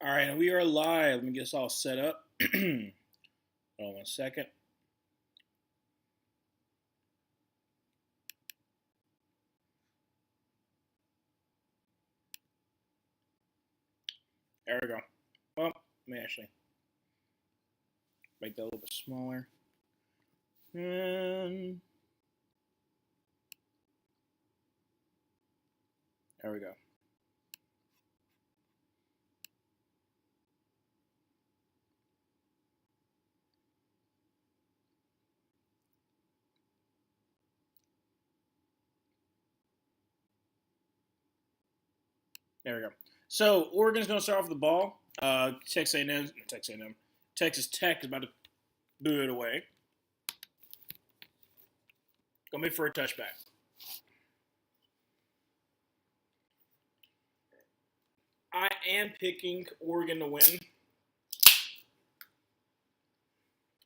All right, we are live. Let me get this all set up. Hold on 1 second. There we go. Well, let me actually make that a little bit smaller. And there we go. There we go. So Oregon's going to start off with the ball. Texas Tech is about to boo it away. Going to be for a touchback. I am picking Oregon to win.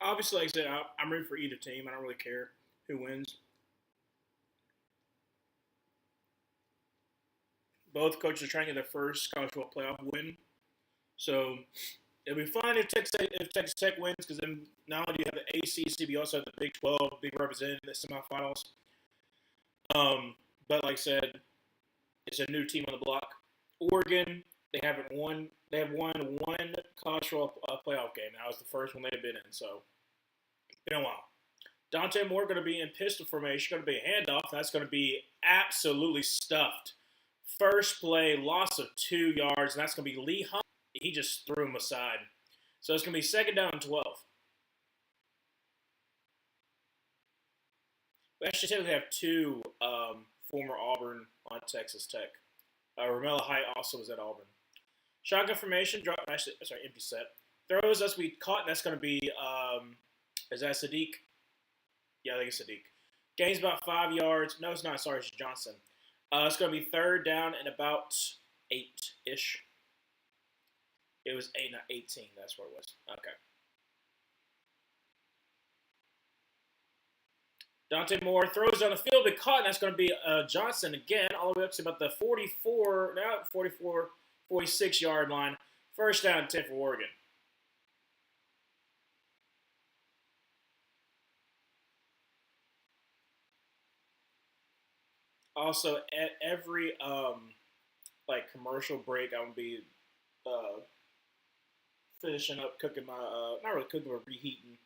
Obviously, like I said, I'm rooting for either team. I don't really care who wins. Both coaches are trying to get their first college football playoff win. So it'll be fun if Texas Tech wins, because then not only do you have the ACC, but you also have the Big 12 being represented in the semifinals. But like I said, it's a new team on the block. Oregon, they haven't won. They have won one college football playoff game. That was the first one they've been in. So it's been a while. Dante Moore going to be in pistol formation. Going to be a handoff. That's going to be absolutely stuffed. First play, loss of 2 yards, and that's going to be Lee Hunt. He just threw him aside. So it's going to be second down and 12. We actually technically have two former Auburn on Texas Tech. Romello Height also was at Auburn. Shotgun formation, empty set. Throws, that's we caught, and that's going to be, is that Sadiq? Yeah, I think it's Sadiq. Gains about 5 yards. No, it's not. Sorry, it's Johnson. It's going to be third down and about 8-ish. It was 8, not 18. That's what it was. Okay. Dante Moore throws down the field, but caught, and that's going to be Johnson again, all the way up to about the 46-yard line. First down, 10 for Oregon. Also, at every commercial break, I'm gonna be finishing up cooking my not really cooking, but reheating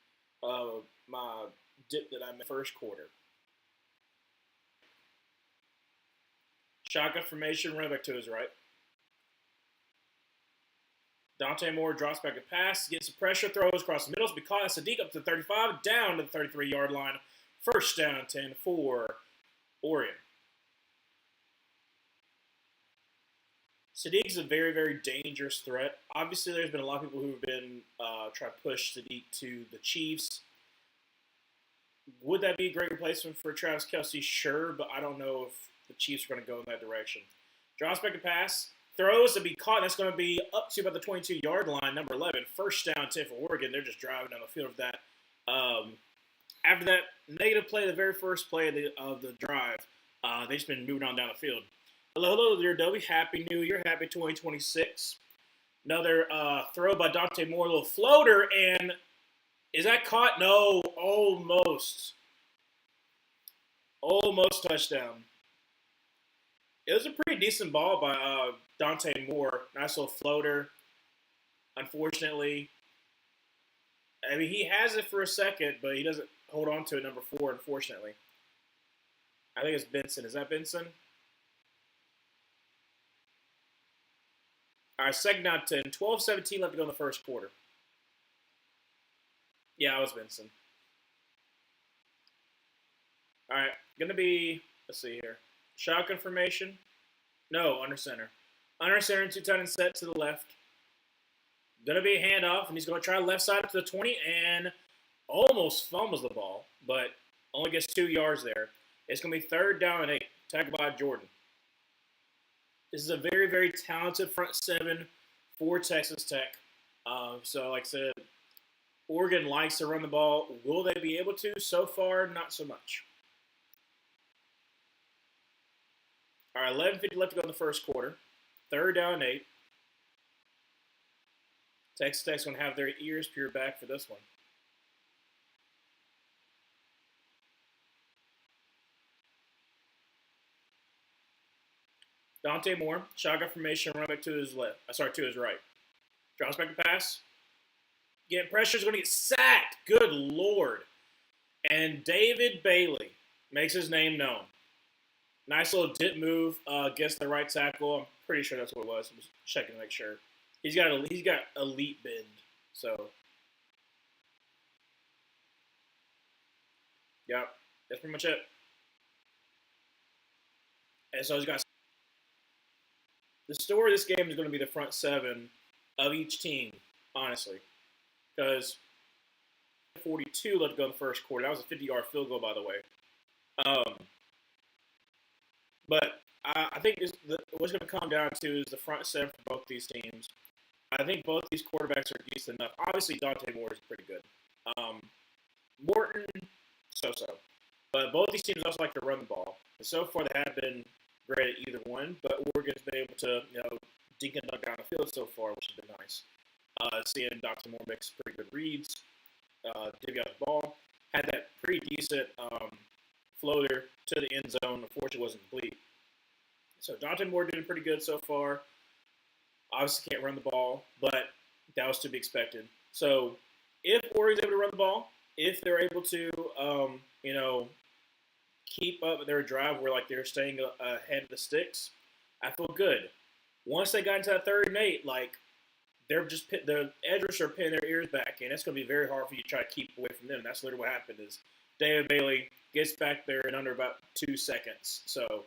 my dip that I made first quarter. Shotgun formation, running back to his right. Dante Moore drops back a pass, gets some pressure, throws across the middle. It's because Sadiq up to the 35, down to the 33-yard line. First down and 10 for Oregon. Sadiq is a very, very dangerous threat. Obviously, there's been a lot of people who have been trying to push Sadiq to the Chiefs. Would that be a great replacement for Travis Kelce? Sure, but I don't know if the Chiefs are going to go in that direction. Drops back a pass, throws to be caught, and that's going to be up to about the 22-yard line, number 11. First down, 10 for Oregon. They're just driving down the field with that. After that negative play, the very first play of the drive, they've just been moving on down the field. Hello, dear Dobie. Happy New Year. Happy 2026. Another throw by Dante Moore, a little floater, and is that caught? No, almost. Almost touchdown. It was a pretty decent ball by Dante Moore. Nice little floater. Unfortunately, I mean, he has it for a second, but he doesn't hold on to it, number 4, unfortunately. I think it's Benson. Is that Benson? All right, second down 10. 12-17 left to go in the first quarter. Yeah, it was Benson. All right, going to be, let's see here. Shotgun formation. No, under center. Under center and 2 tight end set to the left. Going to be a handoff, and he's going to try left side up to the 20 and almost fumbles the ball, but only gets 2 yards there. It's going to be third down and 8. Tackled by Jordan. This is a very, very talented front seven for Texas Tech. So, like I said, Oregon likes to run the ball. Will they be able to? So far, not so much. All right, 11:50 left to go in the first quarter. Third down and 8. Texas Tech's going to have their ears peeled back for this one. Dante Moore, shotgun formation, run back to his left. To his right. Drops back to pass. Getting pressure, is going to get sacked. Good Lord. And David Bailey makes his name known. Nice little dip move against the right tackle. I'm pretty sure that's what it was. I'm just checking to make sure. He's got elite bend. So, yeah, that's pretty much it. And so he's got the story of this game is going to be the front seven of each team, honestly, because 42 let go in the first quarter. That was a 50-yard field goal, by the way. But I think what's going to come down to is the front seven for both these teams. I think both these quarterbacks are decent enough. Obviously, Dante Moore is pretty good. Morton, so-so. But both these teams also like to run the ball. And so far, they have been great at either one. But Oregon's been able to, dink and dunk down the field so far, which has been nice. Seeing Dante Moore makes pretty good reads, divvy out the ball. Had that pretty decent floater to the end zone. Unfortunately, wasn't complete. So Dante Moore doing pretty good so far. Obviously can't run the ball, but that was to be expected. So if Oregon's able to run the ball, if they're able to, keep up their drive where like they're staying ahead of the sticks, I feel good. Once they got into that 3rd and 8, like the edgers are pinning their ears back, and it's going to be very hard for you to try to keep away from them. That's literally what happened. Is David Bailey gets back there in under about 2 seconds. So,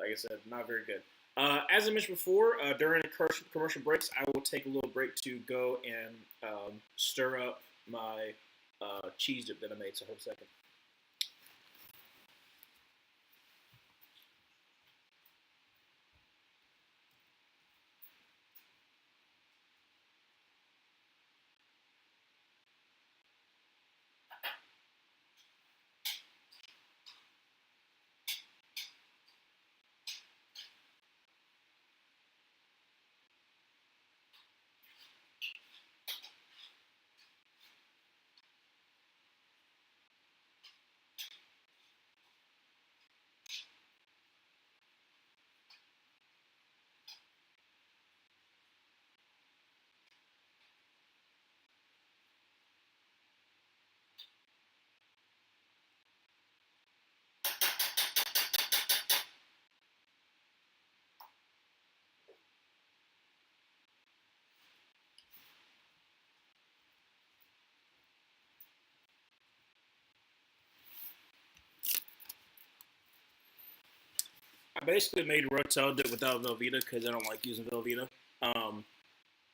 like I said, not very good. As I mentioned before, during the commercial breaks, I will take a little break to go and stir up my cheese dip that I made. So, hold a second. I basically made Rotel dip without Velveeta because I don't like using Velveeta. So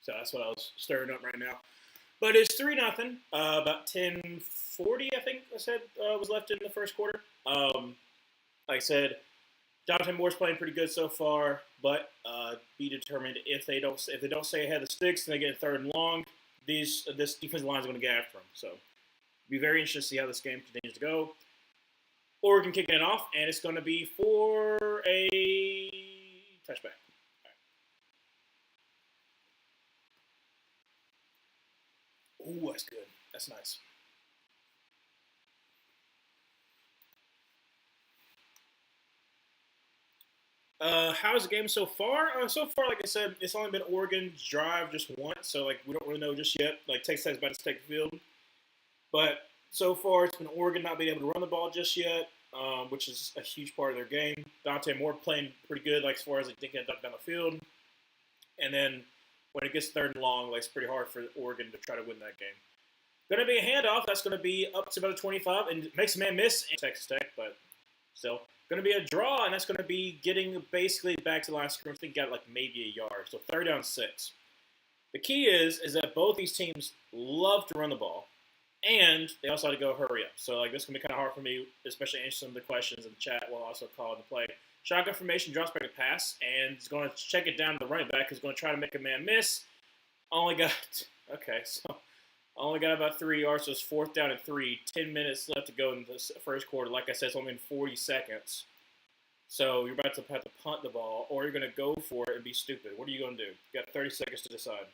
that's what I was stirring up right now. But it's 3-0. About 10:40, I think I said, was left in the first quarter. Like I said, Jonathan Moore's playing pretty good so far, but be determined if they don't stay ahead of the sticks and they get 3rd and long, this defensive line is going to get after them. So be very interested to see how this game continues to go. Oregon kicking it off, and it's going to be for a touchback. Right. Ooh, that's good. That's nice. How's the game so far? So far, like I said, it's only been Oregon's drive just once, so like we don't really know just yet. Like Texas Tech's about to take the field, but so far it's been Oregon not being able to run the ball just yet, which is a huge part of their game. Dante Moore playing pretty good, like as far as like thinking down the field, and then when it gets 3rd and long, like it's pretty hard for Oregon to try to win that game. Going to be a handoff. That's going to be up to about a 25, and makes a man miss in Texas Tech, but still. Going to be a draw, and that's going to be getting basically back to the last scrimmage. I think got like maybe a yard. So 3rd down 6. The key is that both these teams love to run the ball, and they also have to go hurry up. So like this is going to be kind of hard for me, especially answer some of the questions in the chat while also calling the play. Shotgun formation, drops back a pass, and is going to check it down to the running back. Who's going to try to make a man miss. Only got about 3 yards, so it's 4th down and 3. 10 minutes left to go in the first quarter. Like I said, it's only been 40 seconds. So you're about to have to punt the ball, or you're going to go for it and be stupid. What are you going to do? You got 30 seconds to decide.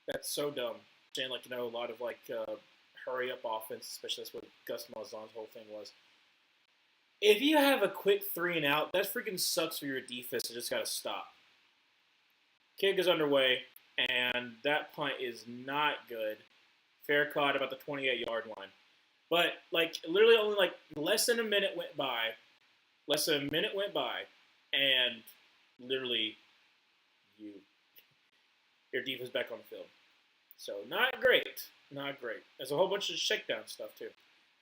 That's so dumb. Saying like a lot of hurry up offense, especially that's what Gus Malzahn's whole thing was. If you have a quick 3-and-out, that freaking sucks for your defense. You just got to stop. Kick is underway, and that punt is not good. Fair caught about the 28-yard line. But, literally only, less than a minute went by. Less than a minute went by, and literally your defense back on the field. So, not great. Not great. There's a whole bunch of shakedown stuff, too.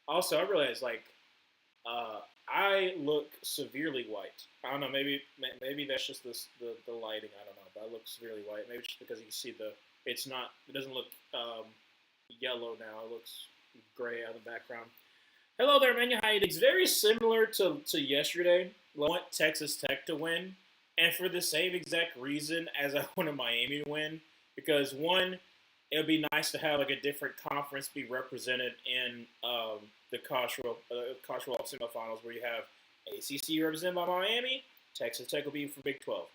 Also, I realized, I look severely white. I don't know. Maybe that's just the lighting. I don't know. But I look severely white. Maybe just because you see it's not. It doesn't look yellow now. It looks gray out of the background. Hello there, man. How you doing? It's very similar to yesterday. I want Texas Tech to win, and for the same exact reason as I wanted Miami to win, because one, it would be nice to have a different conference be represented in the College World semifinals, where you have ACC represented by Miami, Texas Tech will be for Big 12.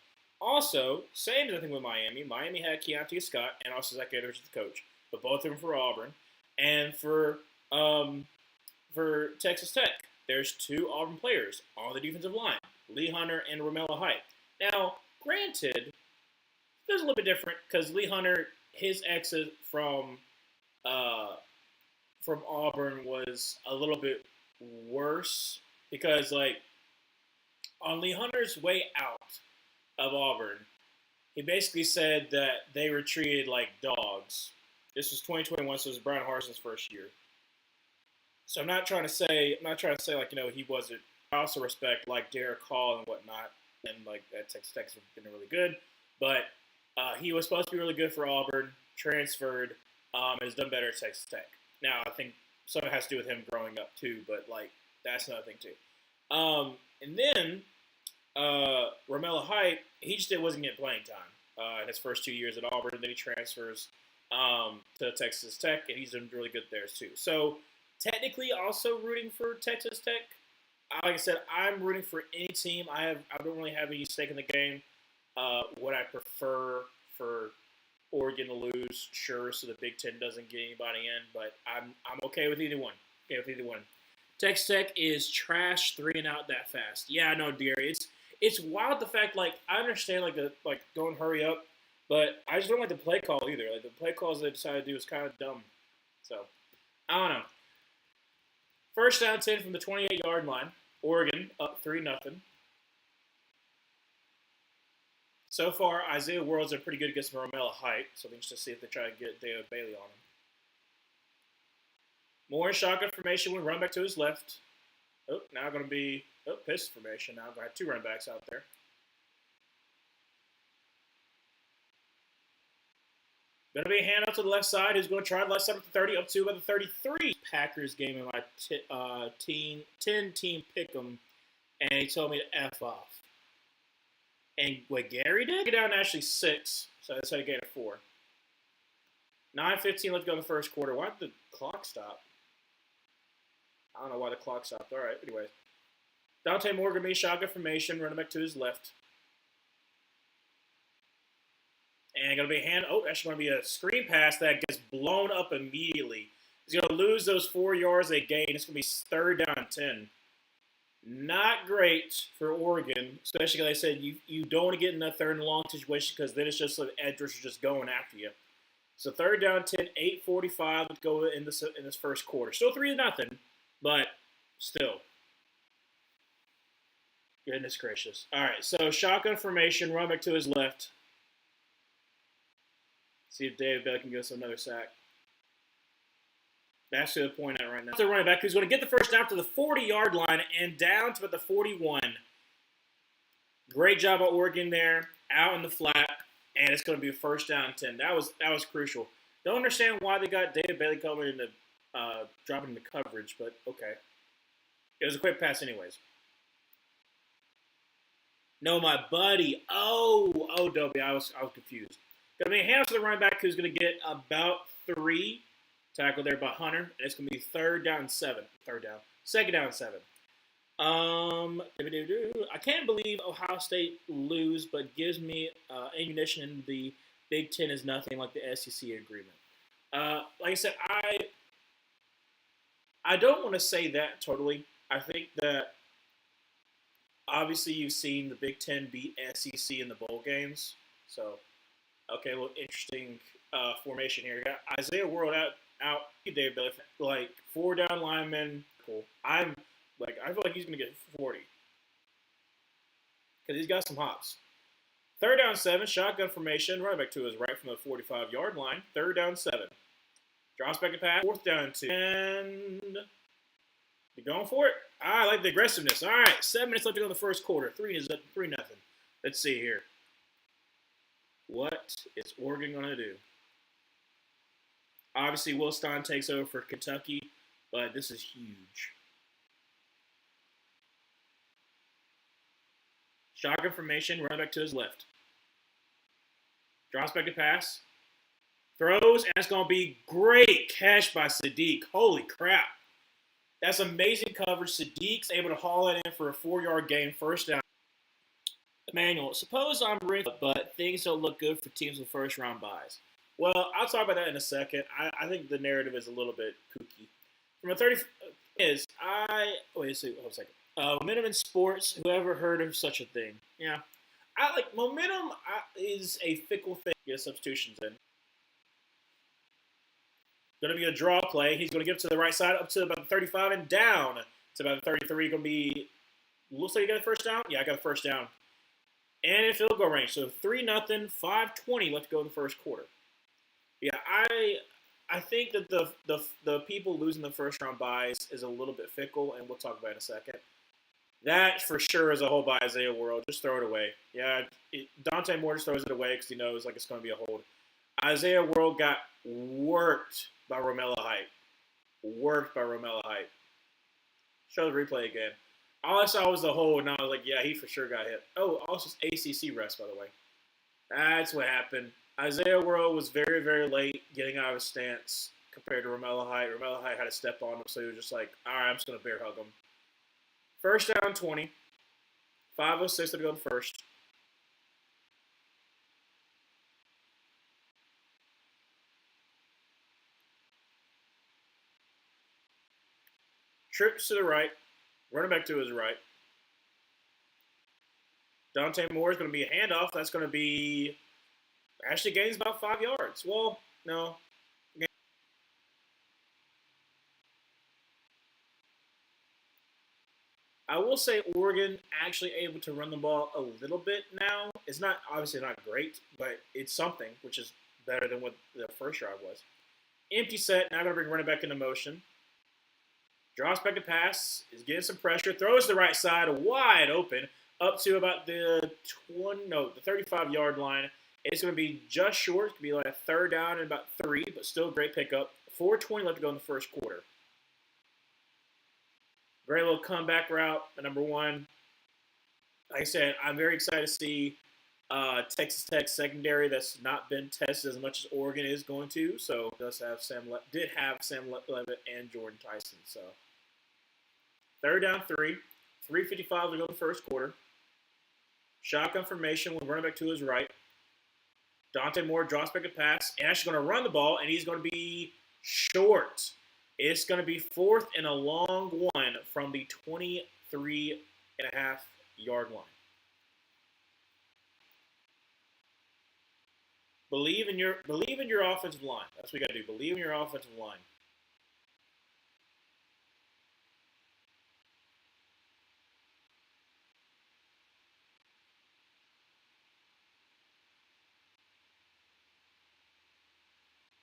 Also, same thing with Miami. Miami had Keontae Scott and also Zach Edwards as the coach, but both of them for Auburn. And for Texas Tech, there's 2 Auburn players on the defensive line, Lee Hunter and Romello Height. Now, granted, it's a little bit different because Lee Hunter, his exit from Auburn was a little bit worse because, on Lee Hunter's way out of Auburn, he basically said that they were treated like dogs. This was 2021, so it was Brian Harson's first year. So I'm not trying to say he wasn't. I also respect Derek Hall and whatnot, and that Texas Tech's been really good, but he was supposed to be really good for Auburn, transferred, and has done better at Texas Tech. Now, I think some of it has to do with him growing up, too, but, that's another thing, too. And then, Romello Height, he just wasn't getting playing time in his first 2 years at Auburn, and then he transfers to Texas Tech, and he's done really good there, too. So, technically, also rooting for Texas Tech. Like I said, I'm rooting for any team. I don't really have any stake in the game. Would I prefer for Oregon to lose? Sure, so the Big Ten doesn't get anybody in, but I'm okay with either one. Texas Tech is trash 3-and-out that fast. Yeah, I know, Gary. It's wild the fact I understand don't hurry up, but I just don't like the play call either. The play calls they decided to do is kind of dumb. So I don't know. First down 10 from the 28-yard line. Oregon up 3-0. So far, Isaiah World's been pretty good against Romello Height, so we should see if they try to get David Bailey on him. More in shotgun formation when run back to his left. Oh, now going to be pistol formation. Now going to have 2 run backs out there. Going to be a handoff to the left side. Who's going to try the left side with the 30, up to about the 33. Packers game in my 10-team pick'em, and he told me to F off. And what Gary did? Get down to actually 6, so that's how he gained a 4. 9:15 left to go in the first quarter. Why did the clock stop? I don't know why the clock stopped. All right, anyway. Dante Morgan being shotgun formation, running back to his left. And going to be actually going to be a screen pass that gets blown up immediately. He's going to lose those 4 yards they gained. It's going to be 3rd down and 10. Not great for Oregon, especially like I said, you don't want to get in that 3rd and long situation because then it's just like edge rushers just going after you. So 3rd down, 10, 8:45 to go in this first quarter. Still 3-0, but still. Goodness gracious. All right, so shotgun formation, run back to his left. See if David Bailey can get us another sack. That's to the point at right now. The running back who's going to get the first down to the 40-yard line and down to the 41. Great job by Oregon there, out in the flat, and it's going to be a 1st down and 10. That was crucial. Don't understand why they got David Bailey coming into dropping the coverage, but okay. It was a quick pass anyways. No, my buddy. Oh, Dobie, I was confused. Going to be a handoff to the running back who's going to get about 3. Tackle there by Hunter, and it's going to be 3rd down and 7. 2nd down and 7. I can't believe Ohio State lose, but gives me ammunition in the Big Ten is nothing like the SEC agreement. Like I said, I don't want to say that totally. I think that obviously you've seen the Big Ten beat SEC in the bowl games. So, okay, well, interesting formation here. You got Isaiah World out. Dave Bailey, like 4 down linemen. Cool. I feel like he's gonna get 40 because he's got some hops. 3rd down 7, shotgun formation. Running back to his right from the 45-yard line. 3rd down 7. Drops back to pass. 4th down 2. And you're going for it? I like the aggressiveness. All right, 7 minutes left to go in the first quarter. 3-0. Let's see here. What is Oregon going to do? Obviously, Will Stein takes over for Kentucky, but this is huge. Shotgun formation, running back to his left. Drops back to pass. Throws, and it's going to be great catch by Sadiq. Holy crap. That's amazing coverage. Sadiq's able to haul it in for a 4-yard gain, 1st down. Emmanuel, suppose I'm rigged, but things don't look good for teams with first-round buys. Well, I'll talk about that in a second. I think the narrative is a little bit kooky. From a 30 is wait a second. Momentum in sports. Whoever heard of such a thing? Yeah, I like momentum is a fickle thing. Get substitutions in. Going to be a draw play. He's going to get to the right side up to about the 35 and down. It's about the 33. Going to be. Looks like you got a 1st down. Yeah, I got a 1st down. And in field goal range. So 3-0, 5:20 left to go in the first quarter. Yeah, I think that the people losing the first round buys is a little bit fickle, and we'll talk about it in a second. That for sure is a hold by Isaiah World. Just throw it away. Yeah, Dante Moore just throws it away because he knows like it's going to be a hold. Isaiah World got worked by Romello Height. Show the replay again. All I saw was the hold, and I was like, yeah, he for sure got hit. Oh, also ACC rest, by the way. That's what happened. Isaiah World was very, very late getting out of his stance compared to Romello Height. Romello Height had to step on him, so he was just like, all right, I'm just going to bear hug him. 1st down 20. 5:06 to go in first. Trips to the right. Running back to his right. Dante Moore is going to be a handoff. That's going to be actually gains about 5 yards. Well, no. I will say Oregon actually able to run the ball a little bit now. It's not obviously not great, but it's something, which is better than what the first drive was. Empty set. Now going to bring running back into motion. Drops back to pass. Is getting some pressure. Throws the right side wide open up to about the 35-yard line. It's going to be just short. It's going to be like a 3rd down and about 3, but still a great pickup. 4:20 left to go in the first quarter. Great little comeback route, number 1. Like I said, I'm very excited to see Texas Tech secondary that's not been tested as much as Oregon is going to. So did have Sam Levitt and Jordan Tyson. So 3rd down 3. 3:55 to go in the first quarter. Shotgun formation with running back to his right. Dante Moore drops back a pass. And actually going to run the ball, and he's going to be short. It's going to be 4th and a long 1 from the 23.5-yard line. Believe in your offensive line. That's what you got to do. Believe in your offensive line.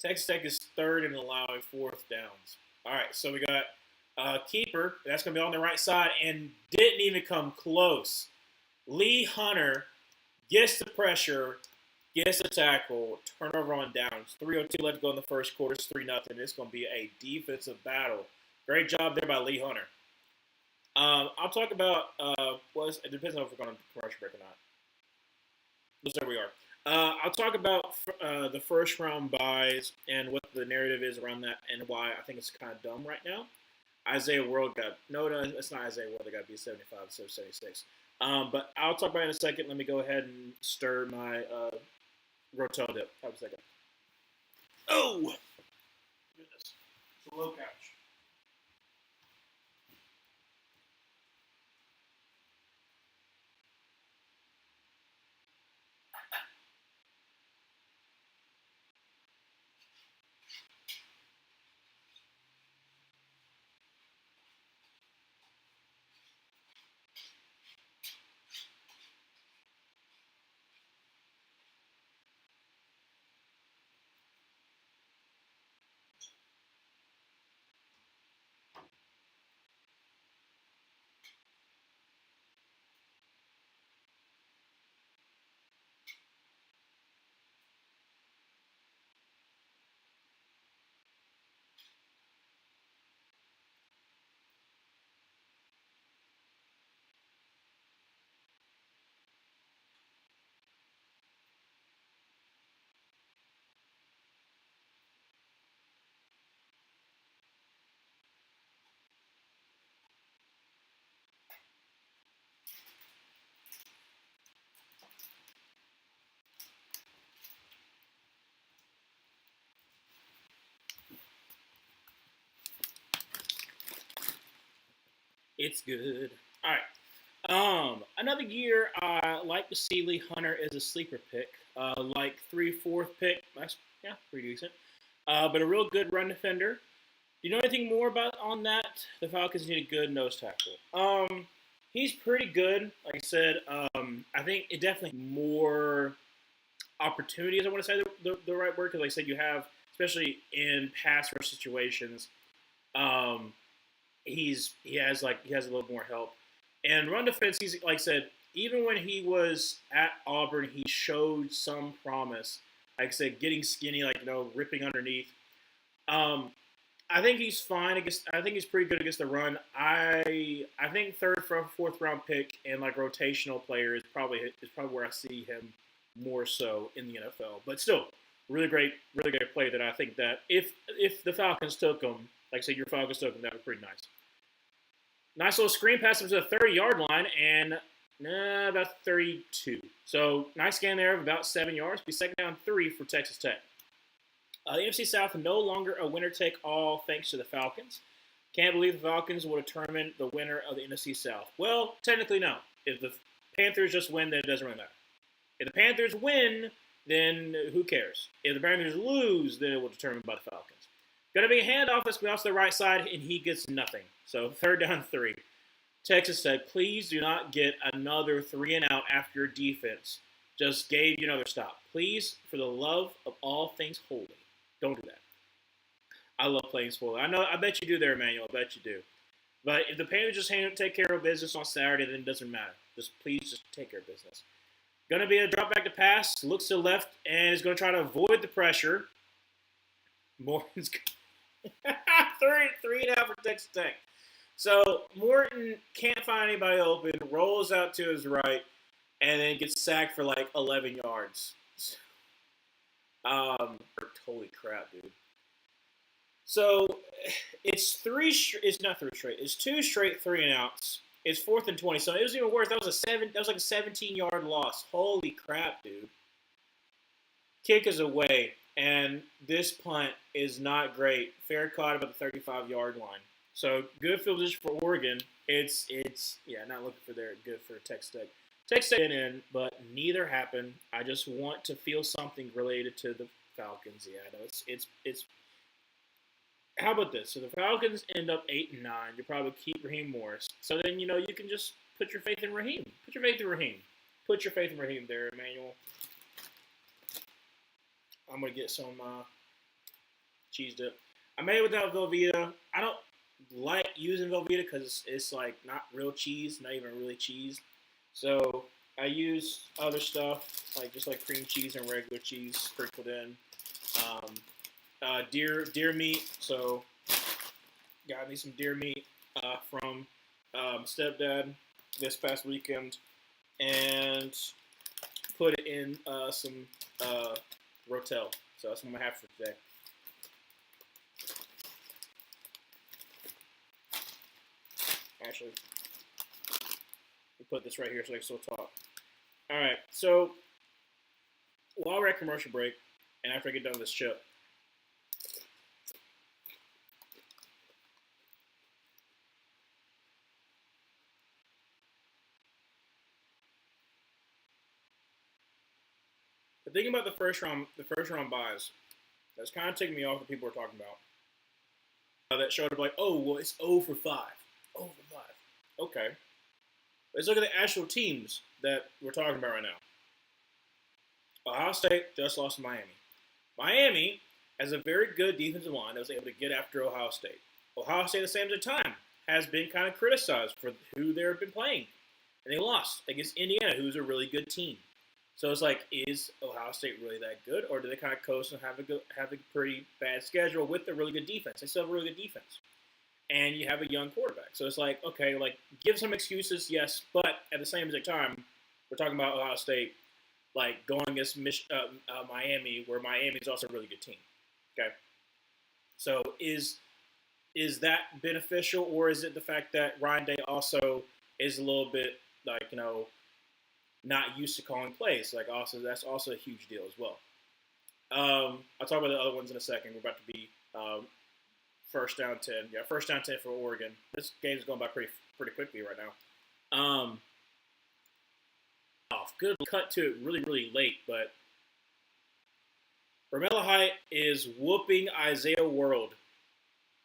Texas Tech is 3rd in allowing 4th downs. All right, so we got keeper. That's going to be on the right side and didn't even come close. Lee Hunter gets the pressure, gets the tackle, turnover on downs. 3:02 left to go in the first quarter. It's 3-0. It's going to be a defensive battle. Great job there by Lee Hunter. I'll talk about it depends on if we're going to commercial break or not. There we are. I'll talk about the first round buys and what the narrative is around that and why I think it's kind of dumb right now. Isaiah World got no, it's not Isaiah World. They got to be 75 instead of 76. But I'll talk about it in a second. Let me go ahead and stir my Rotel dip. That was second. Oh! Goodness. It's a low couch. It's good. All right. Another year, I like to see Lee Hunter as a sleeper pick, like 3/4 pick. That's pretty decent. But a real good run defender. Do you know anything more about on that? The Falcons need a good nose tackle. He's pretty good. Like I said, I think it definitely more opportunities. I want to say the right word because, like I said, you have especially in pass rush situations. Um, he has a little more help. And run defense, he's like I said, even when he was at Auburn, he showed some promise. Like I said, getting skinny, like ripping underneath. Um, I think he's fine against. I think he's pretty good against the run. I think third, fourth round pick and like rotational player is probably where I see him more so in the NFL. But still, really great play that I think that if the Falcons took him, like I said, your Falcons took him, that would be pretty nice. Nice little screen pass him to the 30-yard line and about 32. So nice gain there of about 7 yards. Be second down 3 for Texas Tech. The NFC South no longer a winner-take-all thanks to the Falcons. Can't believe the Falcons will determine the winner of the NFC South. Well, technically no. If the Panthers just win, then it doesn't really matter. If the Panthers win, then who cares? If the Panthers lose, then it will determine by the Falcons. Going to be a handoff that's going off to the right side, and he gets nothing. So third down 3. Texas said, please do not get another 3 and out after your defense just gave you another stop. Please, for the love of all things holy, don't do that. I love playing spoiler. I bet you do there, Emmanuel. I bet you do. But if the Panthers just take care of business on Saturday, then it doesn't matter. Please take care of business. Going to be a drop back to pass. Looks to the left and is going to try to avoid the pressure. Morton's three and out for Texas Tech. So Morton can't find anybody open, rolls out to his right, and then gets sacked for like 11 yards. Holy crap, dude. So it's not three straight. It's 2 straight 3 and outs. It's 4th and 20. So it was even worse. That was like a 17-yard loss. Holy crap, dude. Kick is away, and this punt is not great. Fair caught about the 35-yard line. So good field position for Oregon. It's not looking for their good for Texas Tech. Texas Tech in, but neither happened. I just want to feel something related to the Falcons. Yeah, no, it's. How about this? So the Falcons end up 8-9. You probably keep Raheem Morris. So then you can just put your faith in Raheem. Put your faith in Raheem. Put your faith in Raheem there, Emmanuel. I'm gonna get some cheese dip. I made it without Velveeta. I don't like using Velveeta because it's like not real cheese, not even really cheese. So I use other stuff just like cream cheese and regular cheese sprinkled in. Deer meat. So got me some deer meat from stepdad this past weekend, and put it in some Rotel. So that's what I'm gonna have for today. Actually, we put this right here so I can still talk. All right, so while we're at commercial break, and after I get done with this chip, the thing about the first round buys, that's kind of taking me off what people are talking about. That showed up like, oh, well, it's 0 for 5. 0 for 5. Okay. Let's look at the actual teams that we're talking about right now. Ohio State just lost to Miami. Miami has a very good defensive line that was able to get after Ohio State. Ohio State, at the same time, has been kind of criticized for who they've been playing. And they lost against Indiana, who's a really good team. So it's like, is Ohio State really that good, or do they kind of coast and have a pretty bad schedule with a really good defense? They still have a really good defense, and you have a young quarterback. So it's like, okay, like give some excuses, yes, but at the same time, we're talking about Ohio State like going against Miami, where Miami is also a really good team. Okay, so is that beneficial, or is it the fact that Ryan Day also is a little bit like, not used to calling plays? Like, also, that's also a huge deal as well. I'll talk about the other ones in a second. We're about to be first down 10. Yeah, first down 10 for Oregon. This game's going by pretty quickly right now. Good cut to it really, really late, but Romello Height is whooping Isaiah World.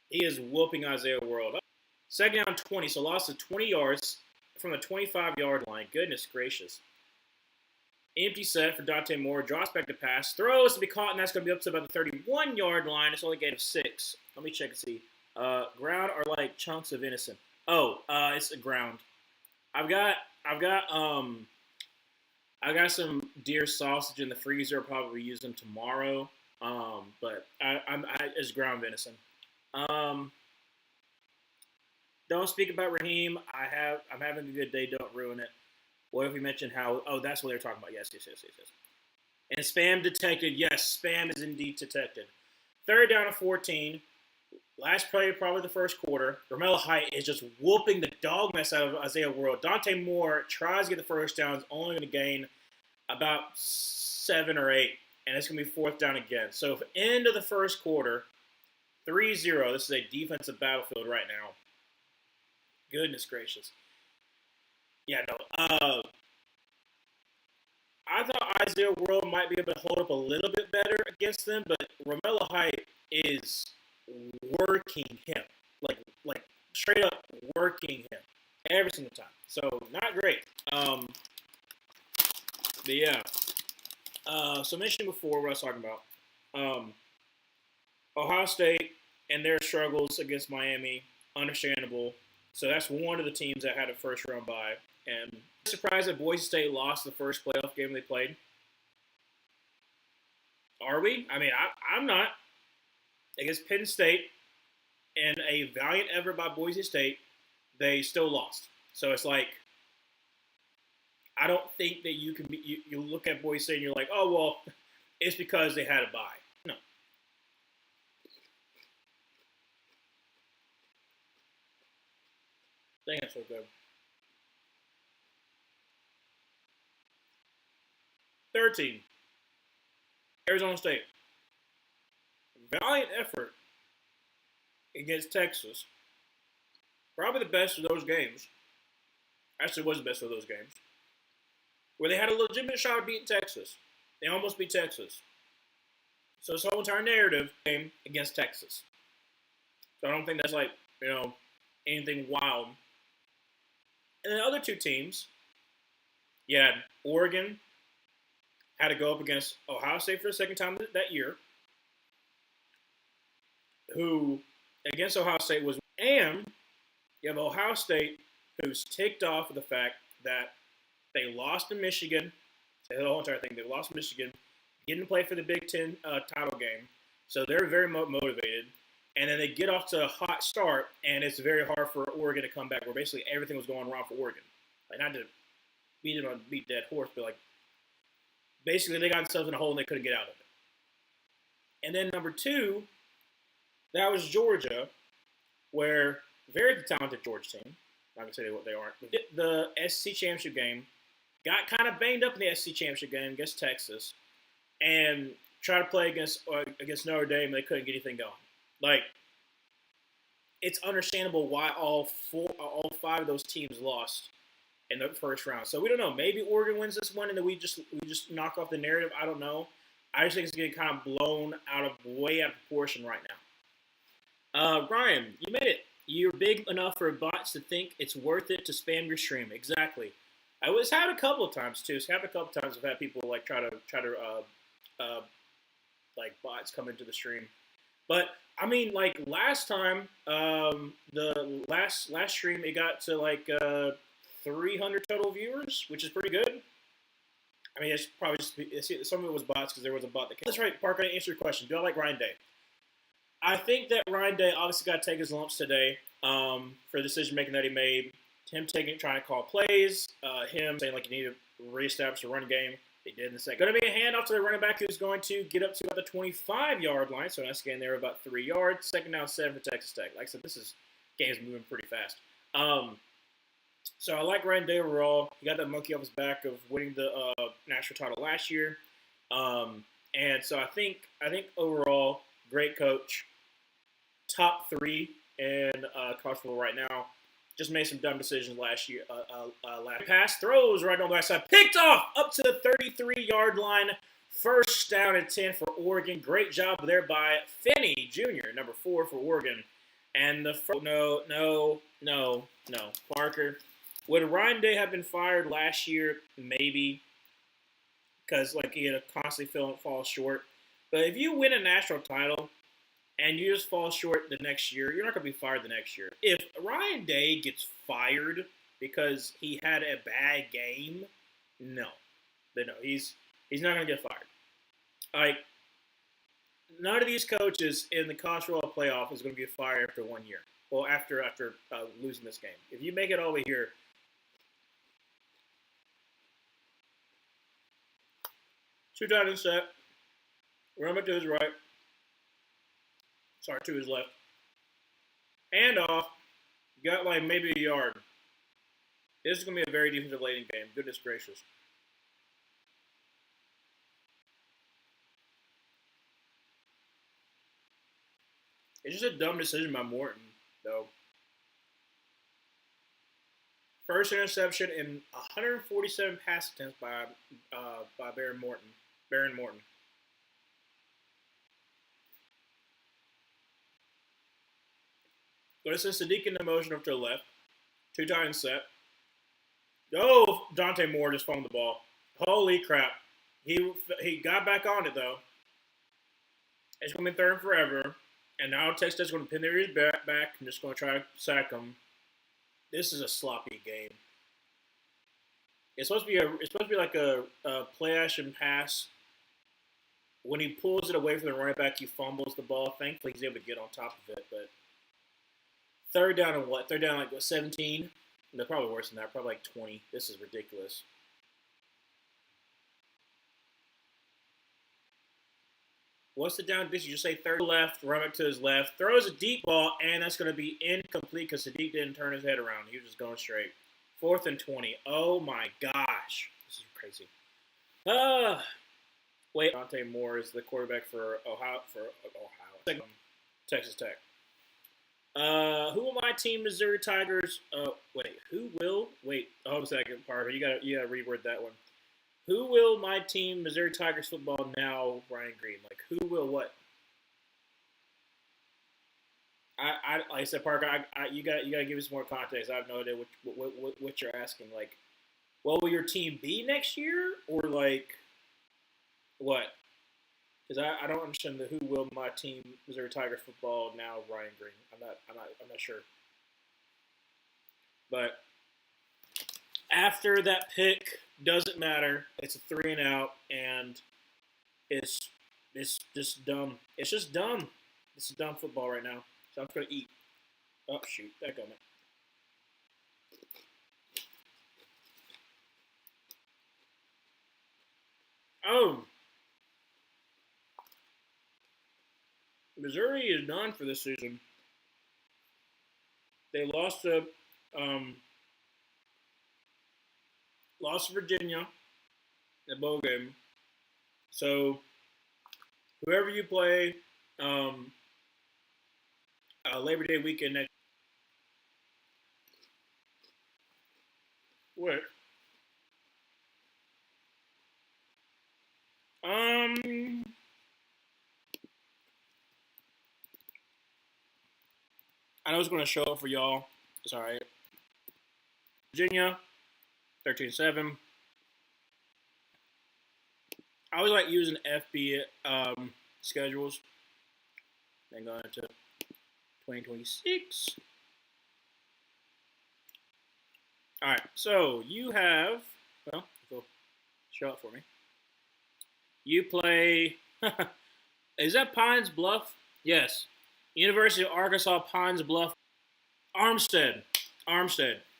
He is whooping Isaiah World. Second down 20, so lost to 20 yards from the 25-yard line. Goodness gracious. Empty set for Dante Moore. Draws back to pass. Throws to be caught, and that's going to be up to about the 31-yard line. It's only a gain of 6. Let me check and see. Ground are like chunks of innocent. Oh, it's a ground. I've got some deer sausage in the freezer. I'll probably use them tomorrow. But it's ground venison. Don't speak about Raheem. I'm having a good day. Don't ruin it. What if we mentioned how? Oh, that's what they're talking about. Yes. And spam detected. Yes, spam is indeed detected. Third down and 14. Last play, probably the first quarter. Romello Height is just whooping the dog mess out of Isaiah World. Dante Moore tries to get the first down. Is only going to gain about 7 or 8, and it's going to be fourth down again. So, end of the first quarter, 3-0. This is a defensive battlefield right now. Goodness gracious. Yeah, no. I thought Isaiah World might be able to hold up a little bit better against them, but Romello Height is working him, like straight up working him every single time. So not great. But yeah. So mentioned before what I was talking about. Ohio State and their struggles against Miami, understandable. So that's one of the teams that had a first round bye. And I'm surprised that Boise State lost the first playoff game they played. Are we? I mean, I'm not. Against Penn State and a valiant effort by Boise State, they still lost. So it's like, I don't think that you can be, you look at Boise State and you're like, oh, well, it's because they had a bye. No. Dang, that's so good. 13, Arizona State. Valiant effort against Texas. Probably the best of those games. Actually, was the best of those games. Where they had a legitimate shot of beating Texas. They almost beat Texas. So this whole entire narrative came against Texas. So I don't think that's like, anything wild. And the other two teams, you had Oregon had to go up against Ohio State for the second time that year, who against Ohio State was, and you have Ohio State who's ticked off with the fact that they lost to Michigan. The whole entire thing, they lost to Michigan, didn't play for the Big Ten title game, so they're very motivated. And then they get off to a hot start, and it's very hard for Oregon to come back, where basically everything was going wrong for Oregon. Like, not to beat dead horse, but like basically they got themselves in a hole and they couldn't get out of it. And then number two, that was Georgia, where very talented Georgia team. I'm not gonna say what they aren't. The SEC championship game, got kind of banged up in the SEC championship game against Texas. and try to play against Notre Dame. They couldn't get anything going. Like, it's understandable why all five of those teams lost in the first round. So we don't know. Maybe Oregon wins this one, and then we just knock off the narrative. I don't know. I just think it's getting kind of blown way out of proportion right now. Ryan, you made it. You're big enough for bots to think it's worth it to spam your stream. Exactly. I was had a couple of times too. So I've had people like try to like bots come into the stream. But I mean, like last time, the last stream it got to like 300 total viewers, which is pretty good. I mean, it's probably some of it was bots because there was a bot that came. That's right, Parker. I answered your question. Do I like Ryan Day? I think that Ryan Day obviously got to take his lumps today for the decision making that he made. Him trying to call plays, him saying like you need to reestablish the run game. They did in the second. Going to be a handoff to the running back who's going to get up to about the 25-yard line. So that's getting there about 3 yards. Second down, 7 for Texas Tech. Like I said, game's moving pretty fast. So I like Ryan Day overall. He got that monkey off his back of winning the national title last year. And so I think overall, great coach. Top 3 in college football right now. Just made some dumb decisions last year. Last pass throws right on the right side. Picked off up to the 33-yard line. First down and 10 for Oregon. Great job there by Finney Jr., number 4 for Oregon. And no. Parker. Would Ryan Day have been fired last year? Maybe. Because like he had to constantly fall short. But if you win a national title and you just fall short the next year, you're not going to be fired the next year. If Ryan Day gets fired because he had a bad game, no. But no, he's not going to get fired. Like, none of these coaches in the college football playoff is going to get fired after 1 year. Well, after losing this game. If you make it all the way here, two tight end set, run to his right. Sorry, to his left. Hand off. Got like maybe a yard. This is going to be a very defensive laden game. Goodness gracious. It's just a dumb decision by Morton, though. First interception in 147 pass attempts by Baron Morton. Go to Sadiq in the motion up to the left. Two times set. Oh, Dante Moore just fumbled the ball. Holy crap. He got back on it, though. It's going to be third and forever. And now Texas going to pin their ears back and just going to try to sack him. This is a sloppy game. It's supposed to be like a play action pass. When he pulls it away from the running back, he fumbles the ball. Thankfully, he's able to get on top of it, but third down and what? Third down like what, 17? No, probably worse than that. Probably like 20. This is ridiculous. What's the down distance? You just say third left, run back to his left, throws a deep ball, and that's going to be incomplete because Sadiq didn't turn his head around. He was just going straight. 4th and 20. Oh my gosh. This is crazy. Wait. Dante Moore is the quarterback for Texas Tech. Who will my team, Missouri Tigers? Hold a second, Parker. You gotta reword that one. Who will my team, Missouri Tigers football now, Ryan Green? Like, who will what? Like I said, Parker, you got to give us more context. I have no idea what you're asking. Like, what will your team be next year, or like, what? Because I don't understand the who will my team, Missouri Tigers football now, Ryan Green. I'm not sure. But after that pick, doesn't matter. It's a 3 and out, and it's just dumb. It's just dumb. This is dumb football right now. So I'm just gonna eat. Oh shoot, that got me. Oh, Missouri is done for this season. They lost to Virginia in the bowl game. So whoever you play, Labor Day weekend next. What? Um, I know it's going to show up for y'all. It's all right. Virginia, 13-7. I always like using FB schedules. Then going into 2026. All right, so you have, well, go show up for me. You play, is that Pines Bluff? Yes. University of Arkansas Pines Bluff. Armstead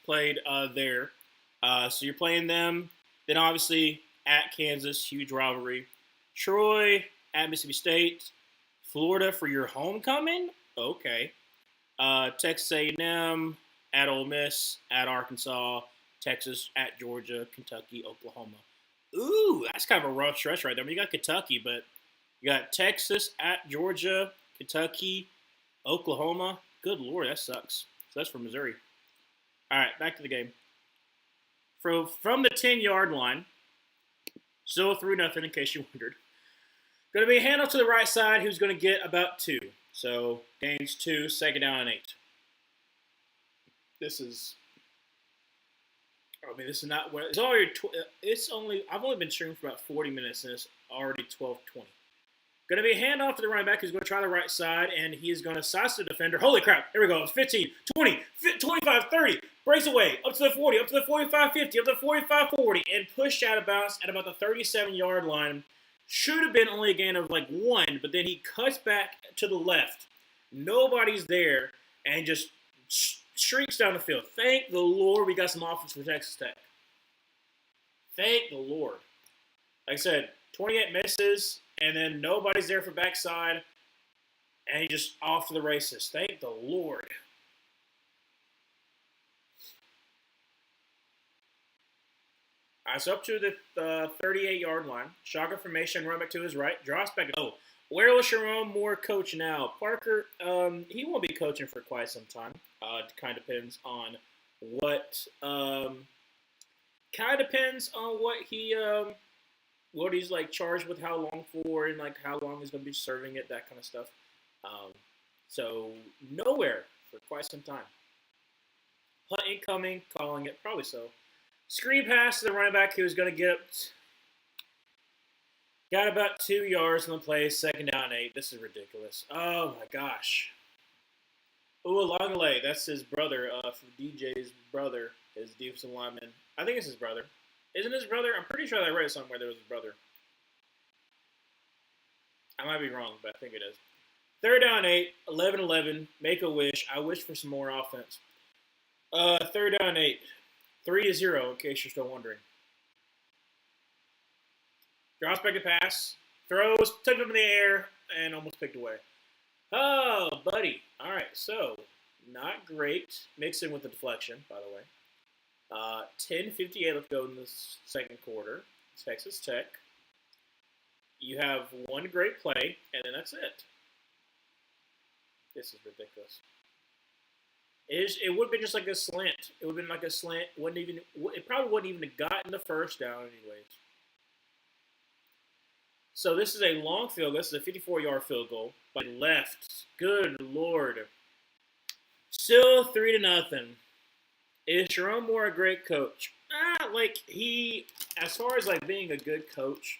played there. So you're playing them. Then obviously at Kansas, huge rivalry. Troy at Mississippi State. Florida for your homecoming? Okay. Texas A&M at Ole Miss, at Arkansas, Texas at Georgia, Kentucky, Oklahoma. Ooh, that's kind of a rough stretch right there. I mean, you got Kentucky, but you got Texas at Georgia, Kentucky, Oklahoma. Good Lord, that sucks. So that's for Missouri. All right, back to the game. From the 10-yard line, still 3-0 in case you wondered. Going to be a handoff to the right side who's going to get about 2. So gains 2, second down and 8. This is not where it's already. I've only been streaming for about 40 minutes and it's already 12:20. Going to be a handoff to the running back who's going to try the right side and he is going to size the defender. Holy crap! Here we go. It's 15, 20, 25, 30. Breaks away up to the 40, up to the 45, 50, up to the 45, 40, and pushed out of bounds at about the 37-yard line. Should have been only a gain of like 1, but then he cuts back to the left. Nobody's there and just streaks down the field. Thank the Lord we got some offense for Texas Tech. Thank the Lord. Like I said, 28 misses, and then nobody's there for backside, and he just off to the races. Thank the Lord. All right, so up to the 38-yard line. Shotgun formation, run back to his right. Drops back. Oh, where will Sherrone Moore coach now? Parker, he won't be coaching for quite some time. It kind of depends on what what he's like charged with, how long for, and like how long he's going to be serving it, that kind of stuff. So nowhere for quite some time. Hunt incoming, calling it, probably so. Screen pass to the running back who's going to get up. Got about 2 yards on the play, second down and 8. This is ridiculous. Oh my gosh. Ooh, Longley, that's his brother, DJ's brother, his defensive lineman. I think it's his brother. Isn't his brother? I'm pretty sure I read it somewhere there was his brother. I might be wrong, but I think it is. Third down 8, 11-11, make a wish. I wish for some more offense. Third down 8, 3-0, in case you're still wondering. Drops back to pass, throws, took him in the air, and almost picked away. Oh, buddy. All right, so not great. Mixed in with the deflection, by the way. 10:58 left to go in the second quarter. Texas Tech. You have one great play, and then that's it. This is ridiculous. It would have been just like a slant. It would have been like a slant. It probably wouldn't even have gotten the first down anyways. So this is a long field. This is a 54-yard field goal by left. Good Lord. Still 3-0. Is Sherrone Moore a great coach? As far as like being a good coach,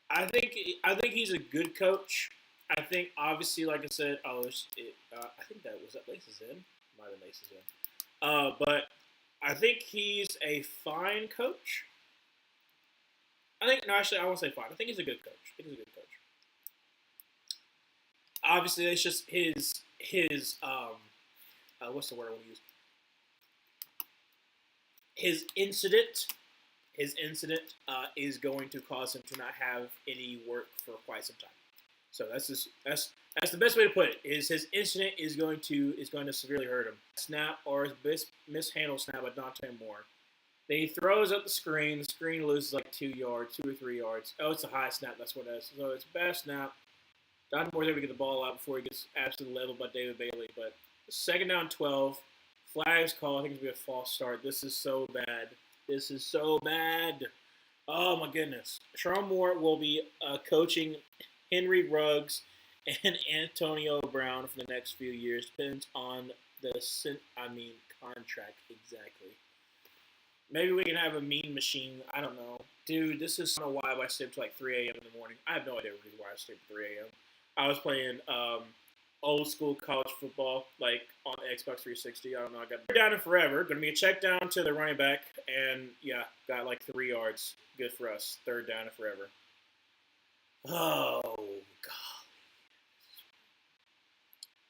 I think he's a good coach. I think obviously, like I said, I think that Laces in. Might have been Laces in. But I think he's a fine coach. I won't say fine. I think he's a good coach. Obviously, it's just his what's the word I want to use? His incident is going to cause him to not have any work for quite some time. So that's the best way to put it. Is his incident is going to severely hurt him. Snap or mishandle snap by Dante Moore. Then he throws up the screen. The screen loses like 2 yards, 2 or 3 yards. Oh, it's a high snap. That's what it is. So it's a bad snap. Dante Moore's able to get the ball out before he gets absolutely leveled by David Bailey. But second down 12. Flags call. I think it's going to be a false start. This is so bad. This is so bad. Oh, my goodness. Sherrone Moore will be coaching Henry Ruggs and Antonio Brown for the next few years. Depends on the contract exactly. Maybe we can have a mean machine. I don't know. Dude, this is why I stayed up to like 3 a.m. in the morning. I have no idea why I stayed up at 3 a.m. I was playing old school college football, like on Xbox 360. I don't know. I got down and forever. Going to be a check down to the running back. And yeah, got like 3 yards. Good for us. Third down and forever. Oh, God.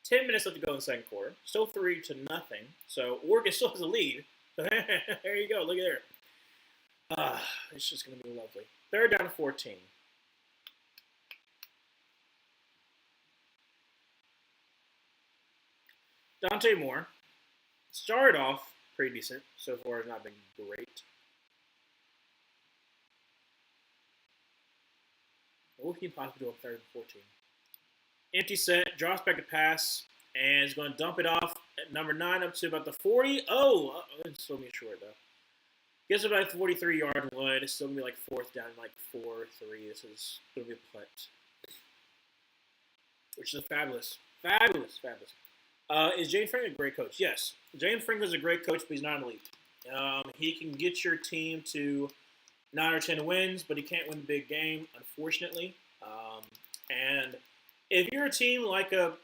10 minutes left to go in the second quarter. Still 3-0. So Oregon still has a lead. There you go. Look at there. It's just going to be lovely. Third down to 14. Dante Moore started off pretty decent. So far, has not been great. What can he possibly do on third and 14? Empty set, drops back to pass, and is going to dump it off at number 9 up to about the 40. Oh, it's still be short, though. Gets about 43-yard line. It's still going to be like fourth down, like 4-3. This is going to be a punt. Which is fabulous. Fabulous. Is James Franklin a great coach? Yes. James Franklin's a great coach, but he's not elite. He can get your team to 9 or 10 wins, but he can't win the big game, unfortunately. And if you're a team like a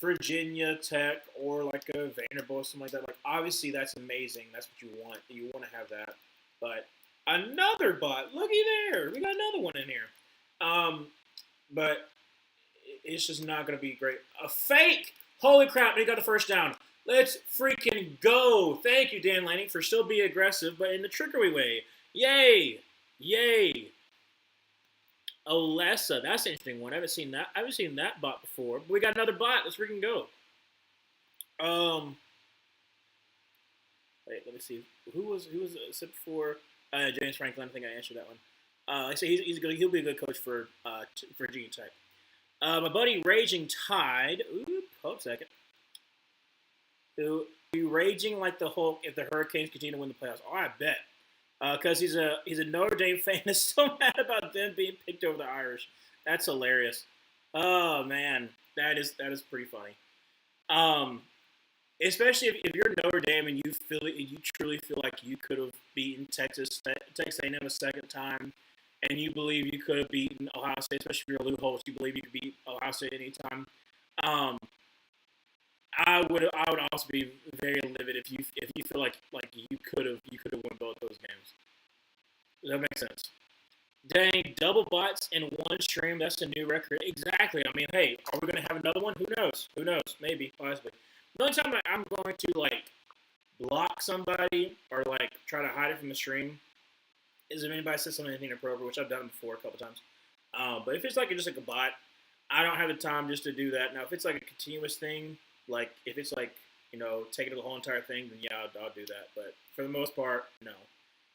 Virginia Tech or like a Vanderbilt or something like that, like obviously that's amazing. That's what you want. You want to have that. But another bot. Looky there. We got another one in here. But it's just not going to be great. A fake. Holy crap. They got the first down. Let's freaking go. Thank you, Dan Lanning, for still being aggressive, but in the trickery way. Yay. Olesa, that's an interesting one. I haven't seen that bot before. But we got another bot. Let's freaking go. Wait, let me see. Who was it before? James Franklin. I think I answered that one. I say he'll be a good coach for Virginia Tech. My buddy Raging Tide. Hold a second. Who be raging like the Hulk if the Hurricanes continue to win the playoffs? Oh, I bet. Because he's a Notre Dame fan that's still mad about them being picked over the Irish. That's hilarious. Oh man, that is pretty funny. Especially if you're Notre Dame and you truly feel like you could have beaten Texas A&M a second time, and you believe you could have beaten Ohio State, especially if you're Lou Holtz, you believe you could beat Ohio State anytime. I would also be very livid if you feel like you could have won both those games. Does that make sense? Dang, double bots in one stream, that's a new record. Exactly. I mean, hey, are we going to have another one? Who knows? Maybe, possibly. The only time I'm going to, like, block somebody or, like, try to hide it from the stream is if anybody says something inappropriate, which I've done before a couple times. But if it's, like, just, like, a bot, I don't have the time just to do that. Now, if it's, like, a continuous thing, like, if it's, like, you know, taking the whole entire thing, then, yeah, I'll do that. But for the most part, no.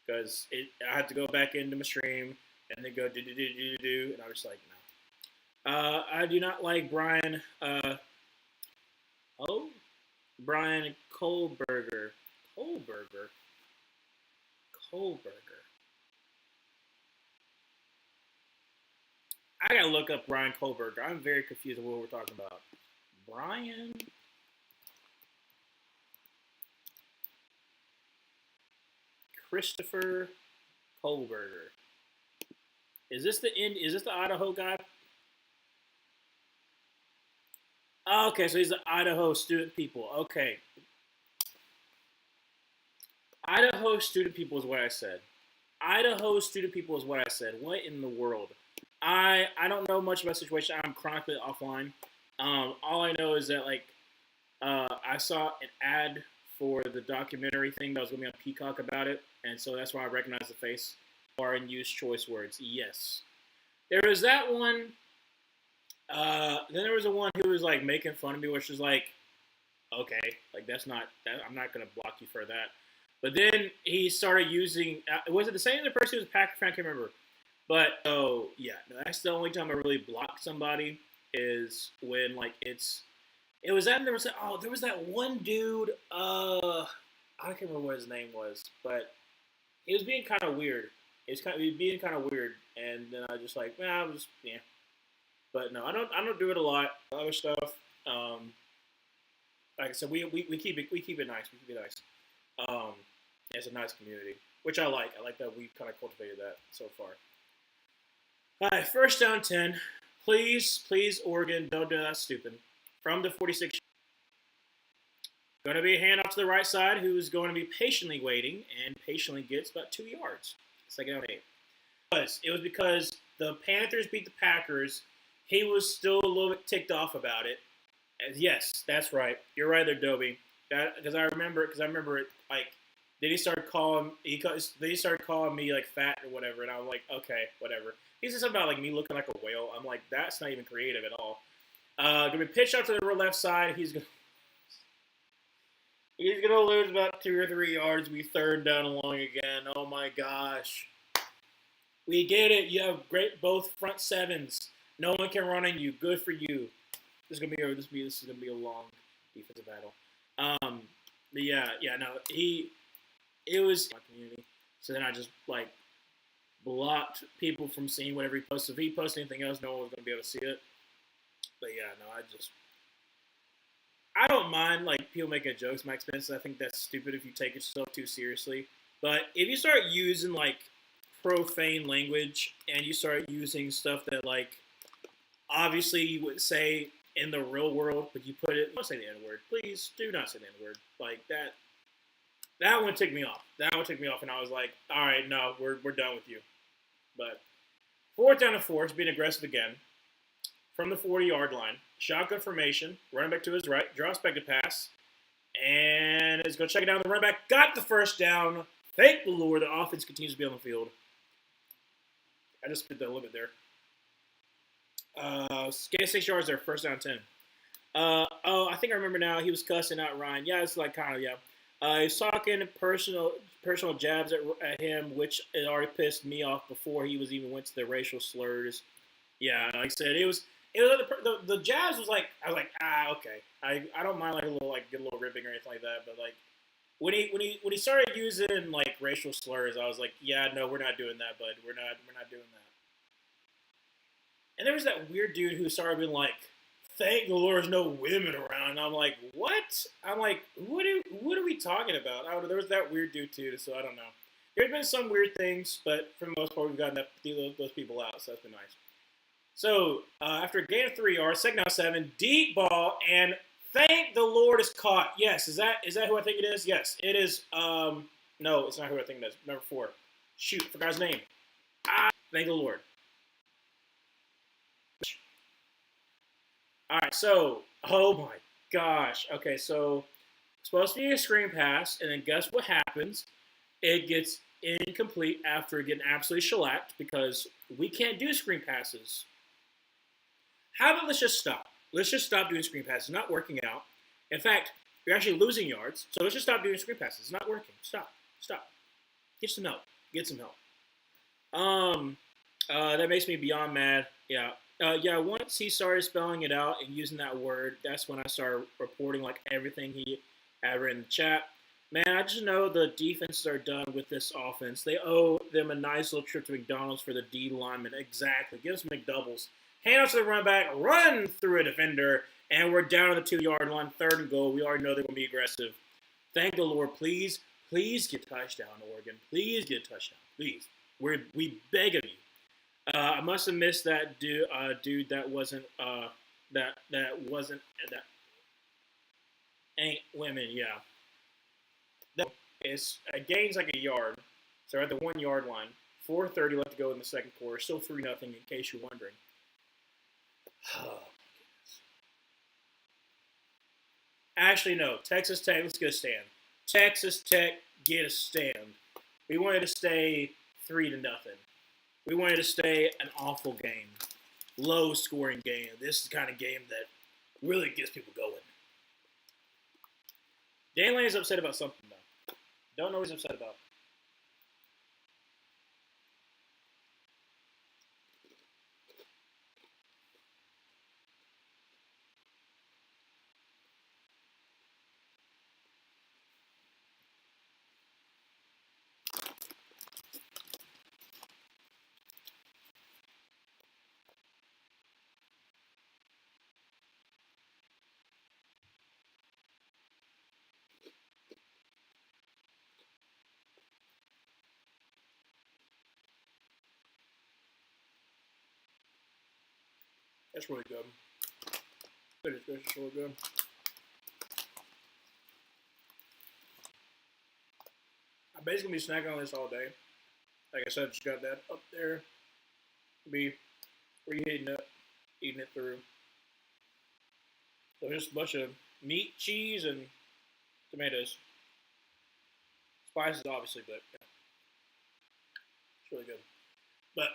Because I have to go back into my stream and then go do, and I'm just like, no. I do not like Brian Kohlberger. I gotta look up Brian Kohlberger. I'm very confused with what we're talking about. Brian Christopher Kohlberger. Is this the Idaho guy? Okay, so he's the Idaho Student People. Okay. Idaho Student People is what I said. What in the world? I don't know much about the situation. I'm chronically offline. All I know is that, like, I saw an ad for the documentary thing that was going to be on Peacock about it, and so that's why I recognize the face. Or and use choice words. Yes. There was that one. Then there was the one who was, like, making fun of me, which is like, okay, like, that's not, I'm not going to block you for that. But then he started using. Was it the same person who was a Packer fan? I can't remember. But oh yeah, no, that's the only time I really block somebody is when like it's. It was that there was there was that one dude. I can't remember what his name was, but he was being kind of weird. He was being kind of weird, and then I was just like, I was yeah. But no, I don't do it a lot. Other stuff. Um, like I said, we keep it nice. We keep it nice. Um, it's a nice community, which I like. I like that we kind of cultivated that so far. All right, first down 10. Please, please, Oregon, don't do that stupid. From the 46. Going to be a handoff to the right side, who's going to be patiently waiting, and patiently gets about 2 yards. Second down 8. It was because the Panthers beat the Packers. He was still a little bit ticked off about it. And yes, that's right. You're right there, Dobie. Because I remember it like. Then he started calling me like fat or whatever, and I was like, okay, whatever. He said something about like me looking like a whale. I'm like, that's not even creative at all. Gonna be pitched out to the left side. He's gonna lose about 2 or 3 yards. Be third down and long again. Oh my gosh. We get it. You have great both front sevens. No one can run on you. Good for you. This is gonna be a long defensive battle. But no, it was my community. So then I just like blocked people from seeing whatever he posted. If he posted anything else, no one was gonna be able to see it. But yeah, no, I don't mind like people making jokes at my expense. I think that's stupid if you take yourself too seriously. But if you start using like profane language and you start using stuff that like obviously you would say in the real world, but you put it, don't say the N-word. Please do not say the N-word. Like that. That one ticked me off. And I was like, all right, no, we're done with you. But fourth down and 4, being aggressive again. From the 40-yard line. Shotgun formation. Running back to his right. Drops back to pass. And is going to check it down. The running back got the first down. Thank the Lord. The offense continues to be on the field. I just put that a little bit there. Get 6 yards there. First down 10. I think I remember now. He was cussing out Ryan. Yeah, it's like kind of, yeah. He's talking personal jabs at him, which it already pissed me off before he was even went to the racial slurs. Yeah, like I said, it was the jabs was like I was like okay, I don't mind like a little like good little ribbing or anything like that, but like when he started using like racial slurs, I was like, yeah, no, we're not doing that, bud, we're not doing that. And there was that weird dude who started being like, thank the Lord there's no women around. And I'm like, what? I'm like, what are we talking about? There was that weird dude too, so I don't know. There's been some weird things, but for the most part, we've gotten those people out, so that's been nice. So after a gain of 3 yards, second down 7, deep ball, and thank the Lord is caught. Yes, is that who I think it is? Yes, it is. No, it's not who I think it is. Number 4. Shoot, forgot his name. Thank the Lord. All right, so, oh my gosh. Okay, so, supposed to be a screen pass, and then guess what happens? It gets incomplete after getting absolutely shellacked because we can't do screen passes. How about let's just stop? Let's just stop doing screen passes. It's not working out. In fact, you're actually losing yards, so let's just stop doing screen passes. It's not working. Stop. Get some help. That makes me beyond mad. Yeah. Once he started spelling it out and using that word, that's when I started reporting like everything he had written in the chat. Man, I just know the defenses are done with this offense. They owe them a nice little trip to McDonald's for the D lineman. Exactly. Give us McDoubles. Hand off to the run back, run through a defender, and we're down on the 2-yard line, 3rd and goal. We already know they're going to be aggressive. Thank the Lord. Please get a touchdown, Oregon. Please get a touchdown. Please. We beg of you. I must have missed that dude that wasn't ain't women, yeah. It's gains like a yard. So we're at the 1-yard line. 4:30 left to go in the second quarter. Still 3-0 in case you're wondering. Oh, my goodness. Actually, no. Texas Tech, let's get a stand. Texas Tech, get a stand. We wanted to stay 3-0. We wanted to stay an awful game. Low-scoring game. This is the kind of game that really gets people going. Dan Lane is upset about something, though. Don't know what he's upset about. That's really good. Goodness gracious, really good. I'm basically be snacking on this all day. Like I said, just got that up there. Be reheating it, eating it through. So just a bunch of meat, cheese, and tomatoes. Spices, obviously, but yeah, it's really good. But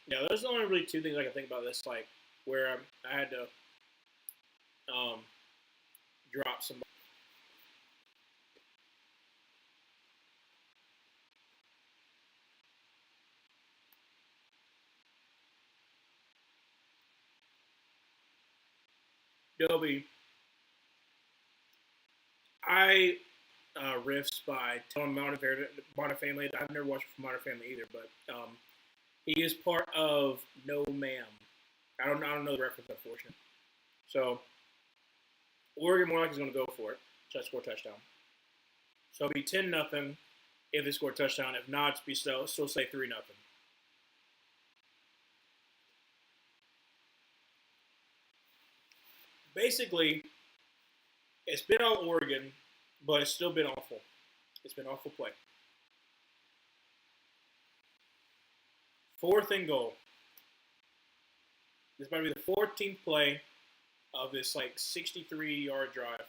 yeah, those are only really two things I can think about this, like where I had to um, drop some. Adobe, I riffs by Tone Modern Family. I've never watched Modern Family either, but he is part of No Ma'am. I don't know the reference, unfortunately. So Oregon more likely is going to go for it. Try to score a touchdown. So it'll be 10-0 if they score a touchdown. If not, be still say 3-0. Basically, it's been on Oregon, but it's still been awful. It's been awful play. 4th and goal. This might be the 14th play of this like 63-yard drive.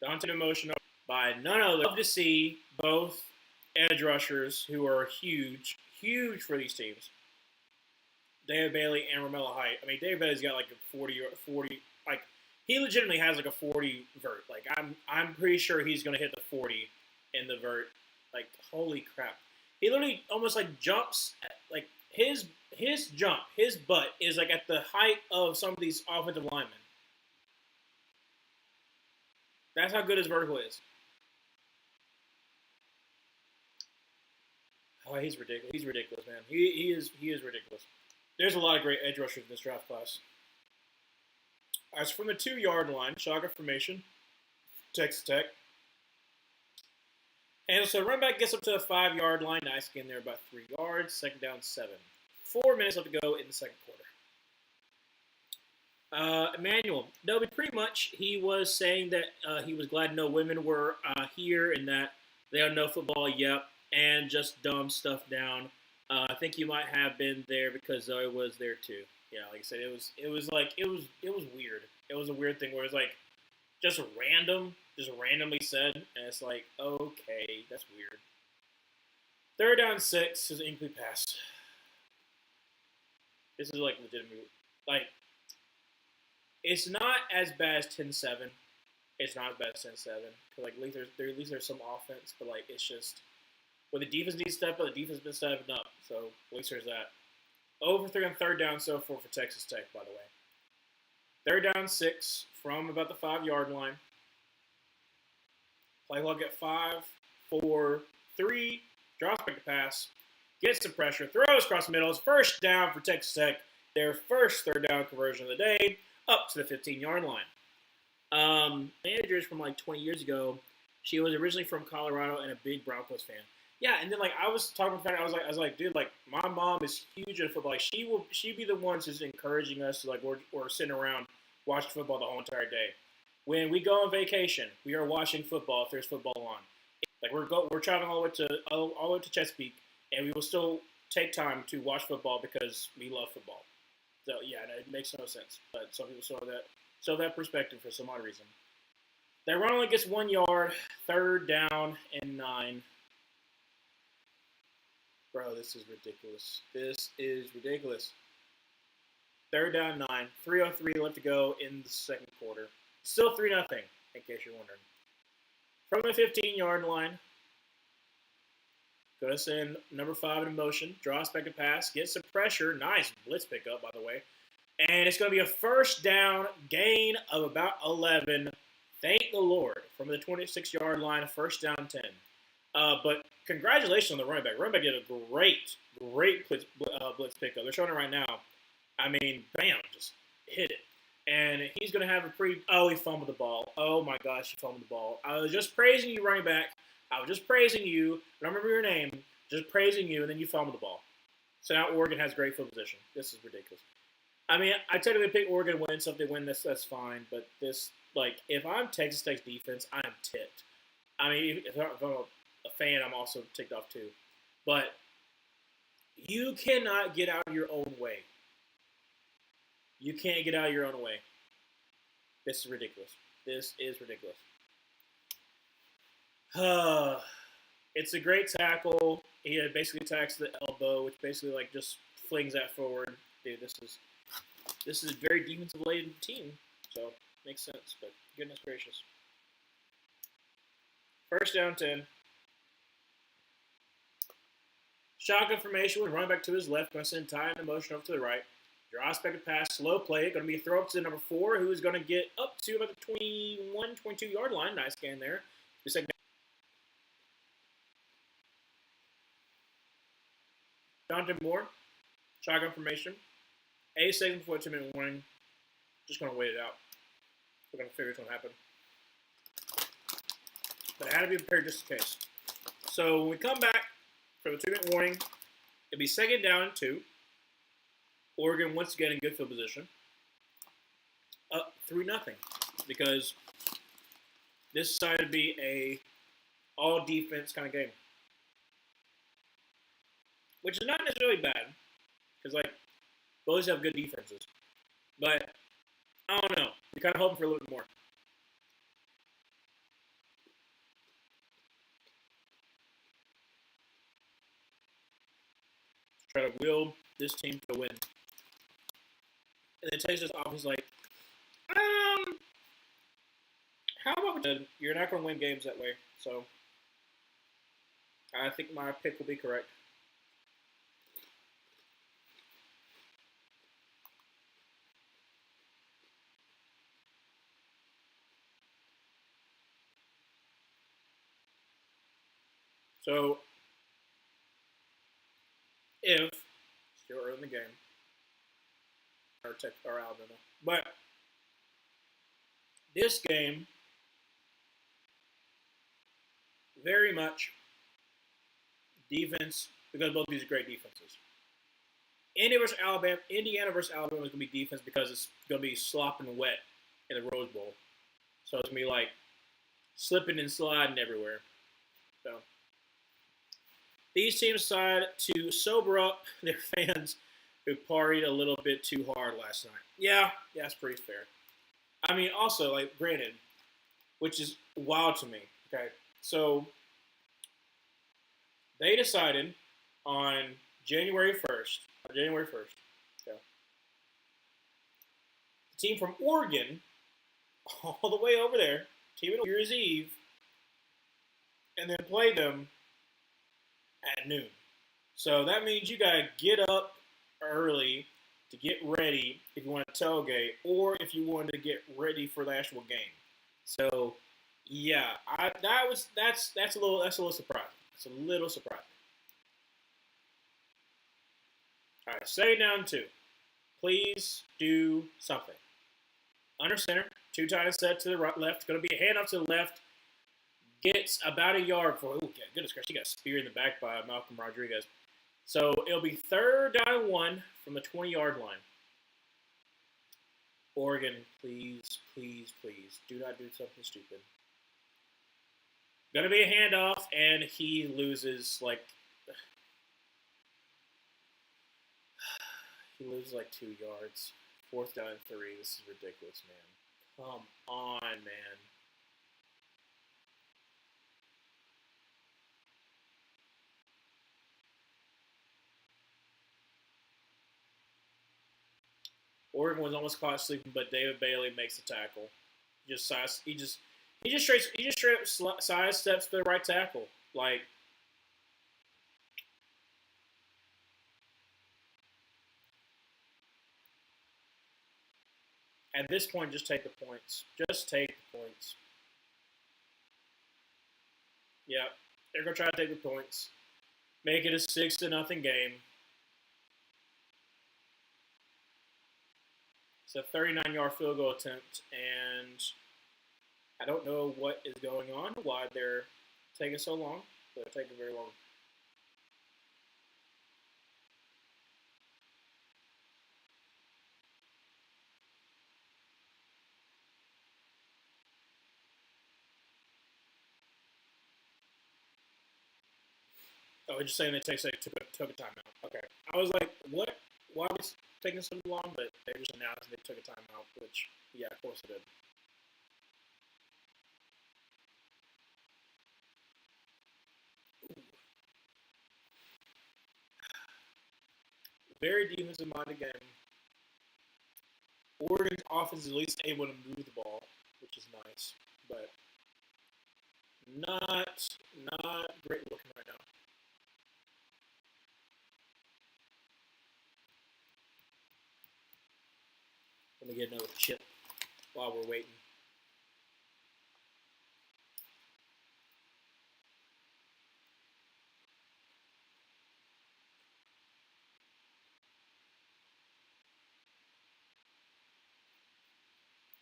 Daunting emotion by none other. Love to see both edge rushers who are huge, huge for these teams. David Bailey and Romello Height. I mean, David Bailey's got like a 40, like he legitimately has like a 40 vert. Like I'm pretty sure he's gonna hit the 40 in the vert. Like holy crap, he literally almost like jumps like his jump, his butt is like at the height of some of these offensive linemen. That's how good his vertical is. Oh, he's ridiculous. He's ridiculous, man. He is ridiculous. There's a lot of great edge rushers in this draft class. As from the 2-yard line, shotgun formation, Texas Tech. And so run back gets up to the 5-yard line. Nice again there, about 3 yards. 2nd down, 7. 4 minutes left to go in the second quarter. Emmanuel, no, but pretty much he was saying that he was glad no women were here and that they don't know football yet and just dumb stuff down. I think you might have been there because Zoe was there too. Yeah, like I said, it was weird. It was a weird thing where it's like just randomly said, and it's like okay, that's weird. 3rd down, 6 is an incomplete pass. This is like legitimate. Like it's not as bad as 10-7. It's not as bad as 10-7 because like at least there's some offense, but like it's just. When the defense needs to step up, the defense has been stepping up. So at least there's that. Over 3 on 3rd down so far for Texas Tech, by the way. 3rd down, 6 from about the 5-yard line. Play clock at 5, 4, 3. Drops back to pass. Gets some pressure. Throws across the middle. It's 1st down for Texas Tech. Their first 3rd down conversion of the day. Up to the 15-yard line. Managers from like 20 years ago. She was originally from Colorado and a big Broncos fan. Yeah, and then like I was talking to her, I was like, dude, like my mom is huge into football. Like she'd be the one who's encouraging us to like we're sitting around watching football the whole entire day. When we go on vacation, we are watching football if there's football on. Like we're traveling all the way to Chesapeake, and we will still take time to watch football because we love football. So yeah, it makes no sense. But some people saw that perspective for some odd reason. Their run only gets 1 yard. 3rd down and 9. Bro, this is ridiculous. This is ridiculous. 3rd down, 9. 3:03 left to go in the second quarter. Still 3-0, in case you're wondering. From the 15-yard line, going to send number 5 in motion, draws back a pass, gets some pressure. Nice blitz pickup, by the way. And it's going to be a first down, gain of about 11. Thank the Lord. From the 26-yard line, first down 10. But congratulations on the running back. Running back did a great blitz pickup. They're showing it right now. I mean, bam, just hit it. And he's going to have a he fumbled the ball. Oh, my gosh, he fumbled the ball. I was just praising you, running back. I was just praising you. I don't remember your name. Just praising you, and then you fumbled the ball. So now Oregon has great field position. This is ridiculous. I mean, I technically pick Oregon to win, so if they win this, that's fine. But this, if I'm Texas Tech's defense, I'm ticked. I mean, if I'm a fan, I'm also ticked off too. But you cannot get out of your own way. You can't get out of your own way. This is ridiculous. This is ridiculous. It's a great tackle. He basically attacks the elbow, which basically just flings that forward. Dude, this is a very defensive-laden team, so makes sense. But goodness gracious. First down 10. Shotgun formation with running back to his left. Going to send Ty in motion over to the right. Draws back a pass, slow play. Going to be a throw up to number 4, who is going to get up to about the 21, 22-yard line. Nice gain there. Dante Moore, shotgun formation. 8 seconds before 2-minute warning. Just going to wait it out. We're going to figure what's going to happen. But I had to be prepared just in case. So when we come back for the 2-minute warning, it'll be second down and 2. Oregon once again in good field position. Up 3-0 because this decided to be a all defense kind of game, which is not necessarily bad because both have good defenses, but I don't know. You're kind of hoping for a little bit more. Try to will this team to win. And then Texas offense how about you're not going to win games that way. So I think my pick will be correct. So if still early in the game, or Alabama, but this game very much defense because both these are great defenses. Indiana versus Alabama is going to be defense because it's going to be slopping wet in the Rose Bowl, so it's going to be slipping and sliding everywhere. So these teams decide to sober up their fans who partied a little bit too hard last night. Yeah, that's pretty fair. I mean, also, granted, which is wild to me, okay? So they decided on January 1st, okay, the team from Oregon, all the way over there, team on New Year's Eve, and then play them at noon. So that means you got to get up early to get ready if you want to tailgate or if you want to get ready for the actual game. So yeah, that's a little surprising. It's a little surprising. All right, second down 2. Please do something. Under center, 2 tight ends set to the right, left. Going to be a handoff to the left. Gets about a yard for. Oh, goodness gracious, he got speared in the back by Malcolm Rodriguez. So it'll be third down and 1 from the 20-yard line. Oregon, please, please, please, do not do something stupid. Gonna be a handoff, and he loses he loses 2 yards. Fourth down and 3. This is ridiculous, man. Come on, man. Oregon was almost caught sleeping, but David Bailey makes the tackle. He just He just straight up side steps to the right tackle. Like, at this point, just take the points. Just take the points. Yeah, they're gonna try to take the points. Make it a 6-0 game. It's a 39-yard field goal attempt, and I don't know what is going on, why they're taking so long. They're taking very long. Oh, you're just saying they took a timeout. Okay. I was like, what? Why was it taking so long? But they just announced they took a timeout, which, yeah, of course it did. Very defensive minded game. Oregon's offense is at least able to move the ball, which is nice, but not great looking right now. Let me get another chip while we're waiting.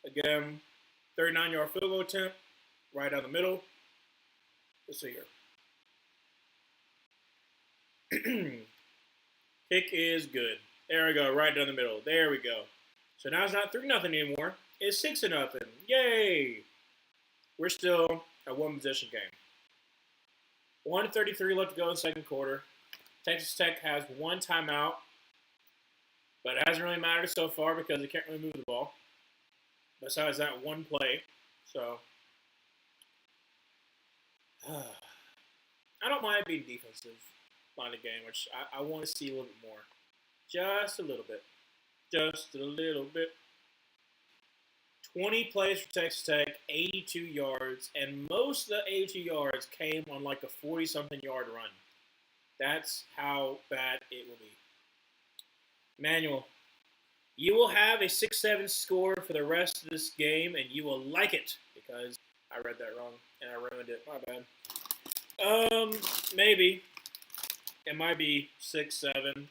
Again, 39-yard field goal attempt, right down the middle. Let's see here. Kick is good. There we go, right down the middle. There we go. So now it's not 3-0 anymore. It's 6-0. Yay! We're still a one-possession game. 1:33 left to go in the second quarter. Texas Tech has one timeout, but it hasn't really mattered so far because they can't really move the ball. Besides that one play. So, I don't mind being defensive on the game, which I want to see a little bit more. Just a little bit. Just a little bit. 20 plays for Texas Tech, 82 yards, and most of the 82 yards came on like a 40-something yard run. That's how bad it will be. Manuel, you will have a 6-7 score for the rest of this game, and you will like it because I read that wrong and I ruined it. My bad. Maybe it might be 6-7 and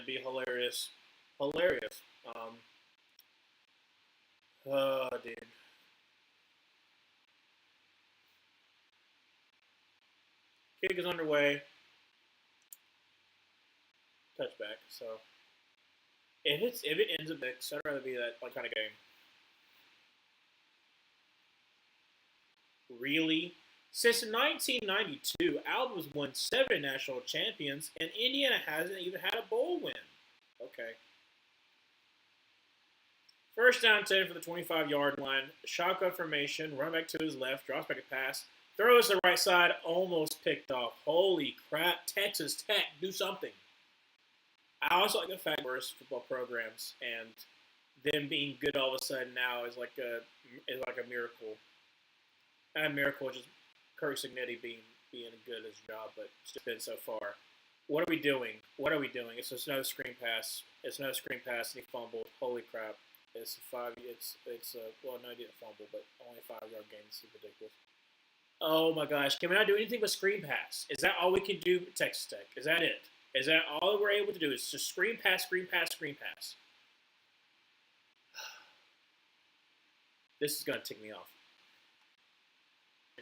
be hilarious. Hilarious. Oh, dude. Kick is underway. Touchback. So if it ends up mixed, I'd rather be that like kind of game. Really? Since 1992, Alabama's won 7 national champions, and Indiana hasn't even had a bowl win. Okay. First down 10 for the 25-yard line. Shotgun formation. Run back to his left. Drops back a pass. Throws to the right side. Almost picked off. Holy crap. Texas Tech. Do something. I also like the fact worse football programs and them being good all of a sudden now is like a miracle. Not a miracle, just Kirk Cignetti being good at his job, but it's just been so far. What are we doing? What are we doing? It's just another screen pass. It's another screen pass, and he fumbled. Holy crap! It's well, no, he didn't fumble, but only a 5-yard gain. This is ridiculous. Oh my gosh! Can we not do anything but screen pass? Is that all we can do? Texas Tech? Is that it? Is that all we're able to do? Is just screen pass, screen pass, screen pass? This is gonna tick me off.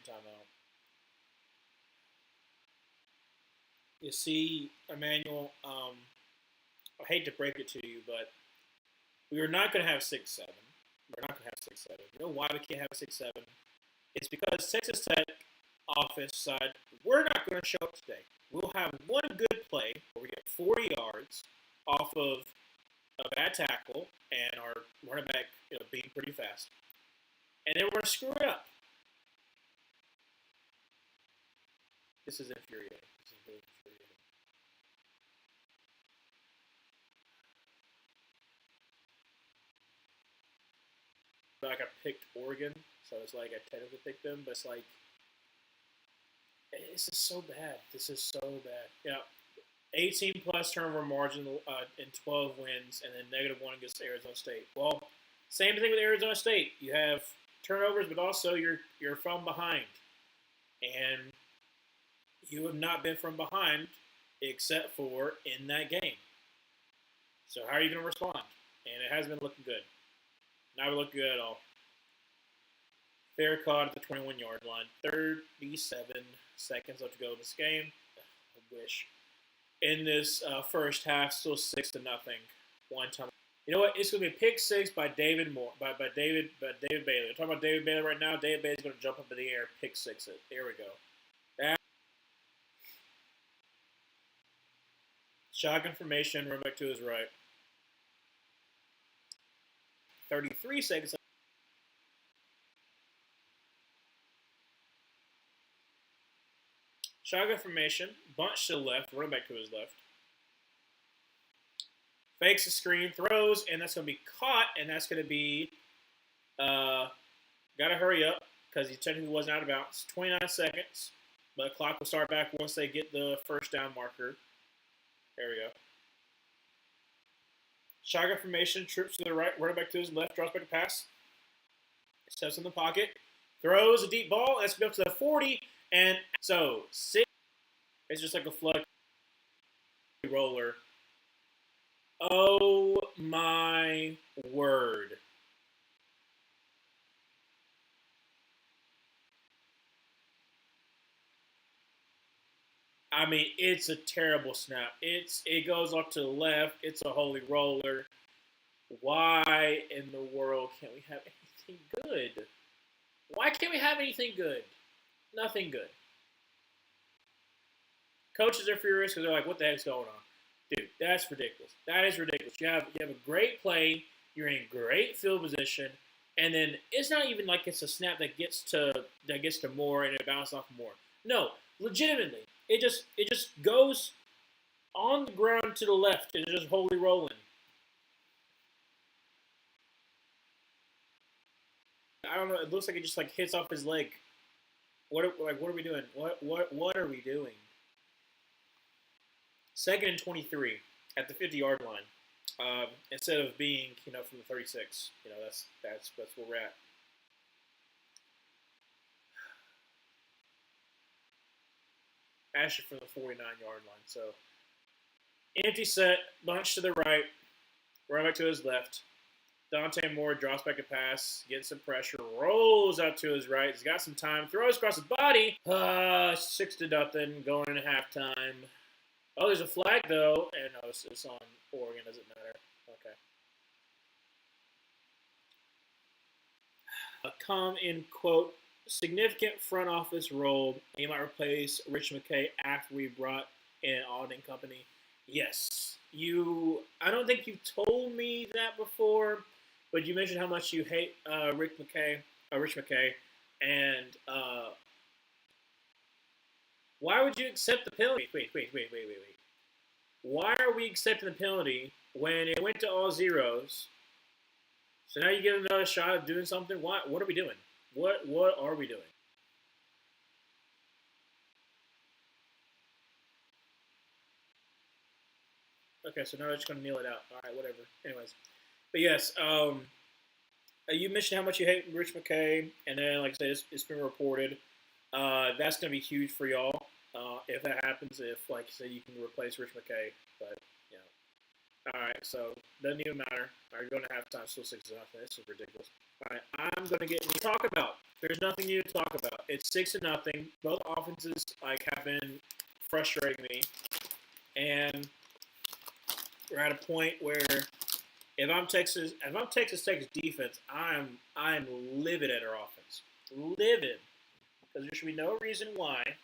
Timeout. You see, Emmanuel, I hate to break it to you, but we are not going to have 6-7. We're not going to have 6-7. You know why we can't have 6-7? It's because Texas Tech office side, we're not going to show up today. We'll have one good play where we get 40 yards off of a bad tackle and our running back being pretty fast. And then we're going to screw it up. This is infuriating. This is really infuriating. Like I picked Oregon So it's like I technically picked them, but it's like this is so bad. This is so bad. Yeah, 18 plus turnover margin in 12 wins, and then -1 against Arizona State. Well, same thing with Arizona State. You have turnovers, but also you're from behind, and you have not been from behind except for in that game. So how are you going to respond? And it hasn't been looking good. Not looking good at all. Fair caught at the 21-yard line. 37 seconds left to go in this game. I wish. In this first half, still 6-0. One time. You know what? It's going to be a pick six by David Moore, by David Bailey. I'm talking about David Bailey right now. David Bailey's going to jump up in the air, pick six it. There we go. Shotgun formation, run back to his right. 33 seconds. Shotgun formation, bunch to the left, run back to his left. Fakes the screen, throws, and that's going to be caught, and that's going to be, got to hurry up because he technically wasn't out of bounds. 29 seconds, but the clock will start back once they get the first down marker. There we go. Shotgun formation, trips to the right, running back to his left, draws back a pass. Steps in the pocket, throws a deep ball. That's up to the 40, and so 6. It's just like a flood roller. Oh my word. I mean, it's a terrible snap. It goes off to the left. It's a holy roller. Why in the world can't we have anything good? Why can't we have anything good? Nothing good. Coaches are furious because they're like, "What the heck's going on, dude? That's ridiculous. That is ridiculous. You have a great play. You're in great field position, and then it's not even like it's a snap that gets to Moore and it bounces off Moore. No, legitimately, it just goes on the ground to the left and it's just holy rolling. I don't know. It looks like it just like hits off his leg. What are we doing? What are we doing? 2nd and 23 at the 50-yard line. Instead of being from the 36. That's where we're at. Actually from the 49-yard line. So empty set, bunch to the right, right back to his left. Dante Moore drops back a pass, gets some pressure, rolls out to his right. He's got some time, throws across his body. 6-0 going into halftime. Oh, there's a flag though, and no, it's on Oregon. Doesn't matter. Okay. Come in quote significant front office role. He might replace Rich McKay after we brought in Alden Company. Yes, I don't think you've told me that before, but you mentioned how much you hate Rich McKay, and why would you accept the penalty? Wait. Why are we accepting the penalty when it went to all zeros? So now you get another shot of doing something. What are we doing? What are we doing? Okay, so now they're just going to kneel it out. All right, whatever. Anyways. But yes, you mentioned how much you hate Rich McKay, and then, like I said, it's been reported. That's going to be huge for y'all if that happens, if, like you said, you can replace Rich McKay. But, All right, so doesn't even matter. All right, going to halftime, still 6-0. This is ridiculous. All right, I'm going to get to talk about. There's nothing new to talk about. It's 6-0. Both offenses have been frustrating me, and we're at a point where if I'm Texas Tech's defense, I'm livid at our offense. Livid, because there should be no reason why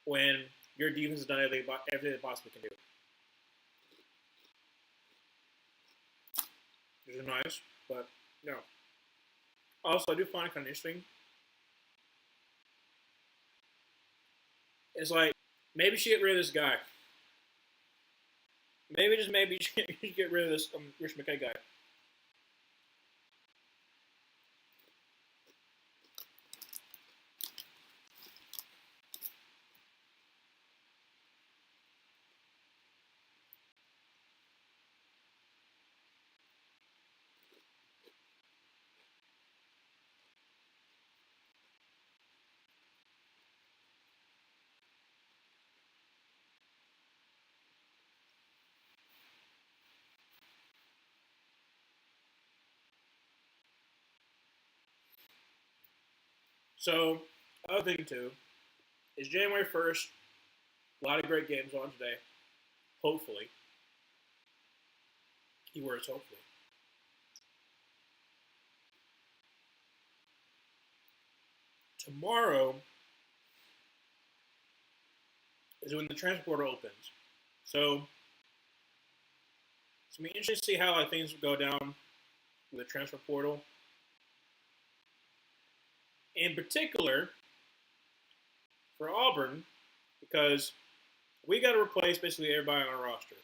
when your defense has done everything it possibly can do. Which is nice, but no. Also, I do find it kind of interesting. It's like, maybe you should get rid of this guy. Maybe you should get rid of this Rich McKay guy. So, other thing too is January 1st. A lot of great games on today. Hopefully, keywords hopefully. Tomorrow is when the transfer portal opens. So it's going to be interesting to see how things go down with the transfer portal. In particular, for Auburn, because we got to replace basically everybody on our roster,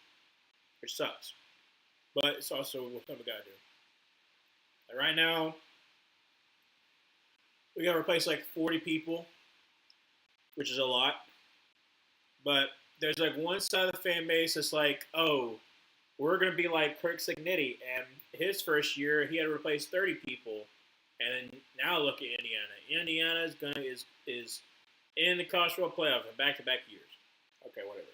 which sucks. But it's also what we got to do. And right now, we got to replace like 40 people, which is a lot. But there's like one side of the fan base that's like, oh, we're going to be like Kirk Cignetti. And his first year, he had to replace 30 people. And then now look at Indiana. Indiana is in the college football playoff in back-to-back years. Okay, whatever.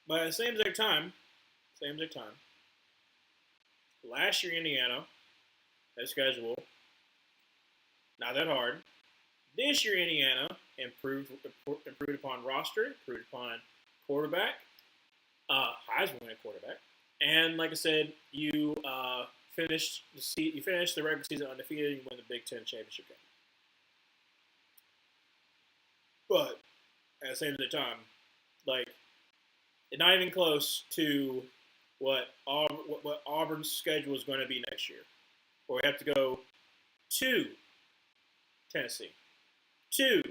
But at the same exact time, last year Indiana, their schedule, not that hard. This year Indiana improved upon roster, improved upon quarterback, Heisman winning quarterback, and like I said, you finished the regular season undefeated and win the Big Ten championship game. But at the same time, like, it's not even close to what Auburn's schedule is going to be next year. Where we have to go to Tennessee, to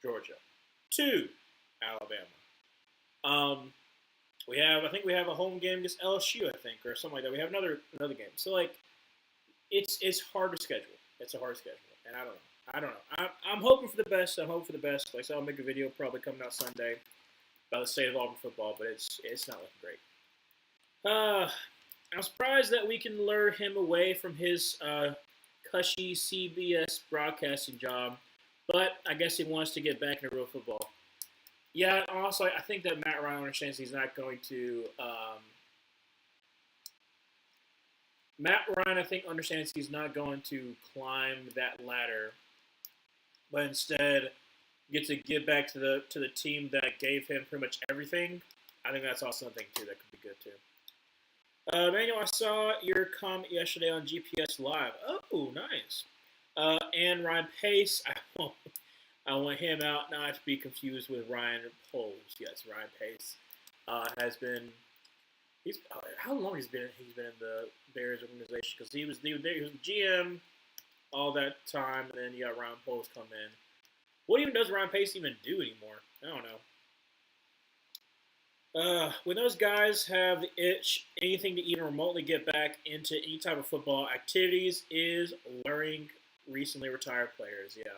Georgia, to Alabama. I think we have a home game against LSU, I think, or something like that. We have another game. So like, it's hard to schedule. It's a hard schedule, and I don't know. I'm hoping for the best. I'm hoping for the best. Like I said, I'll make a video probably coming out Sunday about the state of Auburn football, but it's not looking great. I'm surprised that we can lure him away from his cushy CBS broadcasting job, but I guess he wants to get back into real football. Yeah, also, I think that Matt Ryan understands he's not going to. Matt Ryan, I think, understands he's not going to climb that ladder, but instead get to give back to the team that gave him pretty much everything. I think that's also something too that could be good too. Manuel, I saw your comment yesterday on GPS Live. Oh, nice. And Ryan Pace, I want him out, not to be confused with Ryan Poles. Yes, Ryan Pace has been. How long he's been in the Bears organization? Because he was the GM all that time, and then you got Ryan Poles come in. What even does Ryan Pace even do anymore? I don't know. When those guys have the itch, anything to even remotely get back into any type of football activities is luring recently retired players. Yeah,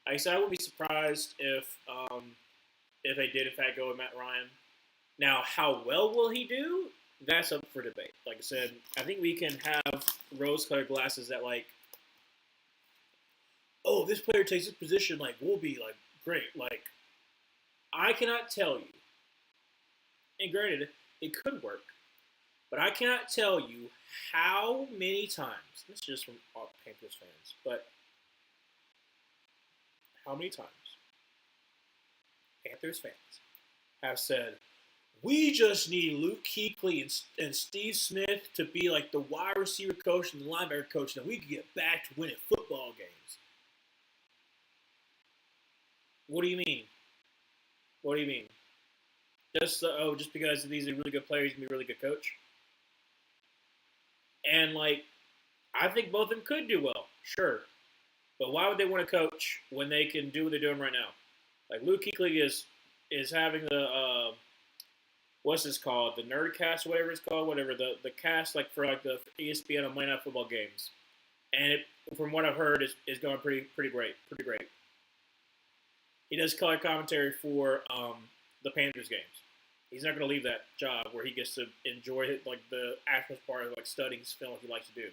like I said, I wouldn't be surprised if they did in fact go with Matt Ryan. Now, how well will he do? That's up for debate. Like I said, I think we can have rose-colored glasses that like, oh, this player takes this position, like we'll be like great. Like, I cannot tell you. And granted, it could work, but I cannot tell you how many times, this is just from Panthers fans, but how many times Panthers fans have said, we just need Luke Kuechly and Steve Smith to be like the wide receiver coach and the linebacker coach, and we can get back to winning football games. What do you mean? What do you mean? Just because these are really good players, you can be a really good coach. And like, I think both of them could do well, sure. But why would they want to coach when they can do what they're doing right now? Like Luke Kuechly is having the what's this called? The Nerdcast, whatever it's called, whatever the cast like for like the ESPN on Monday Night Football games, and it, from what I've heard, is going pretty great. He does color commentary for the Panthers games. He's not going to leave that job where he gets to enjoy it, like the actual part of like studying film like he likes to do.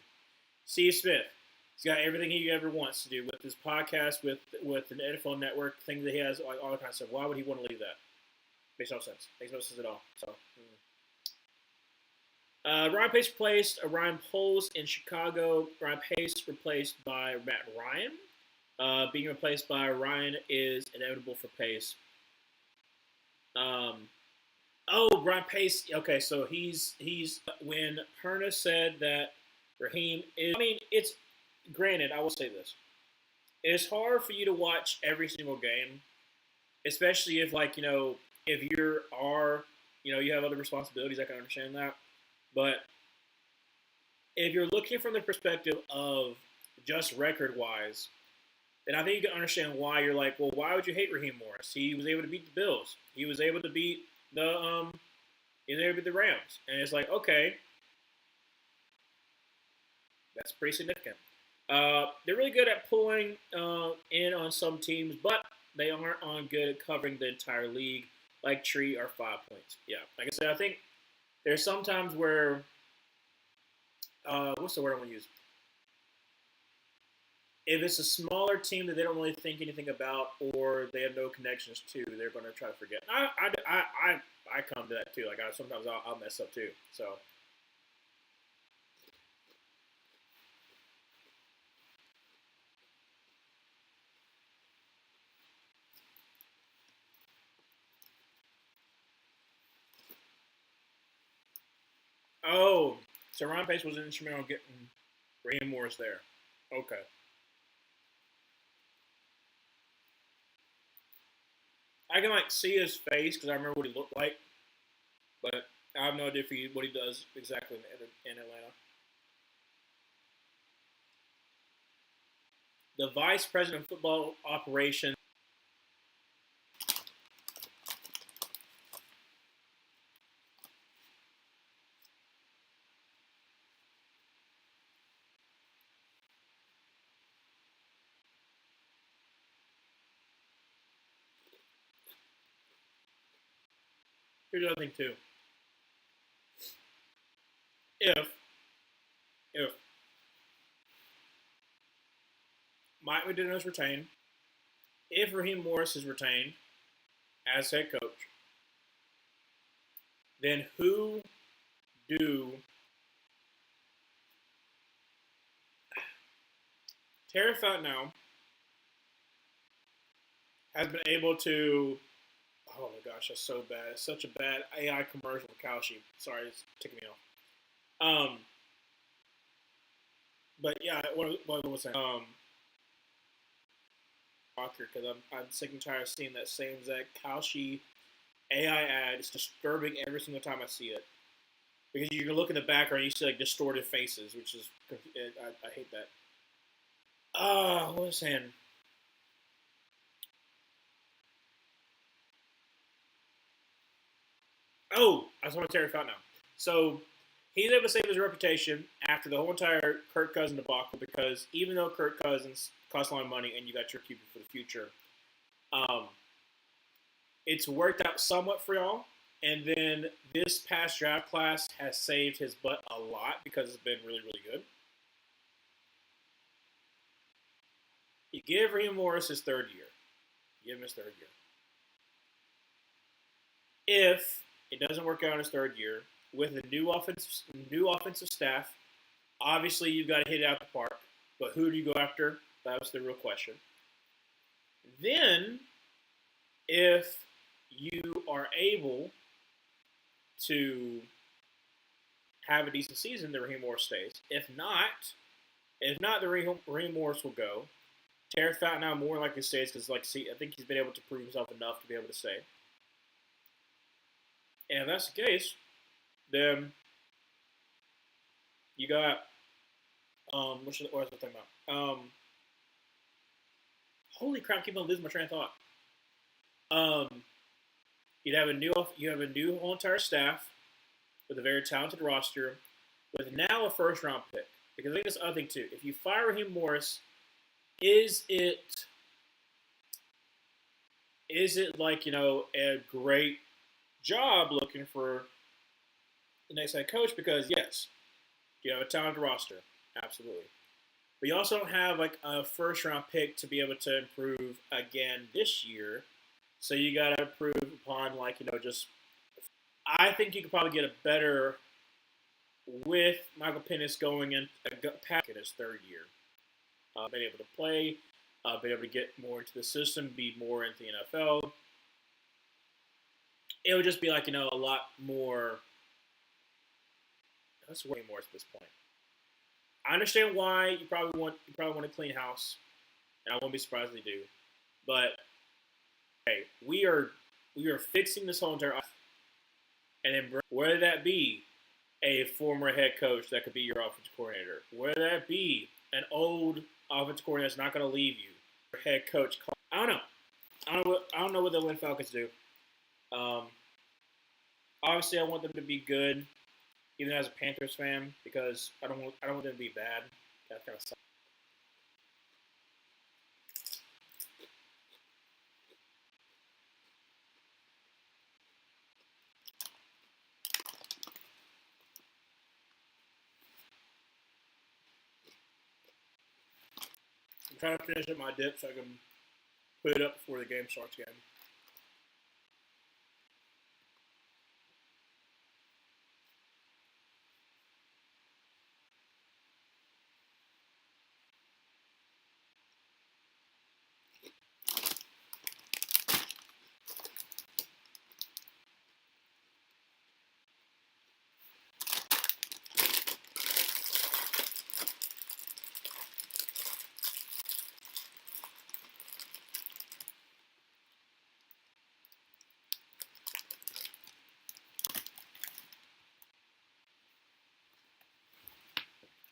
Steve Smith, he's got everything he ever wants to do with his podcast, with an NFL Network, things that he has, like all that kind of stuff. Why would he want to leave that? Makes no sense. Makes no sense at all. So, Ryan Pace replaced Ryan Poles in Chicago. Ryan Pace replaced by Matt Ryan. Being replaced by Ryan is inevitable for Pace. Um, Ryan Pace. Okay, so he's when Perna said that Raheem is. I mean, it's granted. I will say this: it's hard for you to watch every single game, especially if if you have other responsibilities. I can understand that, but if you're looking from the perspective of just record wise, then I think you can understand why you're like, well, why would you hate Raheem Morris? He was able to beat the Bills. He was able to beat the Rams, and it's like, okay, that's pretty significant. They're really good at pulling in on some teams, but they aren't on good at covering the entire league like Tree or 5 points. Yeah, like I said, I think there's sometimes where what's the word I want to use? If it's a smaller team that they don't really think anything about or they have no connections to, they're going to try to forget. I come to that too. Like sometimes I'll mess up too. So so Ryan Pace was instrumental in getting Raheem Morris there. Okay. I can see his face because I remember what he looked like, but I have no idea what he does exactly in Atlanta. The vice president of football operations. Here's the other thing too. If Mike Medina is retained, if Raheem Morris is retained as head coach, then who do Terry Fontenot has been able to. Oh my gosh, that's so bad. It's such a bad AI commercial for Kalshi. Sorry, it's ticking me off. But yeah, what was that? Walker, because I'm sick and tired of seeing that same exact Kalshi AI ad. It's disturbing every single time I see it. Because you can look in the background, you see distorted faces, which is I hate that. What was I saying? Oh, I was talking about Terry Fontenot. So he's able to save his reputation after the whole entire Kirk Cousins debacle because even though Kirk Cousins costs a lot of money and you got your QB for the future, um, it's worked out somewhat for y'all. And then this past draft class has saved his butt a lot because it's been really, really good. You give Raheem Morris his third year. You give him his third year. If it doesn't work out in his third year with a new offensive staff, obviously you've got to hit it out the park. But who do you go after? That's the real question. Then, if you are able to have a decent season, the Raheem Morris stays. If not, the Raheem Morris will go. Terry Fontenot more likely stays because, I think he's been able to prove himself enough to be able to stay. And if that's the case, then you got what was I talking about? Holy crap! I keep on losing my train of thought. You have a new whole entire staff with a very talented roster, with now a first round pick. Because I think this other thing too. If you fire Raheem Morris, is it a great job looking for the next head coach? Because yes, you have a talented roster, absolutely. But you also don't have a first round pick to be able to improve again this year. So you got to improve upon just. I think you could probably get a better with Michael Penix going in back in his third year, being able to play, being able to get more into the system, be more into the NFL. It would just be like a lot more. That's way more at this point. I understand why you probably want to clean house, and I won't be surprised if they do. But hey, we are fixing this whole entire, and then whether that be a former head coach that could be your offensive coordinator, whether that be an old offensive coordinator that's not going to leave you, your head coach. I don't know. I don't know what the Atlanta Falcons do. Um, Obviously, I want them to be good, even as a Panthers fan, because I don't want them to be bad. That kind of sucks. I'm trying to finish up my dip so I can put it up before the game starts again.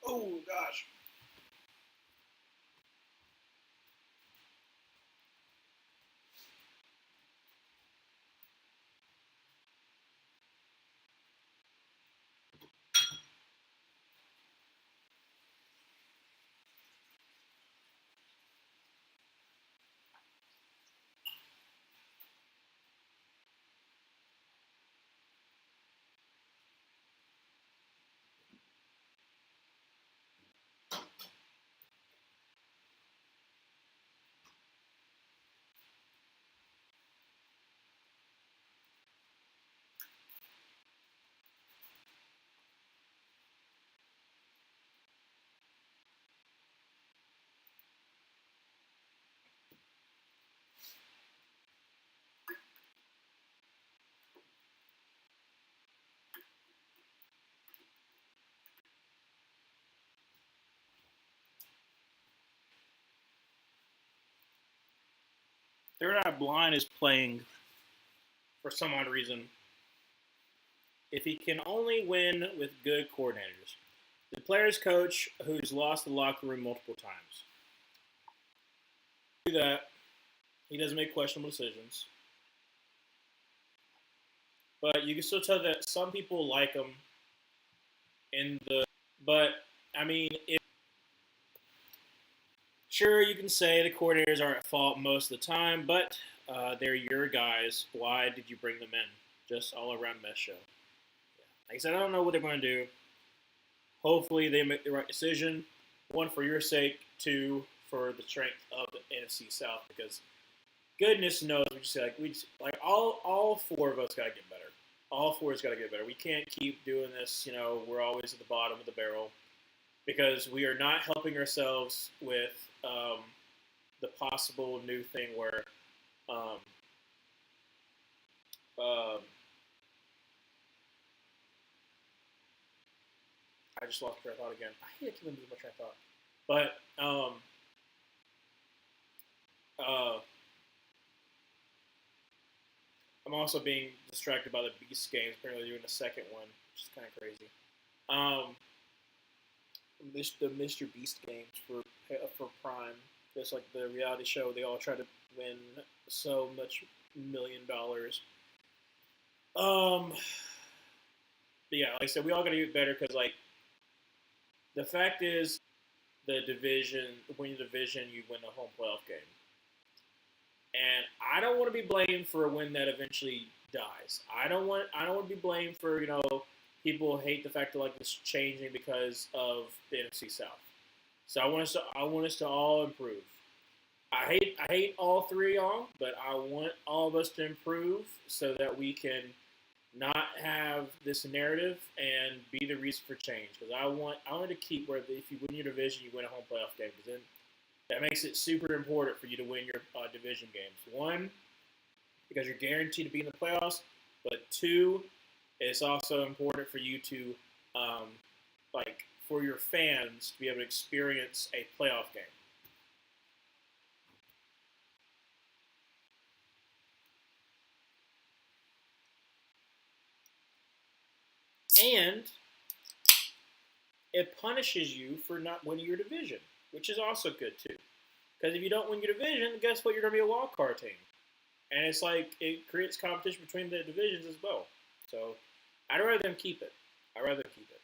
Oh gosh. Third Eye Blind is playing for some odd reason. If he can only win with good coordinators, the player's coach who's lost the locker room multiple times. Do that. He doesn't make questionable decisions, but you can still tell that some people like him in the. But I mean, sure you can say the coordinators are at fault most of the time, but they're your guys. Why did you bring them in? Just all around mess show. Like I said, I don't know what they're going to do. Hopefully, they make the right decision. One, for your sake. Two, for the strength of the NFC South. Because goodness knows, we just all four of us got to get better. All four has got to get better. We can't keep doing this. We're always at the bottom of the barrel because we are not helping ourselves with the possible new thing where um, uh, I just lost train of thought again. I hate to lose my train of thought, but uh, I'm also being distracted by the Beast games. Apparently, doing the second one, which is kind of crazy. Um, the Mr. Beast games for Prime. It's like the reality show. They all try to win so much $1 million. Um, but yeah, like I said, we all got to get better because the fact is, the division, win the division, you win the home playoff game. And I don't want to be blamed for a win that eventually dies. I don't want to be blamed for people hate the fact that this changing because of the NFC South. So I want us to all improve. I hate all three of y'all, but I want all of us to improve so that we can not have this narrative and be the reason for change. Because I want to keep where if you win your division, you win a home playoff game. Because then that makes it super important for you to win your division games. One, because you're guaranteed to be in the playoffs, but two, it's also important for you to um, for your fans to be able to experience a playoff game. And it punishes you for not winning your division, which is also good too. Because if you don't win your division, guess what? You're going to be a wild card team, and it's like it creates competition between the divisions as well. So I'd rather them keep it. I'd rather keep it.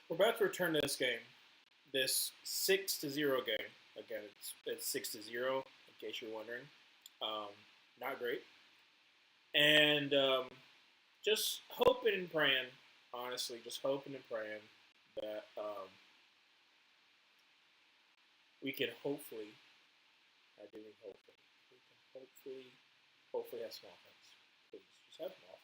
We're about to return to this game, this 6-0 game. Again, it's 6-0. In case you're wondering, um, not great. And just hoping and praying, honestly, just hoping and praying that we can hopefully, I do mean hopefully, we can hopefully have some offense. Please, just have some offense.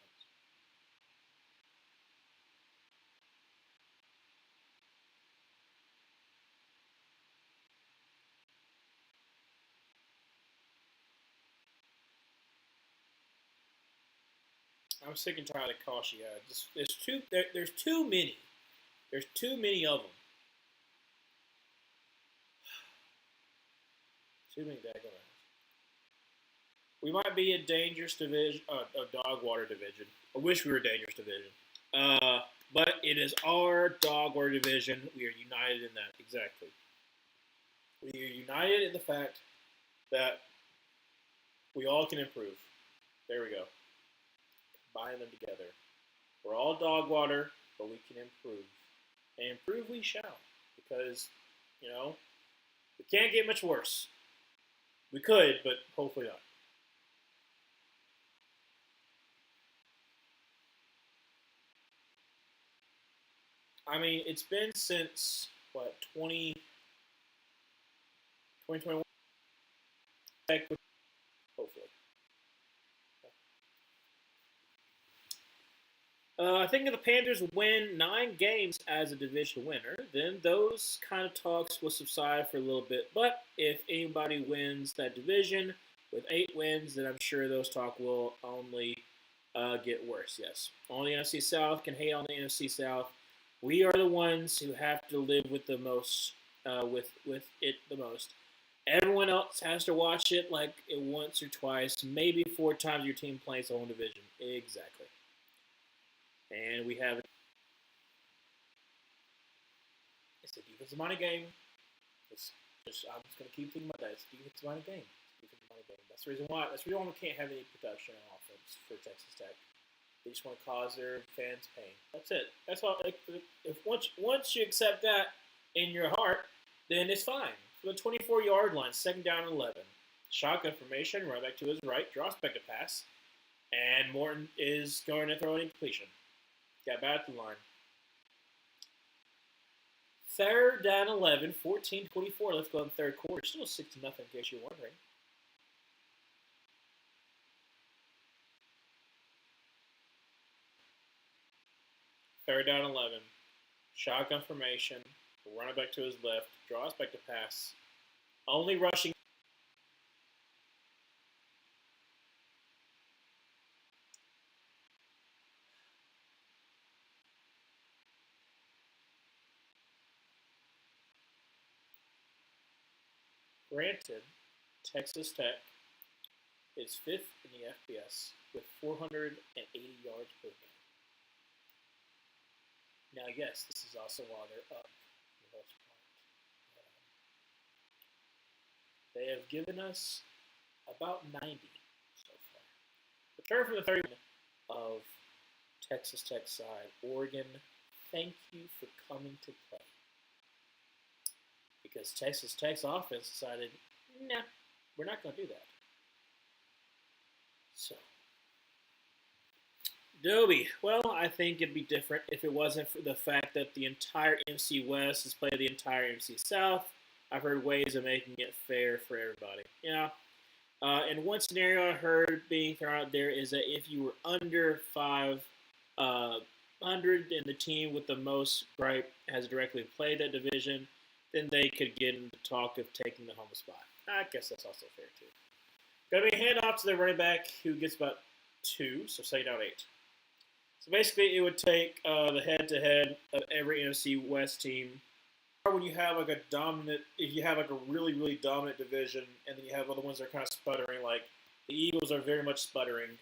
I'm sick and tired of Kashi. There's too many. There's too many of them. Too many daggone. We might be a dangerous division, a dog water division. I wish we were a dangerous division. But it is our dog water division. We are united in that. Exactly. We are united in the fact that we all can improve. There we go. Combine them together. We're all dog water, but we can improve. And improve we shall. Because, you know, we can't get much worse. We could, but hopefully not. I mean, it's been since, what, 2021? Hopefully. I think if the Panthers win 9 games as a division winner, then those kind of talks will subside for a little bit. But if anybody wins that division with 8 wins, then I'm sure those talk will only get worse. Yes, only the NFC South can hate on the NFC South. We are the ones who have to live with the most, with it the most. Everyone else has to watch it like it once or twice, maybe 4 times your team plays the whole division. Exactly. And we have it's a defensive minded game. It's I'm just gonna keep thinking about that. It's a defensive minded game. It's a defensive minded game. That's the reason why. That's the reason why we can't have any production on offense for Texas Tech. They just want to cause their fans pain. That's it. That's all. If once you accept that in your heart, then it's fine. For the 24-yard line, second down and 11. Shotgun formation, right back to his right, draws back to pass, and Morton is going to throw an incompletion. Got back to the line. Third down 11, 14-24. Let's go in the third quarter. Still 6-0 in case you're wondering. Third down 11. Shotgun formation. Run it back to his left. Draws back to pass. Only rushing. Granted, Texas Tech is fifth in the FBS with 480 yards per game. Now, yes, this is also while they're up for the most part. They have given us about 90 so far. Return from the 30 of Texas Tech side, Oregon thank you for coming to play. Because Texas Tech's offense decided, nah, we're not going to do that. So, Dobie, well, I think it'd be different if it wasn't for the fact that the entire NFC West has played the entire NFC South. I've heard ways of making it fair for everybody. Yeah. And one scenario I heard being thrown out there is that if you were under 500 and the team with the most gripe has directly played that division, then they could get into the talk of taking the home spot. I guess that's also fair too. Going to be a handoff to the running back who gets about 2, so say down 8. So basically, it would take the head-to-head of every NFC West team. When you have like a dominant, if you have like a really, really dominant division, and then you have other ones that are kind of sputtering, like the Eagles are very much sputtering,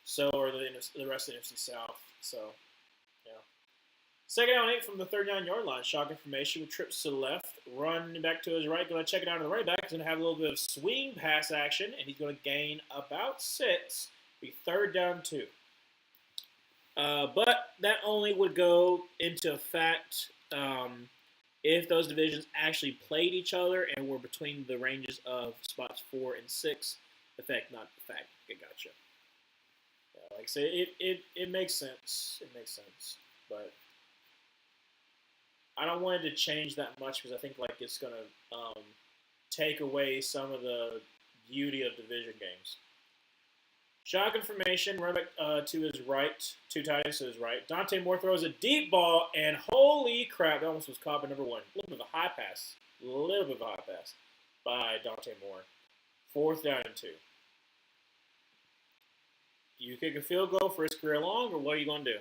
so are the rest of the NFC South. So, yeah. Second down 8 from the 39-yard line. Shotgun formation with trips to the left, run back to his right. Going to check it out to the right back. He's going to have a little bit of swing pass action, and he's going to gain about 6. Be third down 2. But that only would go into effect if those divisions actually played each other and were between the ranges of spots 4 and 6. Effect, not the fact. I gotcha. Like I say, it makes sense. It makes sense. But I don't want it to change that much because I think like it's going to take away some of the beauty of division games. Shotgun formation, run back to his right, 2 tight ends to his right. Dante Moore throws a deep ball, and holy crap, that almost was caught by number 1. A little bit of a high pass. A little bit of a high pass by Dante Moore. 4th down and 2. You kick a field goal for his career long, or what are you going to do?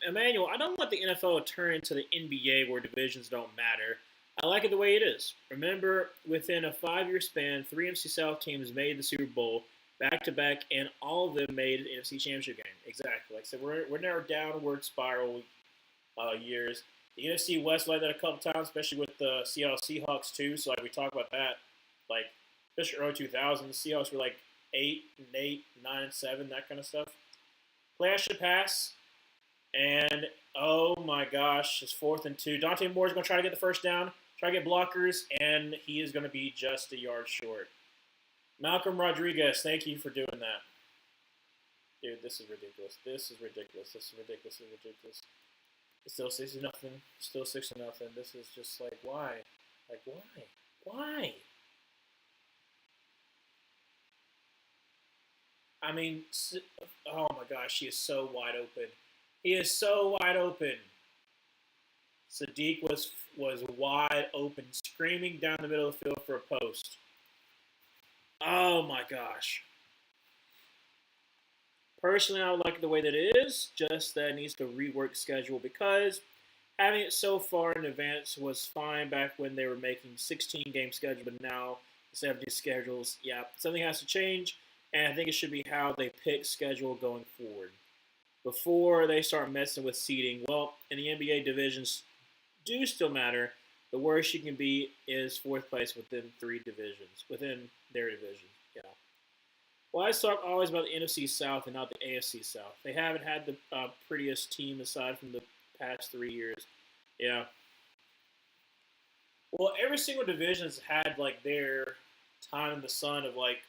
Emmanuel, I don't want the NFL to turn into the NBA where divisions don't matter. I like it the way it is. Remember, within a 5-year span, 3 NFC South teams made the Super Bowl back-to-back, and all of them made an NFC Championship game. Exactly. Like I said, we're in our downward spiral years. The NFC West like that a couple times, especially with the Seattle Seahawks, too. So, like, we talk about that. Like, especially early 2000s, Seahawks were, like, 8-8, 9-7, that kind of stuff. Play should pass. And, oh, my gosh, it's 4th and 2. Dante Moore is going to try to get the first down, try to get blockers, and he is going to be just a yard short. Malcolm Rodriguez, thank you for doing that. Dude, this is ridiculous. This is ridiculous. This is ridiculous. This is ridiculous. It's still 6-0. Still 6-0. This is just like, why? Like, why? Why? I mean, oh my gosh, he is so wide open. He is so wide open. Sadiq was wide open, screaming down the middle of the field for a post. Oh my gosh. Personally, I like it the way that it is, just that it needs to rework schedule because having it so far in advance was fine back when they were making 16-game schedule, but now the 70 schedules, yeah, something has to change, and I think it should be how they pick schedule going forward. Before they start messing with seeding, well, in the NBA divisions do still matter. The worst you can be is 4th place within 3 divisions, within their division. Yeah. Well, I talk always about the NFC South and not the AFC South. They haven't had the prettiest team aside from the past 3 years. Yeah. Well, every single division's had like their time in the sun of like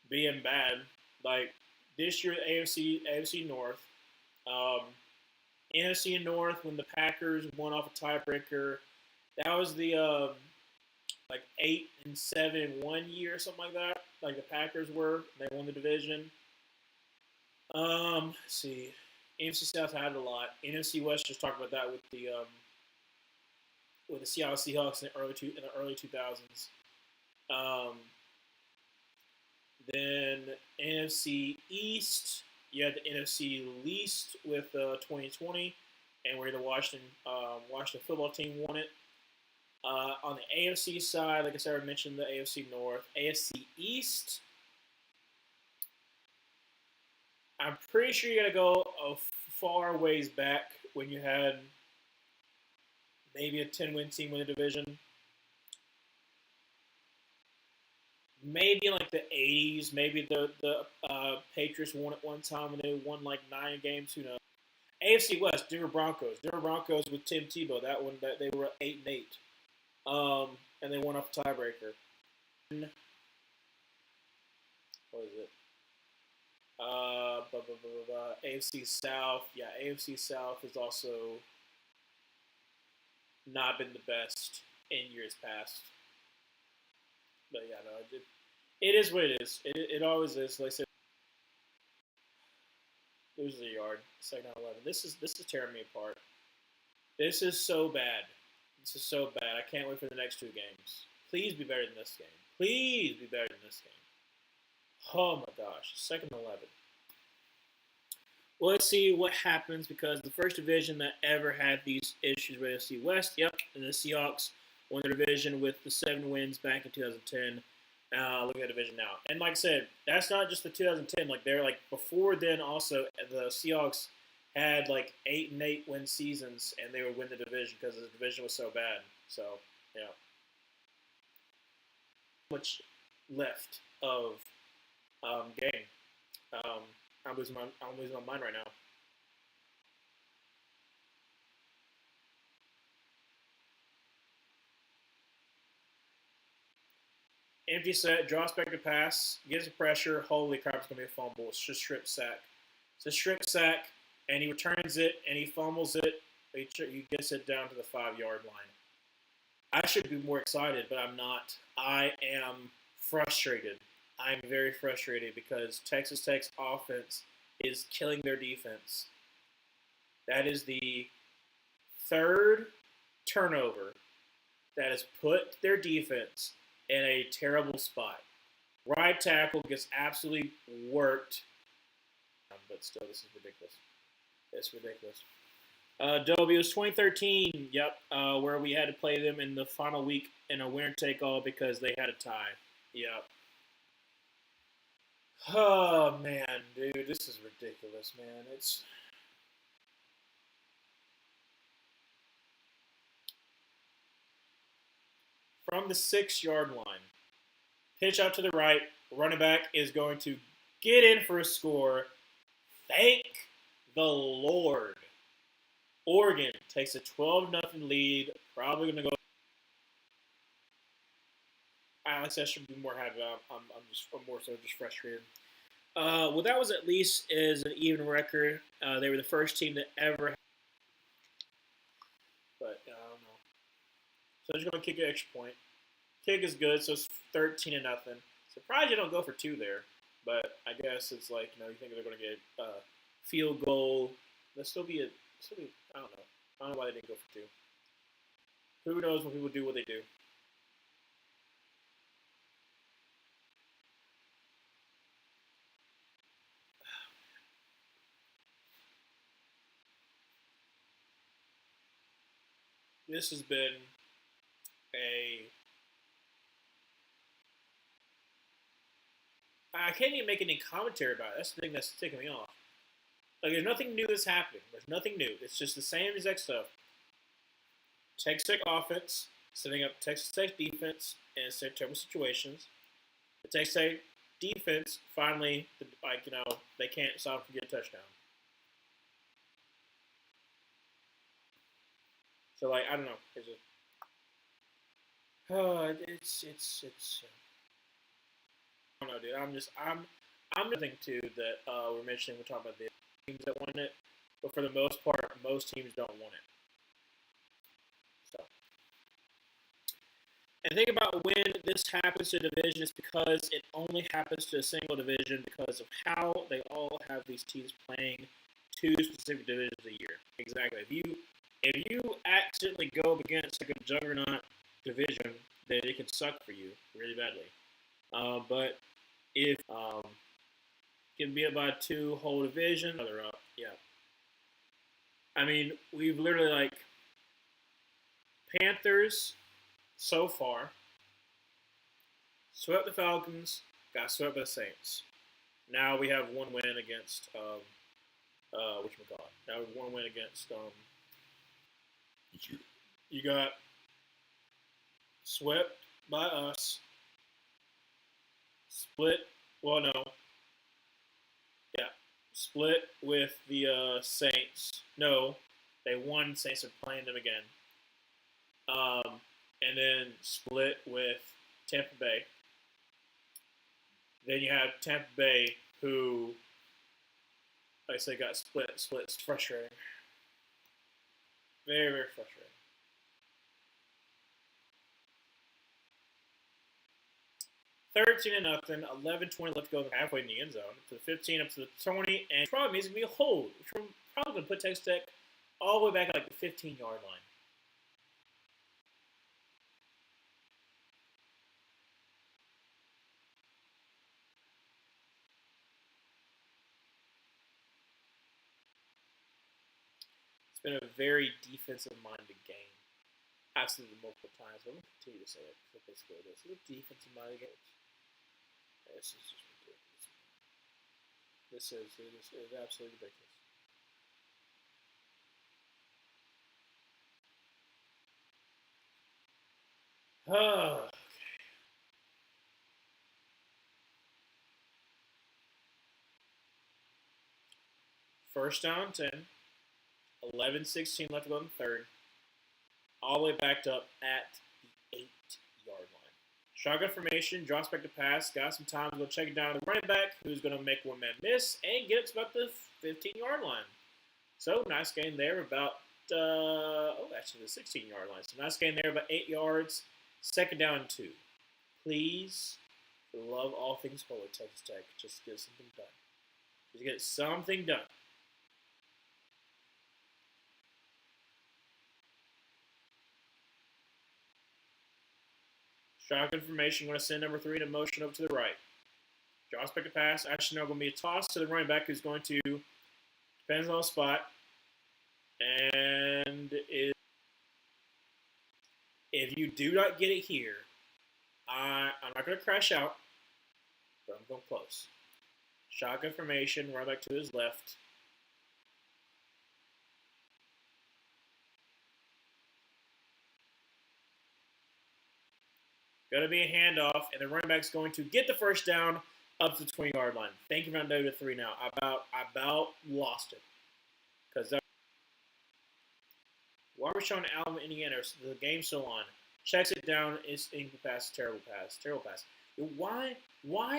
being bad. Like this year, AFC North. NFC North when the Packers won off a tiebreaker. That was the like 8-7 in 1 year or something like that. Like the Packers were, they won the division. Let's see, NFC South had a lot. NFC West just talked about that with the Seattle Seahawks in the early 2000s. Then NFC East. You had the NFC least with 2020, and where the Washington football team won it. On the AFC side, like I said, I mentioned the AFC North. AFC East, I'm pretty sure you got to go a far ways back when you had maybe a 10-win team win the division. Maybe in like the 80s, maybe the Patriots won at one time and they won like 9 games. Who knows? AFC West, Denver Broncos. Denver Broncos with Tim Tebow. That one, that they were 8-8, and they won off a tiebreaker. What is it? AFC South. Yeah, AFC South has also not been the best in years past. But yeah, no, it is what it is. It always is. Like I said, loses a yard, second and 11. This is tearing me apart. This is so bad. This is so bad. I can't wait for the next two games. Please be better than this game. Please be better than this game. Oh my gosh, second and 11. Well, let's see what happens because the first division that ever had these issues with AFC West, yep, and the Seahawks won the division with the 7 wins back in 2010. Look at the division now. And like I said, that's not just the 2010. Like they're like before then also the Seahawks had like 8-8 win seasons and they would win the division because the division was so bad. So yeah, much left of game. I'm losing my mind right now. Empty set, draws back to pass, gets the pressure. Holy crap, it's going to be a fumble. It's just strip sack. It's a strip sack, and he returns it, and he fumbles it. He gets it down to the 5-yard line. I should be more excited, but I'm not. I am frustrated. I'm very frustrated because Texas Tech's offense is killing their defense. That is the third turnover that has put their defense in a terrible spot. Right tackle gets absolutely worked. But still, this is ridiculous. It's ridiculous. W was 2013, yep, where we had to play them in the final week in a winner-take-all because they had a tie. Yep. Oh, man, dude, this is ridiculous, man. It's... From the 6-yard line, pitch out to the right, running back is going to get in for a score. Thank the Lord. Oregon takes a 12-0 lead. Probably going to go. Alex, I should be more happy. I'm more so just frustrated. Well, that was at least is an even record. They were the first team that ever. But I don't know. So they're just going to kick an extra point. Kick is good, so it's 13-0. Surprised you don't go for 2 there. But I guess it's like, you think they're going to get a field goal. There'll still be I don't know. I don't know why they didn't go for 2. Who knows when people do what they do. This has been I can't even make any commentary about it. That's the thing that's ticking me off. Like, there's nothing new that's happening. There's nothing new. It's just the same exact stuff. Texas Tech offense, setting up Texas Tech defense in terrible situations. The Texas Tech defense, finally, they can't stop from getting a touchdown. So, I don't know. It's I don't know, dude. I'm nothing too that we're mentioning. We're talking about the teams that won it, but for the most part, most teams don't want it. So, and think about when this happens to a division, it's because it only happens to a single division because of how they all have these teams playing 2 specific divisions a year. Exactly. If you accidentally go up against like a juggernaut division, then it can suck for you really badly. But if can be about 2 whole division, they're up. Yeah. I mean, we've literally Panthers so far swept the Falcons, got swept by the Saints. Now we have 1 win against whatchamacallit. Now we have 1 win against you got swept by us. Split. Well, no. Yeah. split with the Saints. No, they won. Saints are playing them again. And then split with Tampa Bay. Then you have Tampa Bay, who, like I said, got split. It's frustrating. Very, very frustrating. 13-0, 11:20 left to go halfway in the end zone. To the 15, up to the 20, and probably means it's going to be a hold, which we're probably going to put Texas Tech all the way back at like the 15-yard line. It's been a very defensive-minded game. I've said it multiple times, but I'm going to continue to say it because basically it is. It's a defensive-minded game. This is just ridiculous. It is absolutely ridiculous. Oh, first down 10, 11:16 left to go in the third. All the way backed up at the 8-yard line. Shotgun formation, drops back to pass, got some time to go check it down to the running back, who's going to make one man miss and get it to about the 15-yard line. So nice gain there, about actually the 16-yard line. So nice gain there, about 8 yards. Second down 2. Please, for the love of all things holy, Texas Tech, just get something done. Just get something done. Shotgun formation, going to send number 3 to motion over to the right. Drops back to pass. Actually, now going to be a toss to the running back who's going to, depends on the spot. And if you do not get it here, I'm not going to crash out, but I'm going close. Shotgun formation, running back to his left. Going to be a handoff, and the running back's going to get the first down up to the 20-yard line. Thank you for not doing to 3 now. I about lost it. Because why are we showing Alabama, Indiana? The game's still on. Checks it down. It's incomplete pass. Terrible pass. Terrible pass. Why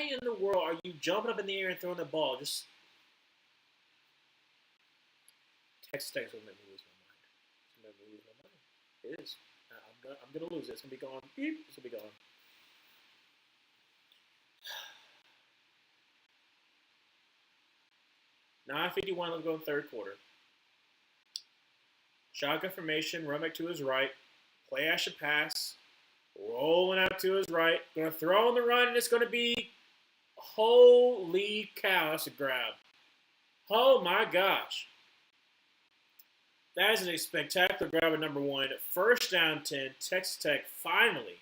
in the world are you jumping up in the air and throwing the ball? Just Texas Tech's going to make me lose my mind. It's going to make me lose my mind. It is. I'm gonna lose it. It's gonna be gone. Beep. It's gonna be gone. $9:51 left to go in the third quarter. Shotgun formation. Run back to his right. Play action pass. Rolling out to his right. Gonna throw on the run, and it's gonna be. Holy cow! That's a grab. Oh my gosh. That is a spectacular grab at number 1. First down 10. Texas Tech finally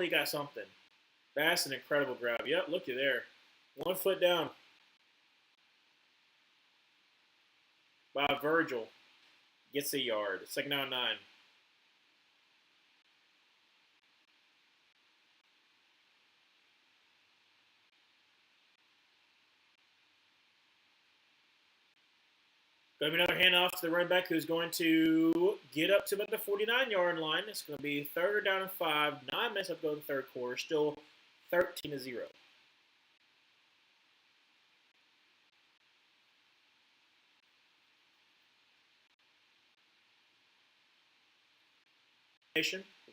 got something. That's an incredible grab. Yep, looky there. 1 foot down. By Virgil. Gets a yard. Second down 9. Going to be another handoff to the running back who's going to get up to about the 49-yard line. It's going to be third down and 5. 9 minutes up to go in the third quarter. Still 13-0.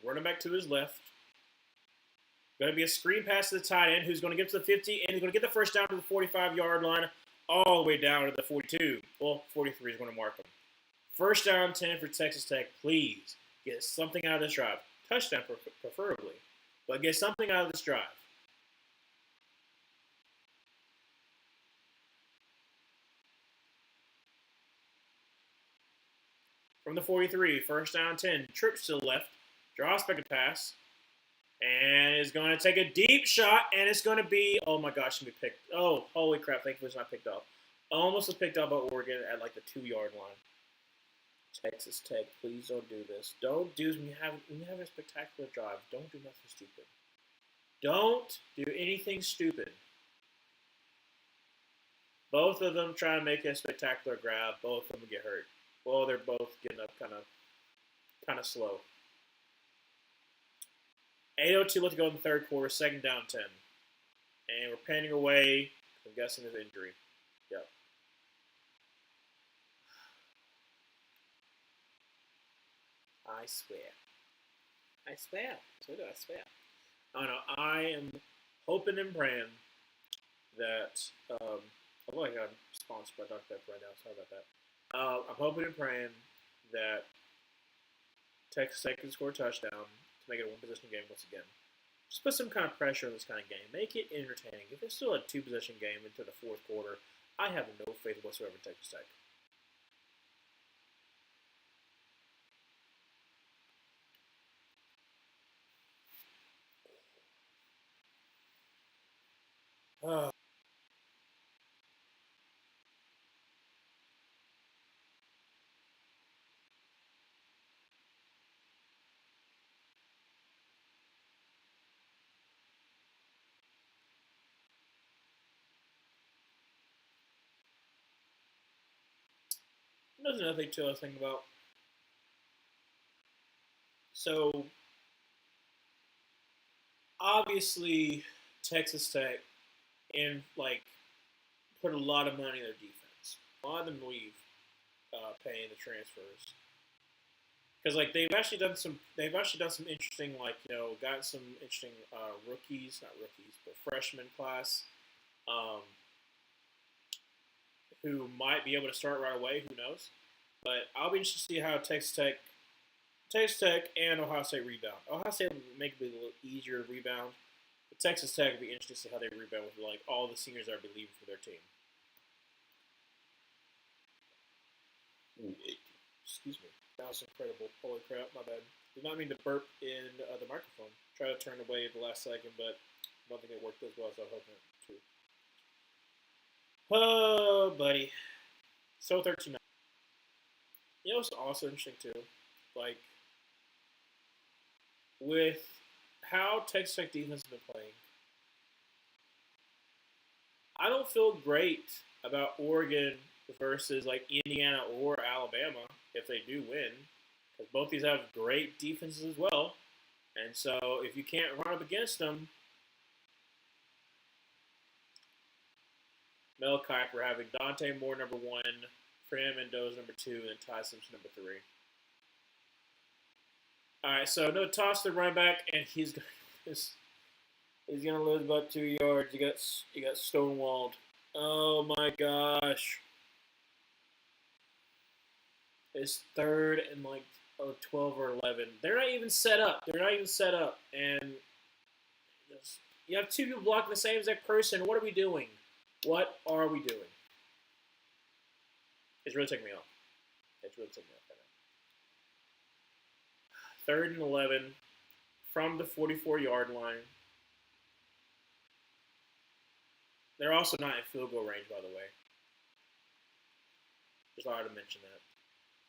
Running back to his left. Going to be a screen pass to the tight end who's going to get to the 50, and he's going to get the first down to the 45-yard line all the way down to the 42. Well, 43 is going to mark him. First down 10 for Texas Tech. Please get something out of this drive. Touchdown preferably, but get something out of this drive. From the 43, first down 10. Trips to the left. Draws back a pass. And is going to take a deep shot, and it's going to be, oh my gosh, it's going to be picked. Oh, holy crap, thankfully it's not picked up. Almost was picked up by Oregon at like the 2-yard line. Texas Tech, please don't do this. Don't do this when you have a spectacular drive. Don't do nothing stupid. Don't do anything stupid. Both of them try to make a spectacular grab. Both of them get hurt. Well, they're both getting up kind of slow. 8:02 left to go in the third quarter. Second down 10, and we're panning away. I'm guessing his injury. Yep. I swear. I swear. I swear. I don't know. I am hoping and praying that. I feel like I'm sponsored by Dr. Pepper right now. Sorry about that. I'm hoping and praying that Texas Tech can score a touchdown to make it a one-possession game once again. Just put some kind of pressure on this kind of game. Make it entertaining. If it's still a two-possession game into the fourth quarter, I have no faith whatsoever in Texas Tech. Uh, There's another thing too I was thinking about. So obviously Texas Tech and put a lot of money in their defense. A lot of them leave paying the transfers because they've actually done some interesting got some interesting rookies, not rookies, but freshman class who might be able to start right away. Who knows? But I'll be interested to see how Texas Tech and Ohio State rebound. Ohio State will make it a little easier to rebound. But Texas Tech will be interesting to see how they rebound with all the seniors that are leaving for their team. Excuse me. That was incredible. Holy crap, my bad. Did not mean to burp in the microphone. Try to turn away at the last second, but I don't think it worked as well as I was hoping it to. Oh, buddy. So 13. You know what's also interesting, too? With how Texas Tech defense has been playing, I don't feel great about Oregon versus Indiana or Alabama if they do win, because both these have great defenses as well. And so if you can't run up against them, Mel Kiper having Dante Moore number 1, Fernando Mendoza number 2, and Ty Simpson number 3. All right, so no toss the running back, and he's gonna lose about 2 yards. He got stonewalled. Oh my gosh! It's third and 12 or 11. They're not even set up. And you have two people blocking the same exact person. What are we doing? What are we doing? It's really taking me off. Third and 11 from the 44-yard line. They're also not in field goal range, by the way. Just thought to mention that.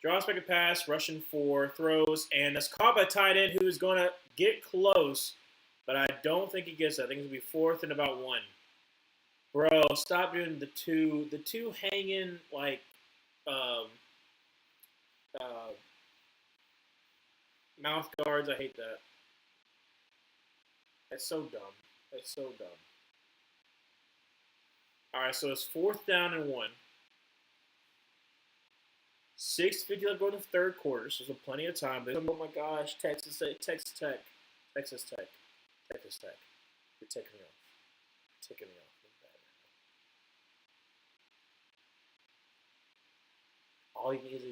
Draws back a pass, rushing 4, throws, and that's caught by tight end who is going to get close, but I don't think he gets it. I think it's going to be 4th and about 1. Bro, stop doing the two hanging mouth guards. I hate that. That's so dumb. All right, so it's 4th down and 1. 6:50 left to go in the third quarter, so there's plenty of time. But oh my gosh, Texas Tech. You're taking me off. All you need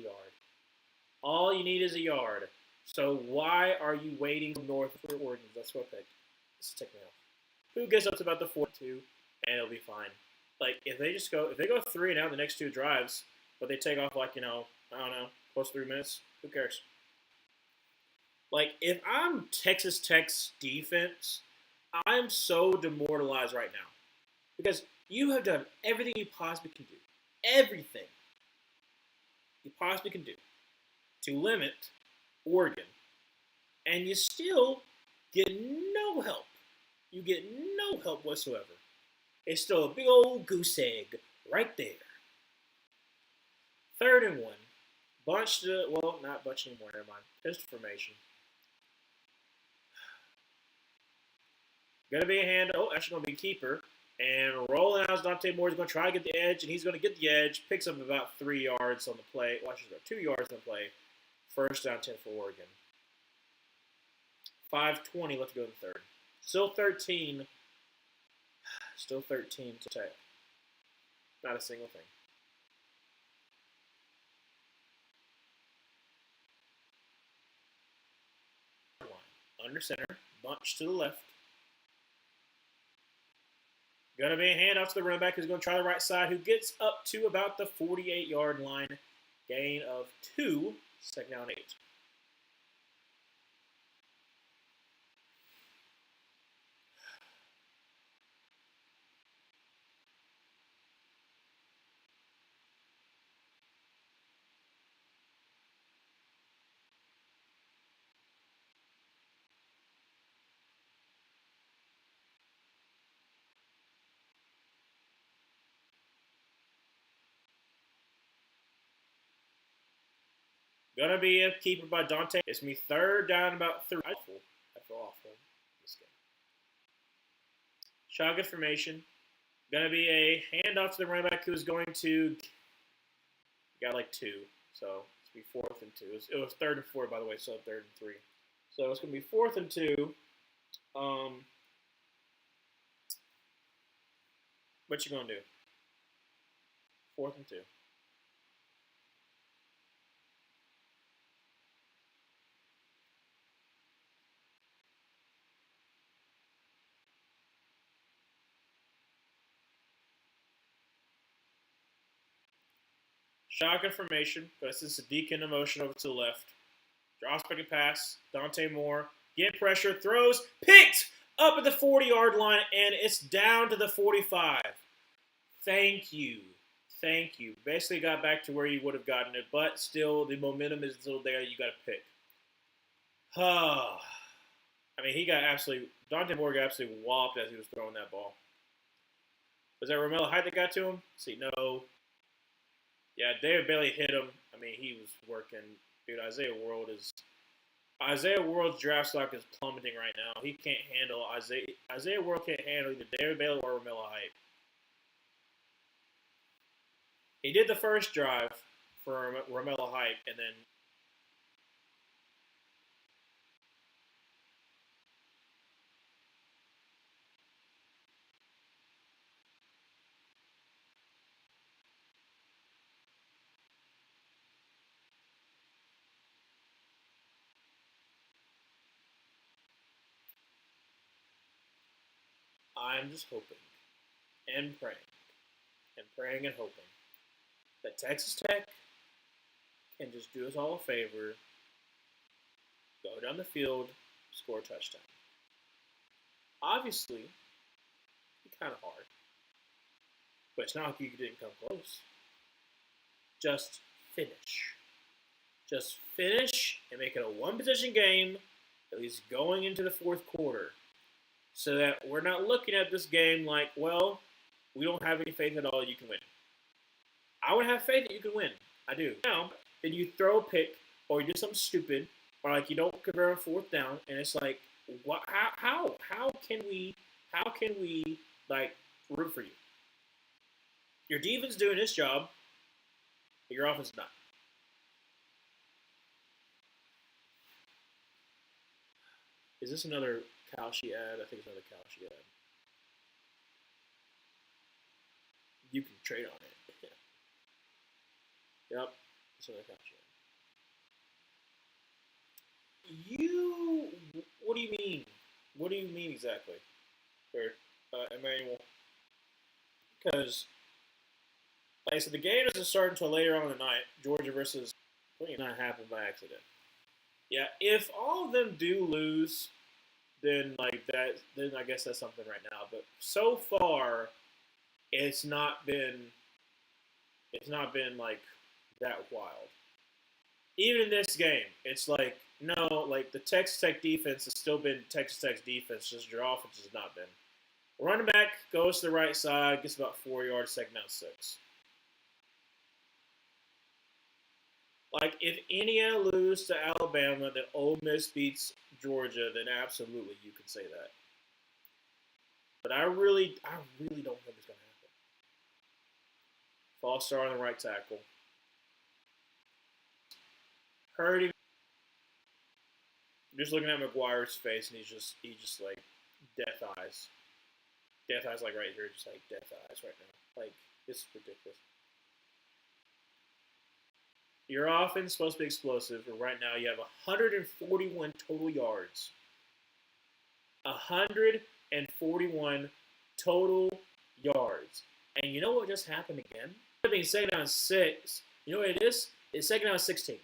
is a yard. So why are you waiting north for Oregon? That's what I picked. This is taking me off. Who gets up to about the 4-2, and it'll be fine. If they go 3 and out the next 2 drives, but they take off I don't know, close to 3 minutes, who cares? If I'm Texas Tech's defense, I'm so demoralized right now. Because you have done everything you possibly can do. Everything you possibly can do to limit Oregon. And you still get no help. You get no help whatsoever. It's still a big old goose egg Right there. 3rd and 1. Bunch to, well, not bunch anymore, never mind. Pistol formation. Gonna be a hand, actually gonna be a keeper. And rolling out, Dante Moore is going to try to get the edge, and he's going to get the edge. Picks up about 3 yards on the play. Well, actually, 2 yards on the play. First down, 10 for Oregon. 5:20 left to go in the 3rd. Still 13. Still 13 to take. Not a single thing. Under center. Bunch to the left. Going to be a handoff to the running back who's going to try the right side, who gets up to about the 48-yard line. Gain of 2. 2nd down 8. Gonna be a keeper by Dante. It's me 3rd down about 3. I feel awful this game. Shotgun formation. Gonna be a handoff to the running back who is going to got like 2. So it's gonna be 4th and 2. It was 3rd and 4, by the way, so 3rd and 3. So it's gonna be 4th and 2. What you gonna do? 4th and 2. Shotgun formation. This is Sadiq in motion over to the left. Drops back and pass. Dante Moore. Get pressure. Throws. Picked up at the 40-yard line, and it's down to the 45. Thank you. Thank you. Basically got back to where you would have gotten it, but still the momentum is still there. You got to pick. I mean, he got absolutely – Dante Moore got absolutely whopped as he was throwing that ball. Was that Romello Height that got to him? Let's see, no. Yeah, David Bailey hit him. I mean, he was working. Dude, Isaiah World's draft stock is plummeting right now. He can't handle Isaiah World can't handle either David Bailey or Romello Height. He did the first drive for Romello Height, and then I'm just hoping and praying and hoping that Texas Tech can just do us all a favor, go down the field, score a touchdown. Obviously, it's kind of hard, but it's not like you didn't come close. Just finish. Just finish and make it a one-possession game, at least going into the 4th quarter, so that we're not looking at this game like, well, we don't have any faith at all you can win. I would have faith that you can win. I do. Now, then you throw a pick or you do something stupid or like you don't convert a 4th down, and it's like, what? How can we like root for you? Your defense is doing its job, but your offense is not. Is this another Kalshi ad? I think it's another Kalshi ad. You can trade on it. Yep. It's another Kalshi ad. What do you mean? What do you mean exactly? There, Emmanuel. Because, like I said, the game doesn't start until later on in the night. Georgia versus, not happen by accident. Yeah, if all of them do lose, then I guess that's something right now. But so far, it's not been like that wild. Even in this game, it's like no, like the Texas Tech defense has still been Texas Tech's defense, just their offense has not been. Running back goes to the right side, gets about 4 yards, second down 6. Like, if Indiana loses to Alabama, then Ole Miss beats Georgia, then absolutely you could say that. But I really don't think it's going to happen. False start on the right tackle. Hurting. Just looking at McGuire's face, and he's just like death eyes. Death eyes, like right here, just like death eyes right now. Like, this is ridiculous. Your offense is supposed to be explosive, and right now you have 141 total yards. 141 total yards. And you know what just happened again? Being second down 6. You know what it is? It's second down 16.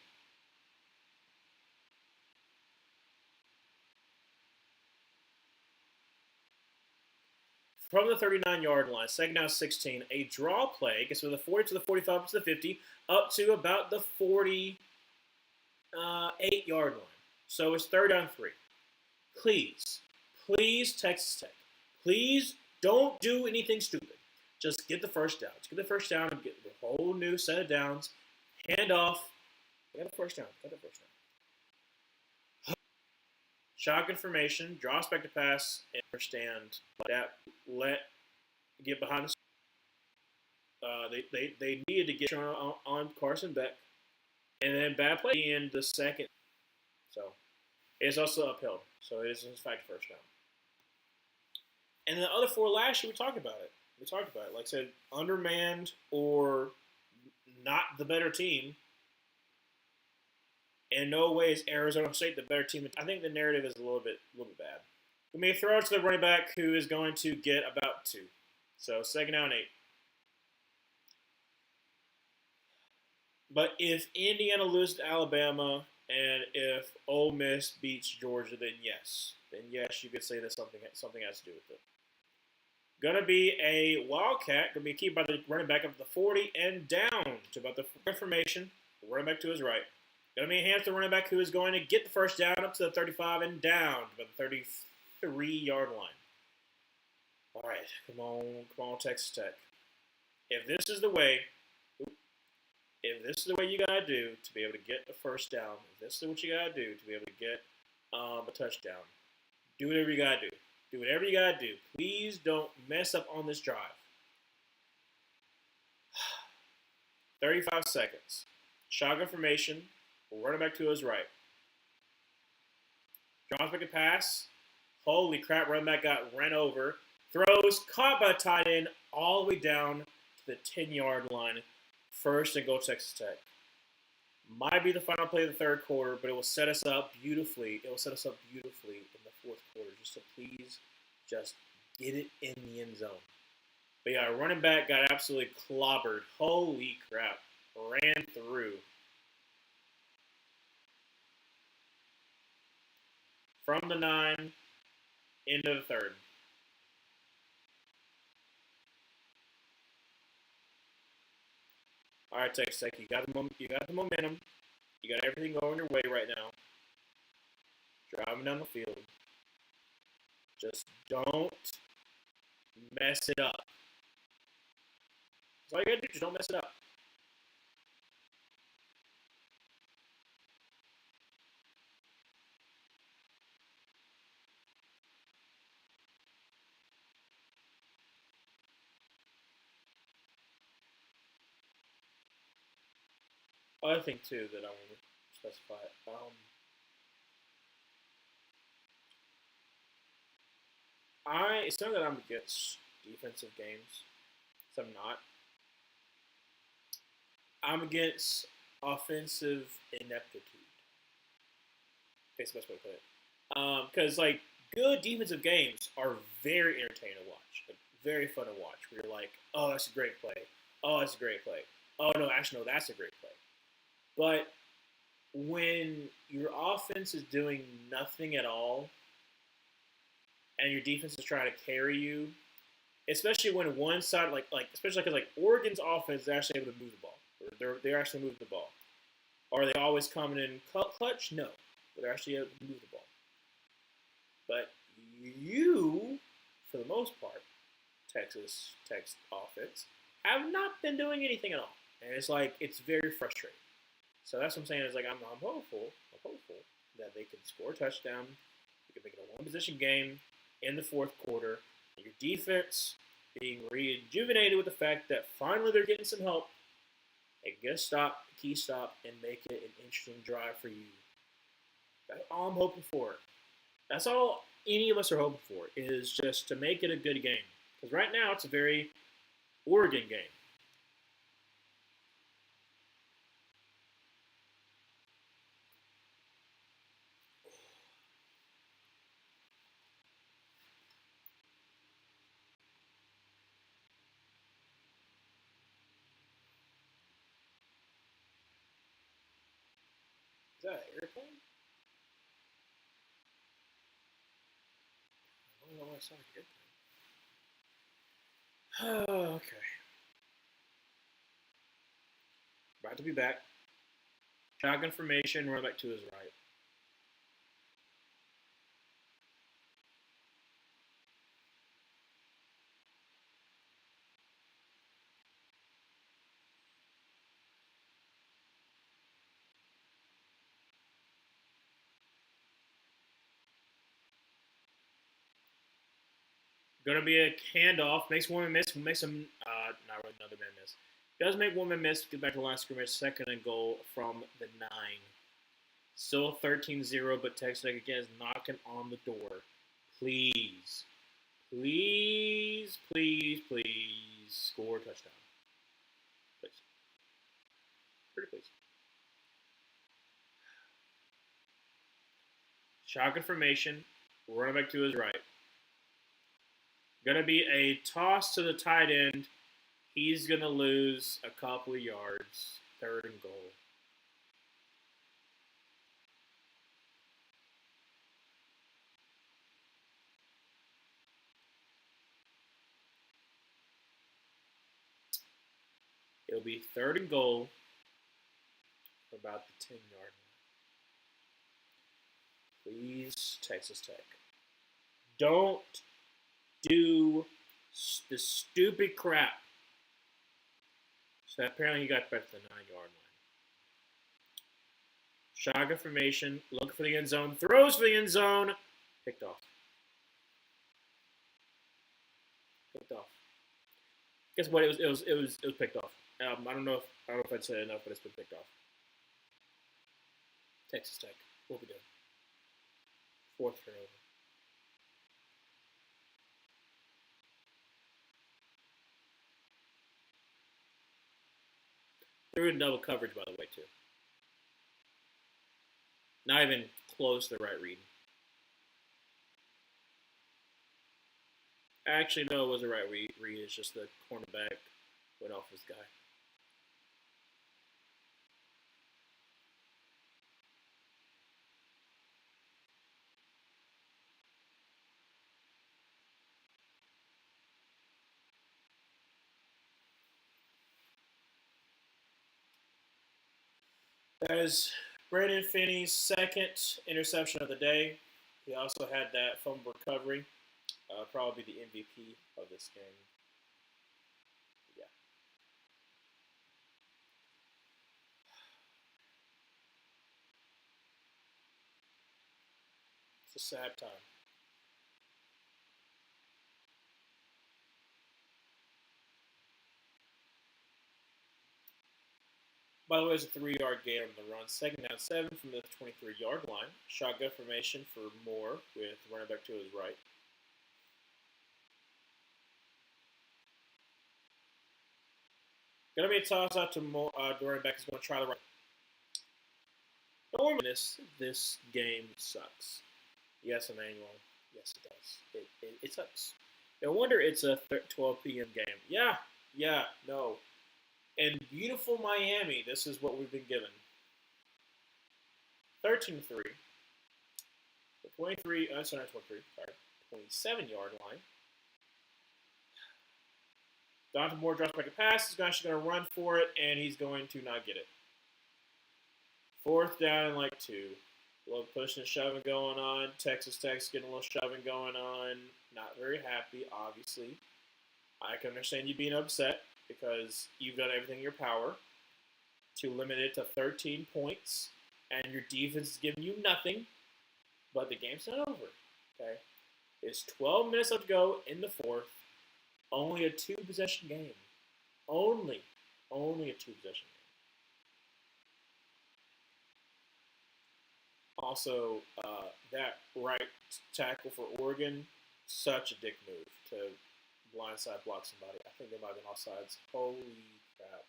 From the 39-yard line, second down 16, a draw play gets from the 40 to the 45 to the 50, up to about the 48-yard line. So it's third down 3. Please, Texas Tech, please don't do anything stupid. Just get the first down. Just get the first down and get the whole new set of downs. Hand off. Get the first down. Shotgun formation, draw back to pass, and understand that. Get behind the. They needed to get on Carson Beck, and then bad play in the second. So it's also upheld. So it is in fact first down. And the other 4 last year, we talked about it. Like I said, undermanned or not the better team. In no way is Arizona State the better team. I think the narrative is a little bit bad. We may throw it to the running back, who is going to get about 2. So second down 8. But if Indiana loses to Alabama and if Ole Miss beats Georgia, then yes, you could say that something has to do with it. Gonna be a Wildcat, gonna be kept by the running back of the 40 and down to about the information. Running back to his right. Gonna be a hand to the running back who is going to get the first down up to the 35 and down to about the 33-yard line. All right, come on, Texas Tech. If this is the way you gotta do to be able to get the first down, if this is what you gotta do to be able to get a touchdown, do whatever you gotta do. Do whatever you gotta do. Please don't mess up on this drive. 35 seconds. Shotgun formation. Running back to his right. Draws back a pass. Holy crap, running back got ran over. Throws, caught by a tight end, all the way down to the 10-yard line. First and goal, Texas Tech. Might be the final play of the third quarter, but it will set us up beautifully. In the fourth quarter, just to please just get it in the end zone. But yeah, running back got absolutely clobbered. Holy crap. Ran through. From the 9 into the third. All right, Texas Tech, you got the momentum. You got everything going your way right now. Driving down the field. Just don't mess it up. That's all you gotta do. Just don't mess it up. Other thing too that I want to specify. It's not that I'm against defensive games. So I'm not. I'm against offensive ineptitude. That's the best way to put it. Because like good defensive games are very entertaining to watch, like, very fun to watch. Where you're like, oh, that's a great play. Oh, that's a great play. Oh no, actually no, that's a great play. But when your offense is doing nothing at all, and your defense is trying to carry you, especially when one side, especially because Oregon's offense is actually able to move the ball. They're actually moving the ball. Are they always coming in clutch? No, but they're actually able to move the ball. But you, for the most part, Texas Tech's offense have not been doing anything at all, and it's like it's very frustrating. So that's what I'm saying. Is like I'm hopeful. I'm hopeful that they can score a touchdown. You can make it a one-position game in the fourth quarter. Your defense being rejuvenated with the fact that finally they're getting some help. And get a stop, a key stop, and make it an interesting drive for you. That's all I'm hoping for. That's all any of us are hoping for, is just to make it a good game. Because right now it's a very Oregon game. Is that an airplane? I don't know why I saw an airplane. Okay. About to be back. Shotgun formation, run back to his right. Gonna be a handoff. Makes one man miss. Makes him not really another man miss. Does make one man miss. Get back to the line of scrimmage. Second and goal from the 9. Still 13-0, but Texas Tech again is knocking on the door. Please, please, please, please score a touchdown. Please. Pretty please. Shotgun formation. Running back to his right. Gonna be a toss to the tight end. He's gonna lose a couple of yards. Third and goal. It'll be third and goal for about the 10-yard line. Please, Texas Tech. Don't do the stupid crap. So apparently he got back to the 9-yard line. Shotgun formation, looking for the end zone, throws for the end zone, picked off. Picked off. Guess what? It was picked off. I don't know if I'd say enough, but it's been picked off. Texas Tech. What we doing? Fourth turnover. They're in double coverage, by the way, too. Not even close to the right read. Actually, no, it was the right read. It's just the cornerback went off his guy. That is Brandon Finney's second interception of the day. He also had that fumble recovery. Probably the MVP of this game. Yeah. It's a sad time. By the way, it's a 3-yard gain on the run. Second down 7 from the 23-yard line. Shotgun formation for Moore with running back to his right. Gonna be a toss out to Moore. Running back is going to try the right. Normally, this game sucks. Yes, Emmanuel. Yes, it does. It sucks. No wonder it's a 12 p.m. game. Yeah, no. In beautiful Miami, this is what we've been given. 13-3. The 23, sorry, 27-yard line. Dante Moore drops back a pass. He's actually going to run for it, and he's going to not get it. Fourth down and 2. A little pushing and shoving going on. Texas Tech's getting a little shoving going on. Not very happy, obviously. I can understand you being upset because you've done everything in your power to limit it to 13 points, and your defense is giving you nothing, but the game's not over. Okay? It's 12 minutes left to go in the fourth. Only a two-possession game. Only a two-possession game. Also, that right tackle for Oregon, such a dick move to blindside block somebody. I think they might have been offsides. Holy crap.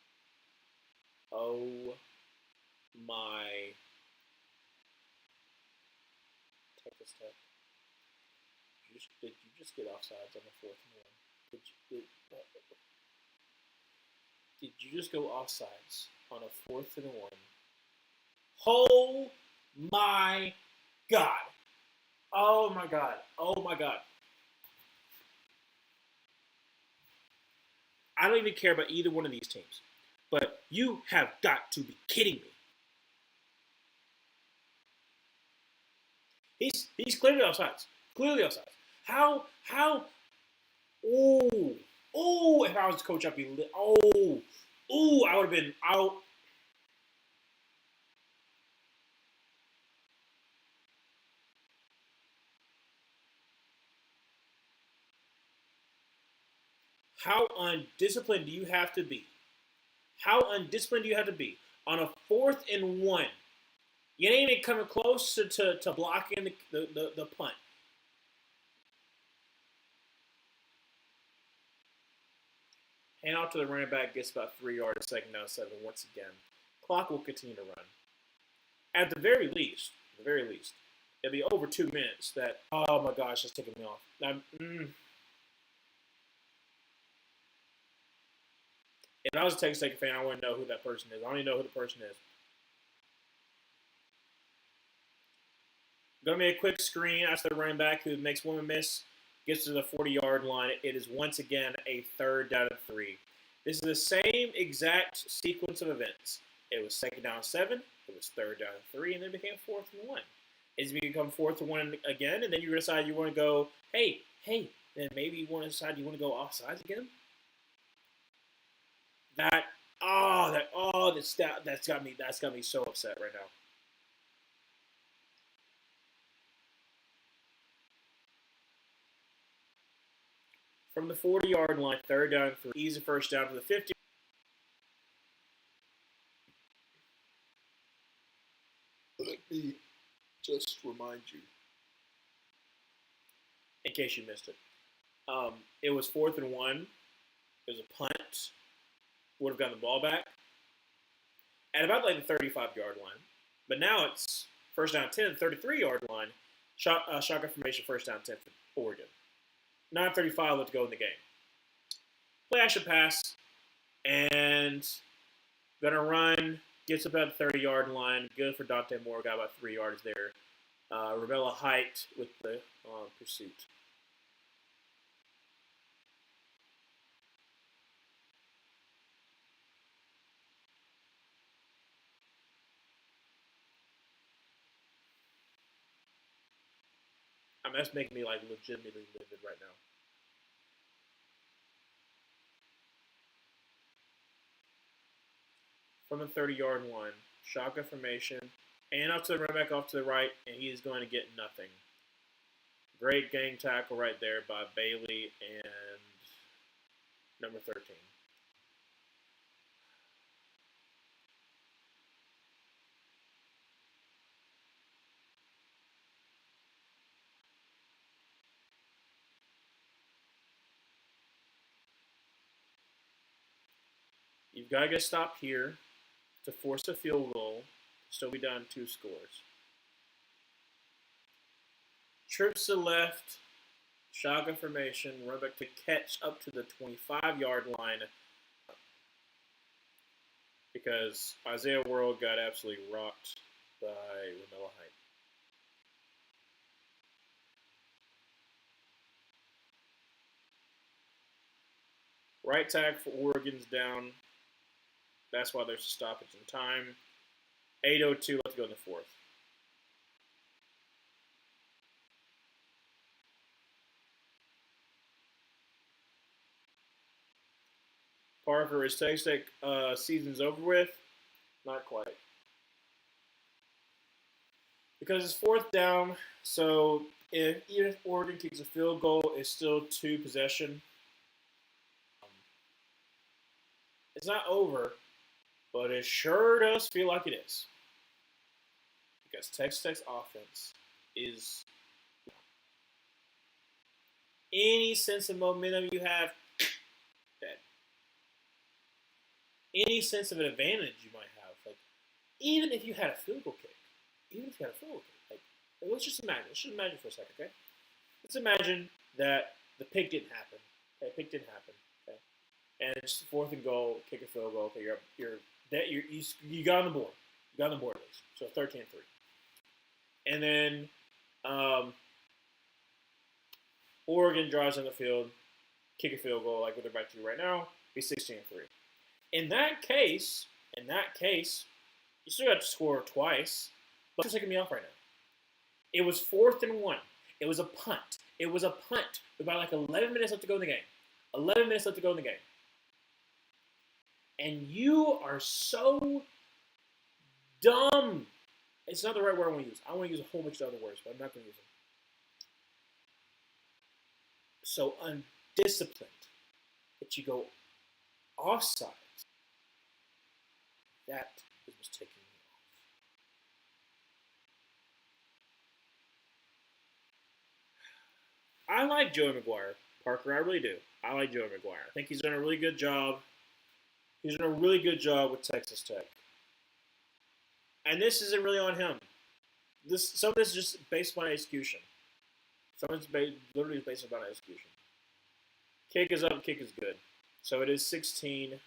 Oh my. Texas Tech. Did you just get offsides on the fourth and one? Did you just go offsides on a fourth and one? Oh my God. Oh my God. Oh my God. I don't even care about either one of these teams. But you have got to be kidding me. He's clearly offsides. Clearly offsides. How? Oh, if I was the coach, I'd be I would have been out. How undisciplined do you have to be? How undisciplined do you have to be on a fourth and one? You ain't even coming close to blocking the punt. Hand off to the running back, gets about 3 yards, second down 7 once again. Clock will continue to run. At the very least, it'll be over 2 minutes that, oh my gosh, it's taking me off. If I was a Texas Tech fan, I wouldn't know who that person is. I don't even know who the person is. Going to be a quick screen after the running back who makes one miss, gets to the 40-yard line. It is once again a 3rd down and 3. This is the same exact sequence of events. It was 2nd down 7, it was 3rd down and 3, and then it became 4th and 1. It's become 4th and 1 again, and then you decide you want to go, hey, then maybe you want to decide you want to go offsides again. That's got me so upset right now. From the 40-yard line, 3rd down and 3, easy first down to the 50. Let me just remind you, in case you missed it. It was 4th and 1. It was a punt. Would have gotten the ball back at about like the 35-yard line. But now it's 1st down 10 at the 33-yard line. Shotgun formation, 1st down 10 for Oregon. 9:35 left to go in the game. Play action pass, and gonna run. Gets up at the 30-yard line. Good for Dante Moore. Got about 3 yards there. Ravella Height with the pursuit. I mean, that's making me like legitimately livid right now. From the 30-yard line, shotgun formation, and up to the running back off to the right, and he is going to get nothing. Great gang tackle right there by Bailey and number 13. You've got to get stopped here to force a field goal, still be down 2 scores. Trips to the left, shotgun formation, run back to catch up to the 25-yard line because Isaiah World got absolutely rocked by Ravella Height. Right tackle for Oregon's down. That's why there's a stoppage in time. 8:02 left to go in the fourth. Parker, is Texas Tech season's over with? Not quite. Because it's fourth down, so even if Oregon kicks a field goal, it's still two possession. It's not over, but it sure does feel like it is. Because Texas Tech's offense is any sense of momentum you have, dead. Any sense of an advantage you might have, like even if you had a field goal kick, like let's just imagine for a second, okay? Let's imagine that the pick didn't happen. Okay, pick didn't happen. Okay, and it's fourth and goal, kick a field goal. Okay, you got on the board. You got on the board at least. So 13-3. And then Oregon drives on the field, kick a field goal like what they're about to do right now, be 16-3. In that case, you still got to score twice, but it's taking me off right now. It was 4th and 1. It was a punt. With about like 11 minutes left to go in the game. And you are so dumb. It's not the right word I want to use. I want to use a whole bunch of other words, but I'm not going to use them. So undisciplined that you go offsides. That is what's taking me off. I like Joey McGuire, Parker. I really do. I like Joey McGuire. I think he's done a really good job. He's done a really good job with Texas Tech. And this isn't really on him. Some of this is just based on execution. Some of it's literally based upon execution. Kick is up, kick is good. So it is 16-0.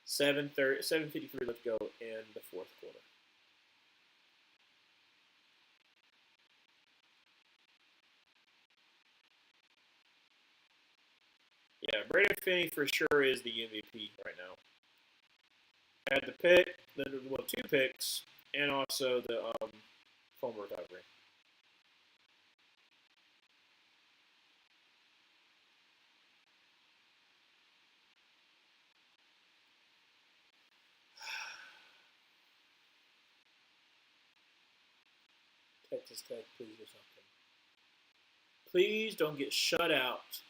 7:53 left to go in the fourth quarter. Yeah, Braden Finney for sure is the MVP right now. Had the pick, two picks, and also the fumble recovery. Texas Tech, please do something. Please don't get shut out.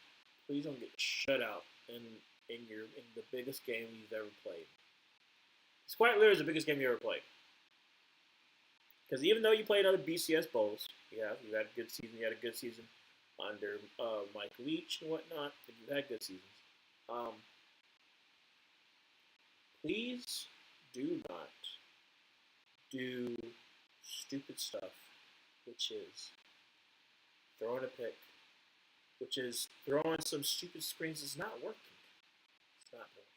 Please don't get shut out in the biggest game you've ever played. It's quite literally the biggest game you ever played. Because even though you played other BCS bowls, you had a good season. You had a good season under Mike Leach and whatnot. But you had good seasons. Please do not do stupid stuff, which is throwing a pick, which is throwing some stupid screens. It's not working. It's not working.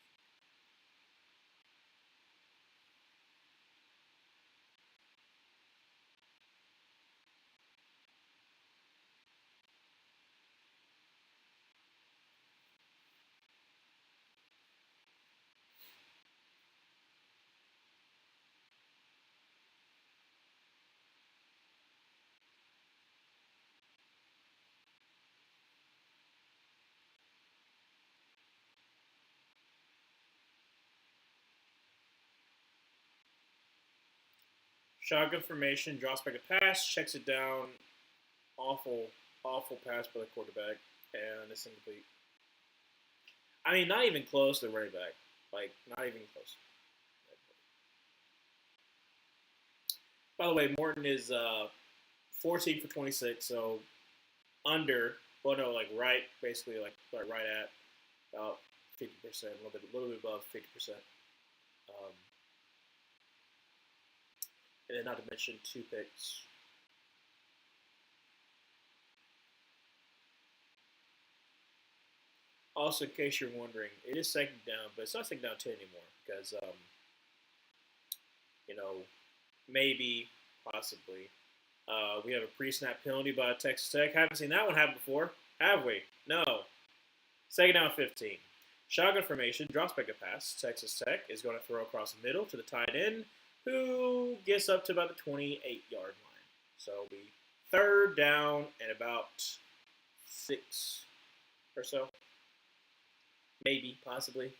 Shotgun formation, drops back a pass, checks it down. Awful, awful pass by the quarterback, and it's incomplete. I mean, not even close to the running back. Like, not even close. By the way, Morton is 14 for 26, so under, well, no, like basically right at about 50%, a little bit above 50%. And then not to mention 2 picks. Also, in case you're wondering, it is second down, but it's not second down 10 anymore because, maybe, possibly, we have a pre-snap penalty by Texas Tech. Haven't seen that one happen before, have we? No. Second down 15. Shotgun formation, drops back a pass. Texas Tech is going to throw across the middle to the tight end, who gets up to about the 28-yard line. So it'll be third down and about 6 or so. maybe, possibly.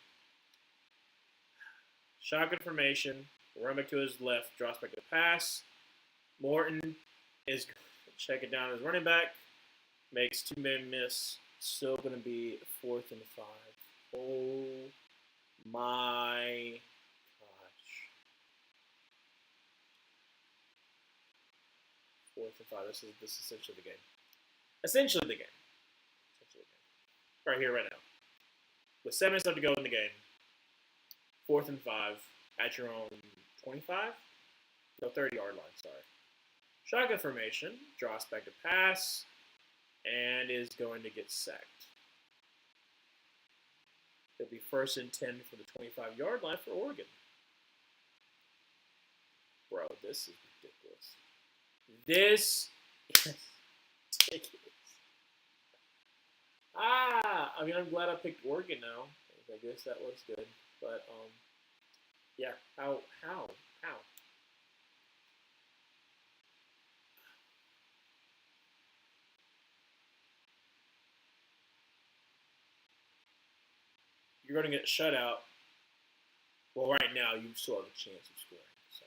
Shotgun formation. Run back to his left, drops back to pass. Morton is checking down his running back. Makes two-man miss. Still going to be 4th and 5. Oh my gosh. 4th and 5. This is essentially the game. Essentially the game. Right here, right now. With 7 minutes left to go in the game. 4th and 5 at your own 25? No, 30-yard line, sorry. Shotgun formation, draws back to pass, and is going to get sacked. It'll be 1st and 10 for the 25-yard line for Oregon. Bro, this is ridiculous. This is ridiculous. I mean, I'm glad I picked Oregon now. I guess that was good. But, yeah, how? You're going to get shut out. Well, right now, you still have a chance of scoring. So,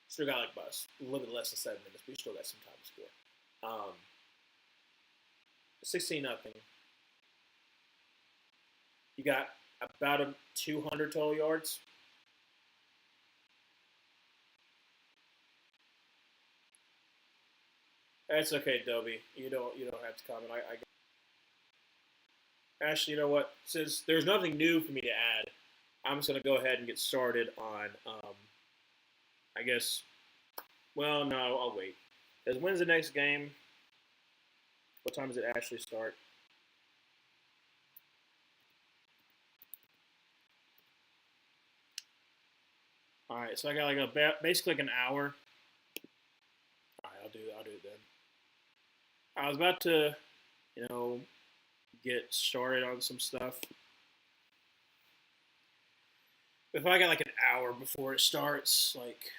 still got like about a little bit less than 7 minutes, but you still got some time to score. 16-0. You got about 200 total yards. That's okay, Dobie. You don't have to comment. Actually, you know what? Since there's nothing new for me to add, I'm just gonna go ahead and get started on. I guess. Well, no, I'll wait. Because when's the next game? What time does it actually start? All right, so I got like basically like an hour. All right, I'll do it then. I was about to, get started on some stuff. If I got like an hour before it starts, like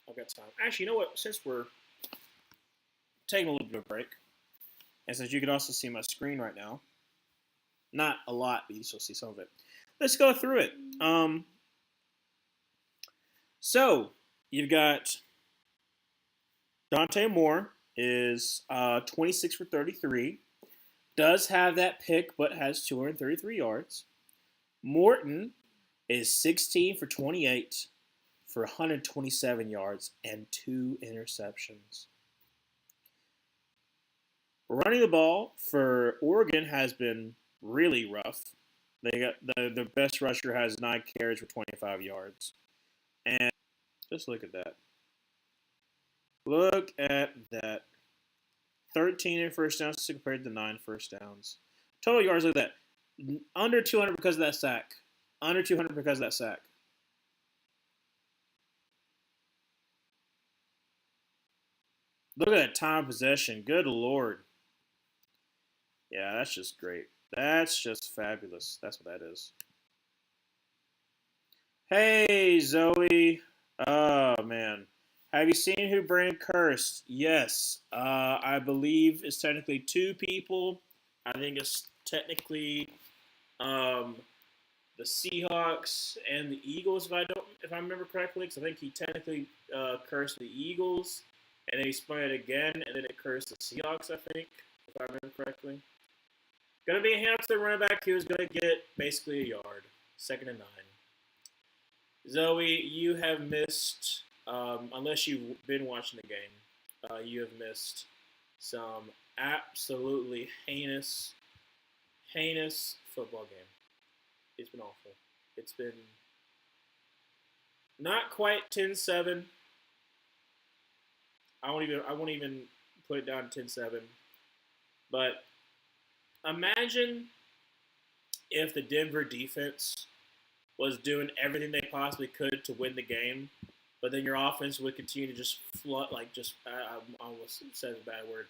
I've got time. Actually, you know what? Since we're taking a little bit of a break, and since you can also see my screen right now, not a lot, but you still see some of it. Let's go through it. So you've got Dante Moore is 26 for 33. Does have that pick, but has 233 yards. Morton is 16 for 28 for 127 yards and 2 interceptions. Running the ball for Oregon has been really rough. They got the best rusher has 9 carries for 25 yards. And just look at that. Look at that. 13 in first downs compared to 9 first downs. Total yards, look at that. Under 200 because of that sack. Under 200 because of that sack. Look at that time of possession. Good Lord. Yeah, that's just great. That's just fabulous. That's what that is. Hey, Zoe. Oh, man. Have you seen who Brandon cursed? Yes. I believe it's technically 2 people. I think it's technically the Seahawks and the Eagles, if I remember correctly. Because I think he technically cursed the Eagles, and then he spun it again, and then it cursed the Seahawks, I think, if I remember correctly. Going to be a hand to the running back who's going to get basically a yard. 2nd and 9. Zoe, you have missed, unless you've been watching the game, you have missed some absolutely heinous football game. It's been awful. It's been not quite 10-7. I won't even put it down to 10-7. But imagine if the Denver defense was doing everything they possibly could to win the game, but then your offense would continue to just flood, I almost said a bad word,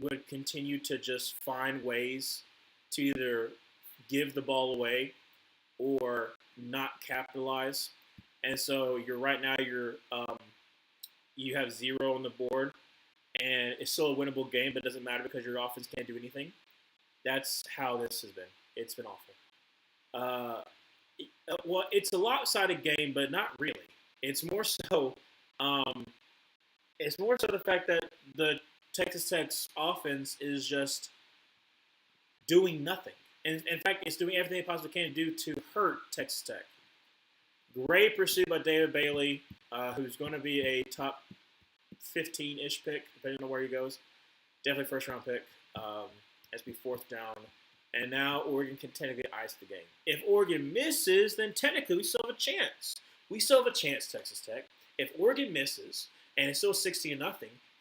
would continue to just find ways to either give the ball away or not capitalize. And so you have 0 on the board, and it's still a winnable game, but it doesn't matter because your offense can't do anything. That's how this has been. It's been awful. Uh, well, it's a lopsided game, but not really. It's more so. Um, it's more so the fact that the Texas Tech's offense is just doing nothing. And in fact, it's doing everything it possibly can do to hurt Texas Tech. Great pursuit by David Bailey, who's going to be a top 15-ish pick, depending on where he goes. Definitely first round pick. As we fourth down. And now Oregon can technically ice the game. If Oregon misses, then technically we still have a chance. We still have a chance, Texas Tech. If Oregon misses and it's still 16-0,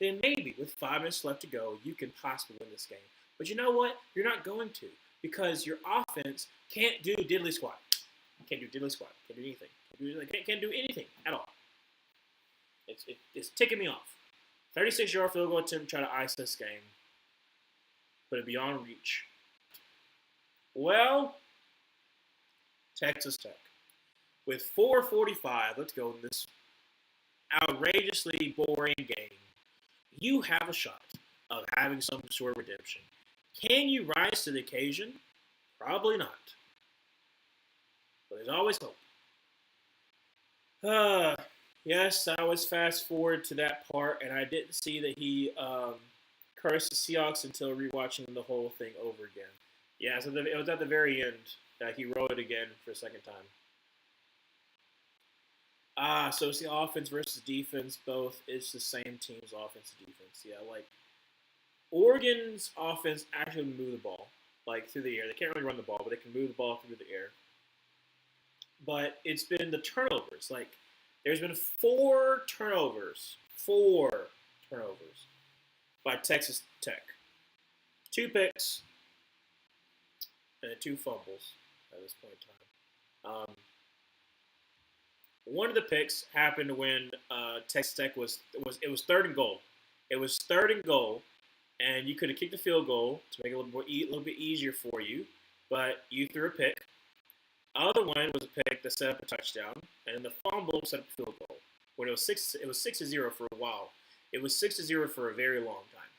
then maybe with 5 minutes left to go, you can possibly win this game. But you know what? You're not going to, because your offense can't do diddly squat. Can't do diddly squat. Can't do anything. Can't do anything at all. It's ticking me off. 36-yard field goal attempt to try to ice this game. Put it beyond reach. Well, Texas Tech. With 4:45, let's go in this outrageously boring game. You have a shot of having some sort of redemption. Can you rise to the occasion? Probably not. But there's always hope. Yes, I was fast forward to that part, and I didn't see that he cursed the Seahawks until rewatching the whole thing over again. Yeah, so it was at the very end that he wrote it again for a second time. So it's the offense versus defense. Both it's the same team's offense and defense. Yeah, like Oregon's offense actually move the ball like through the air. They can't really run the ball, but they can move the ball through the air. But it's been the turnovers. Like there's been 4 turnovers by Texas Tech. 2 picks and 2 fumbles at this point in time. One of the picks happened when Texas Tech was 3rd and goal. It was 3rd and goal, and you could have kicked the field goal to make it a little bit easier for you, but you threw a pick. Other one was a pick that set up a touchdown, and then the fumble set up a field goal. When it was 6-0 for a while. It was 6-0 for a very long time.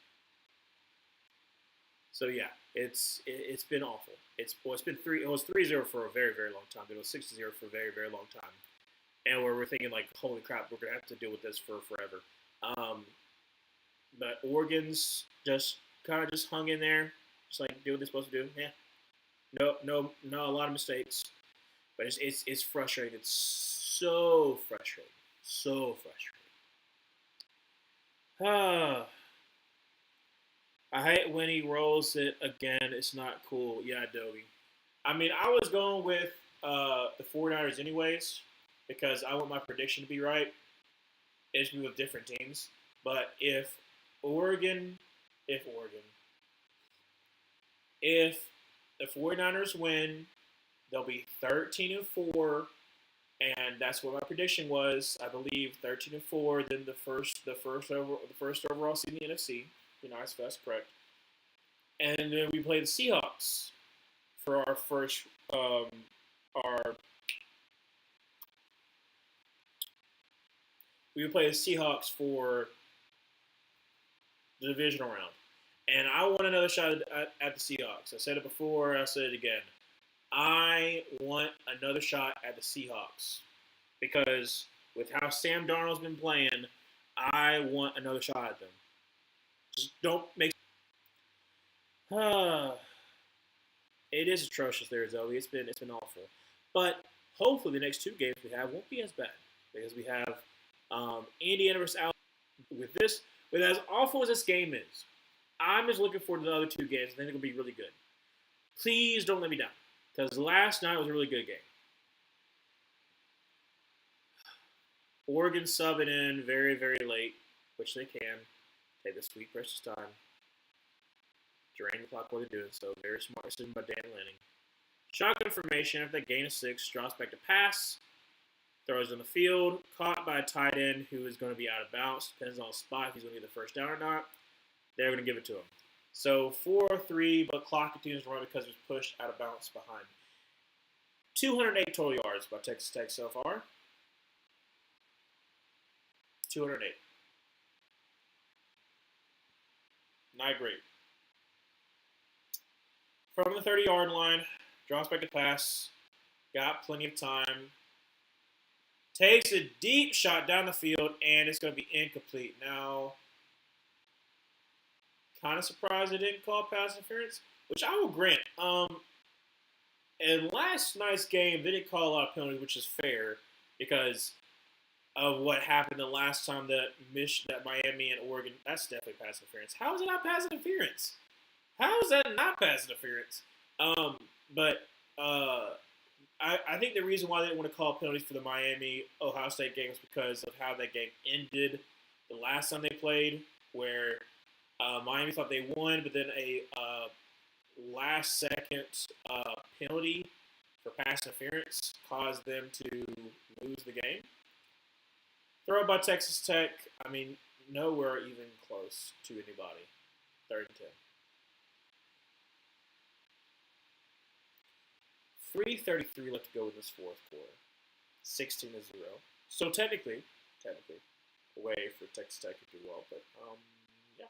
So yeah, it's been awful. It was 3-0 for a very, very long time. It was 6-0 for a very, very long time. And we're thinking like, holy crap, we're gonna have to deal with this for forever. But Oregon's just kind of just hung in there, just like do what they're supposed to do. Yeah, no, a lot of mistakes, but it's frustrating. It's so frustrating, so frustrating. I hate when he rolls it again. It's not cool. Yeah, Adobe. I mean, I was going with the 49ers anyways because I want my prediction to be right. It's with different teams. But if the 49ers win, they'll be 13-4, and that's what my prediction was. I believe 13-4. Then the first overall seed in the NFC. Nice, that's correct. And then we play the Seahawks for our first we would play the Seahawks for the divisional round. And I want another shot at the Seahawks. I said it before, I said it again. I want another shot at the Seahawks. Because with how Sam Darnold's been playing, I want another shot at them. Just don't make... It is atrocious there, Zoe. It's been awful. But hopefully the next 2 games we have won't be as bad. Because we have Indiana versus Alabama. With as awful as this game is, I'm just looking forward to the other 2 games. I think it'll be really good. Please don't let me down. Because last night was a really good game. Oregon subbing in very, very late, which they can. Take the sweet, precious time. Drain the clock while they're doing so. Very smart decision by Dan Lanning. Shotgun formation after that gain of 6. Drops back to pass. Throws on the field. Caught by a tight end who is going to be out of bounds. Depends on the spot if he's going to get the first down or not. They're going to give it to him. So 4-3, but clock continues to run because it was pushed out of bounds behind. 208 total yards by Texas Tech so far. 208. Not great. From the 30-yard line, draws back to pass, got plenty of time, takes a deep shot down the field, and it's going to be incomplete. Now, kind of surprised they didn't call pass interference, which I will grant. In last night's game, they didn't call a lot of penalties, which is fair because of what happened the last time that Miami and Oregon. That's definitely pass interference. How is it not pass interference? How is that not pass interference? But I think the reason why they didn't want to call penalties for the Miami Ohio State game was because of how that game ended the last time they played, where Miami thought they won, but then a last-second penalty for pass interference caused them to lose the game. Throw by Texas Tech, I mean, nowhere even close to anybody. 3rd and 10. 3:33 left to go in this fourth quarter. 16-0. So technically, a way for Texas Tech to do well, but yeah.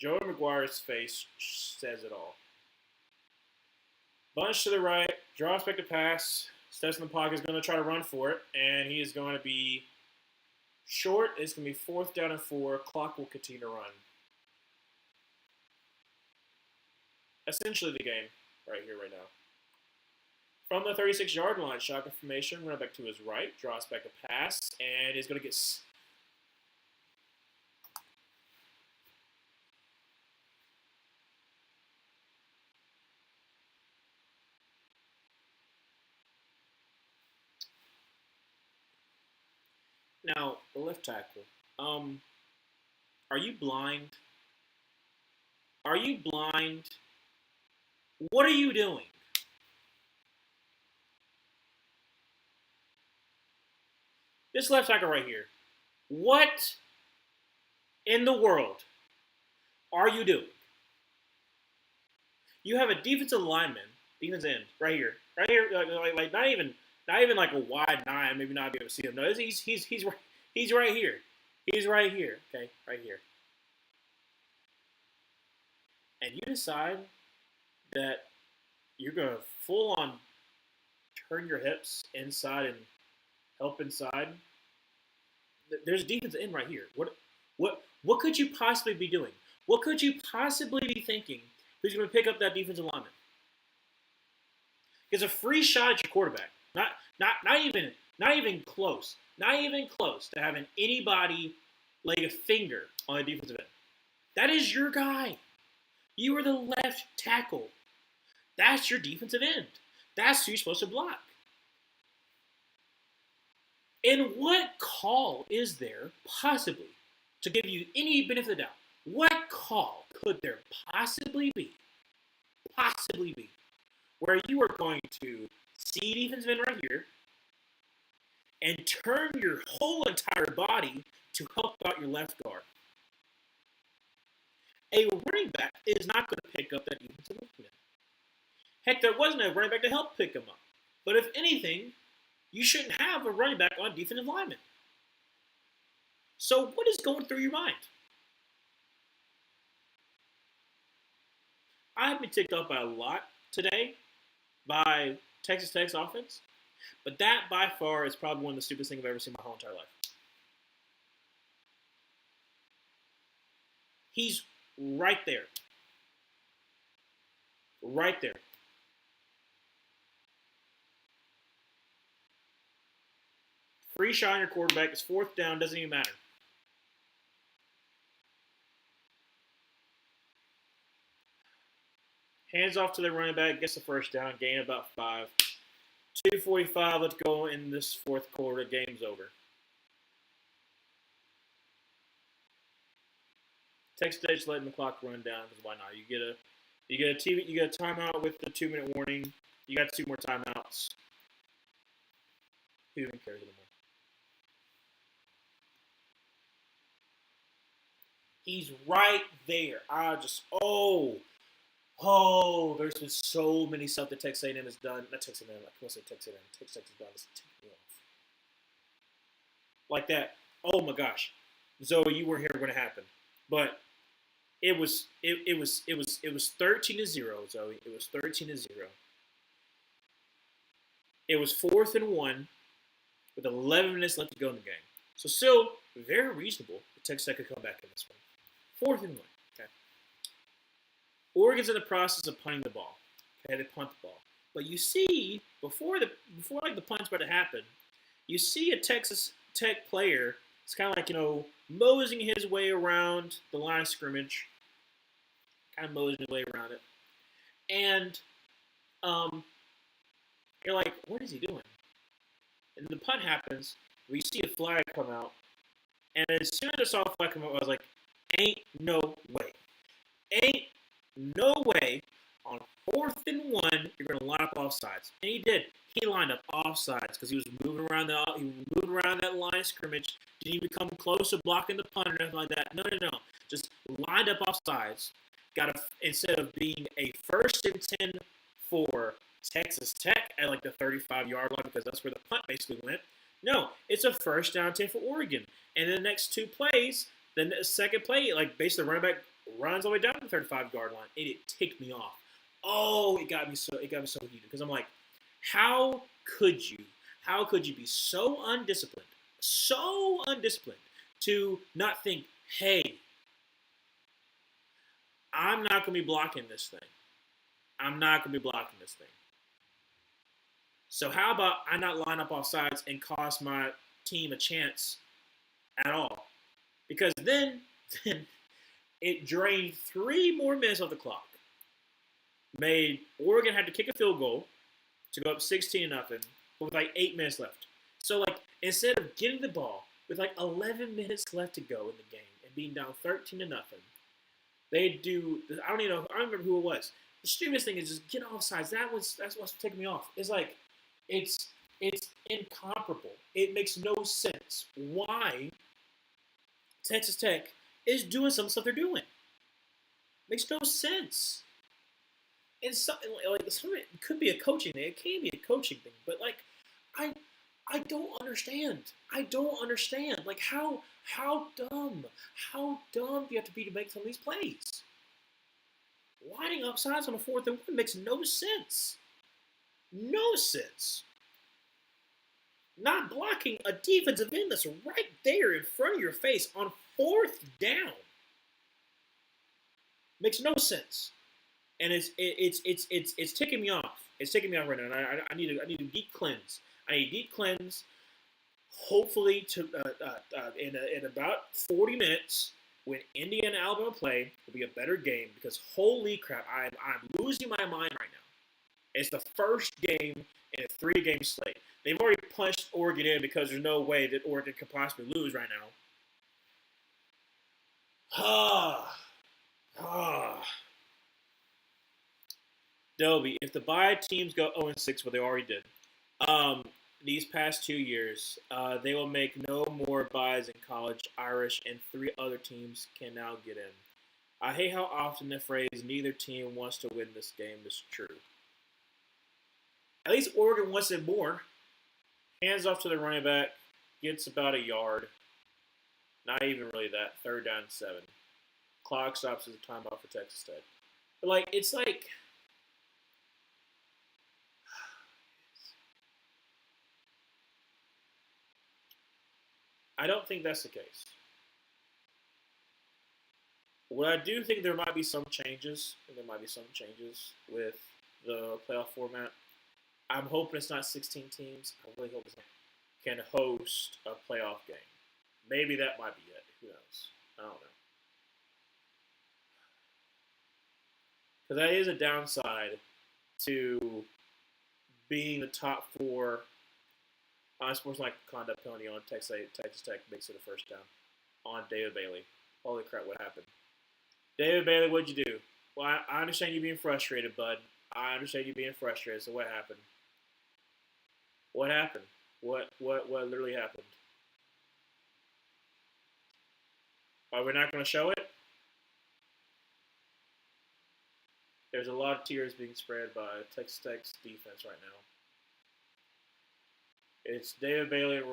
Joey McGuire's face says it all. Bunch to the right, draws back to pass, steps in the pocket, is going to try to run for it, and he is going to be short. It's going to be 4th down and 4. Clock will continue to run. Essentially the game right here, right now. From the 36-yard line, shotgun formation, run back to his right, draws back a pass, and he's going to get... Now, the left tackle. Are you blind? Are you blind? What are you doing? This left tackle right here. What in the world are you doing? You have a defensive lineman, defense end, right here, like not even like a wide 9, maybe not be able to see him. No, he's right here. He's right here. Okay, right here. And you decide that you're going to full on turn your hips inside and help inside. There's a defensive end right here. What could you possibly be doing? What could you possibly be thinking who's going to pick up that defensive lineman? It's a free shot at your quarterback. Not even close. Not even close to having anybody lay a finger on a defensive end. That is your guy. You are the left tackle. That's your defensive end. That's who you're supposed to block. And what call is there possibly to give you any benefit of the doubt? What call could there possibly be where you are going to see defensive end right here and turn your whole entire body to help out your left guard? A running back is not going to pick up that defensive lineman. Heck, there wasn't a running back to help pick him up. But if anything, you shouldn't have a running back on defensive lineman. So what is going through your mind? I've been ticked off by a lot today by Texas Tech's offense, but that by far is probably one of the stupidest things I've ever seen in my whole entire life. He's right there. Right there. Free shot on your quarterback. It's 4th down. Doesn't even matter. Hands off to the running back. Gets the first down. Gain about 5. 2:45 left to go in this fourth quarter. Game's over. Texas Tech's letting the clock run down because why not? You get a timeout with the 2-minute warning. You got 2 more timeouts. Who even cares anymore? He's right there. There's been so many stuff that Texas A&M has done. Not Texas A&M, I can't say Texas A&M. Texas Tech has done this. Take me off. Like that. Oh my gosh. Zoe, you weren't here going to happen. But it was 13-0, Zoe. It was 13-0. It was 4th and 1 with 11 minutes left to go in the game. So still very reasonable. Texas Tech could come back in this one. 4th and 1. Okay. Oregon's in the process of punting the ball. Okay, they punt the ball. But you see, before the punt's about to happen, you see a Texas Tech player. It's kind of like, moseying his way around the line of scrimmage. Kind of moseying his way around it. And you're like, what is he doing? And the punt happens. We see a flag come out. And as soon as I saw a flag come out, I was like, ain't no way. Ain't no way on 4th and 1 you're going to line up offsides. And he did. He lined up offsides because he was moving around that line of scrimmage. Didn't even come close to blocking the punt or anything like that. No. Just lined up offsides. Instead of being a 1st and 10 for Texas Tech at like the 35-yard line because that's where the punt basically went. No, it's a 1st down 10 for Oregon. And the next two plays, the second play, like basically the running back runs all the way down to the 35-yard line. And it ticked me off. Oh, it got me so heated because I'm like, how could you be so undisciplined to not think, hey, I'm not going to be blocking this thing. So how about I not line up off sides and cost my team a chance at all? Because then it drained 3 more minutes off the clock. Made Oregon had to kick a field goal to go up 16-0 with like 8 minutes left. So like instead of getting the ball with like 11 minutes left to go in the game and being down 13-0, they do. I don't remember who it was. The stupidest thing is just get offsides. That's what's taking me off. It's like it's incomparable. It makes no sense why Texas Tech is doing some stuff they're doing. Makes no sense. And some it could be a coaching thing. It can be a coaching thing, but like I don't understand. Like how dumb do you have to be to make some of these plays? Lining up sides on a 4th-and-1 makes no sense. No sense. Not blocking a defensive end that's right there in front of your face on 4th down makes no sense. And it's ticking me off. It's ticking me off right now. And I need a deep cleanse. Hopefully, in about 40 minutes, when Indiana and Alabama play, will be a better game because holy crap, I'm losing my mind right now. It's the first game in a 3-game slate. They've already punched Oregon in because there's no way that Oregon could possibly lose right now. Dobie, if the bye teams go 0-6, well, they already did. These past 2 years, they will make no more buys in college. Irish and 3 other teams can now get in. I hate how often the phrase "neither team wants to win this game" is true. At least Oregon wants it more. Hands off to the running back, gets about a yard. Not even really that. 3rd down 7. Clock stops as a timeout for Texas Tech. But it's like. I don't think that's the case. What I do think there might be some changes. With the playoff format. I'm hoping it's not 16 teams. I really hope it's not. Can host a playoff game. Maybe that might be it. Who knows? I don't know. Because that is a downside to being the top 4 unsportsmanlike conduct penalty on Texas Tech makes it a 1st down on David Bailey. Holy crap, what happened? David Bailey, what'd you do? Well, I understand you being frustrated, bud. I understand you being frustrated, so what happened? What happened? What literally happened? Are we not going to show it? There's a lot of tears being spread by Texas Tech's defense right now. It's David Bailey and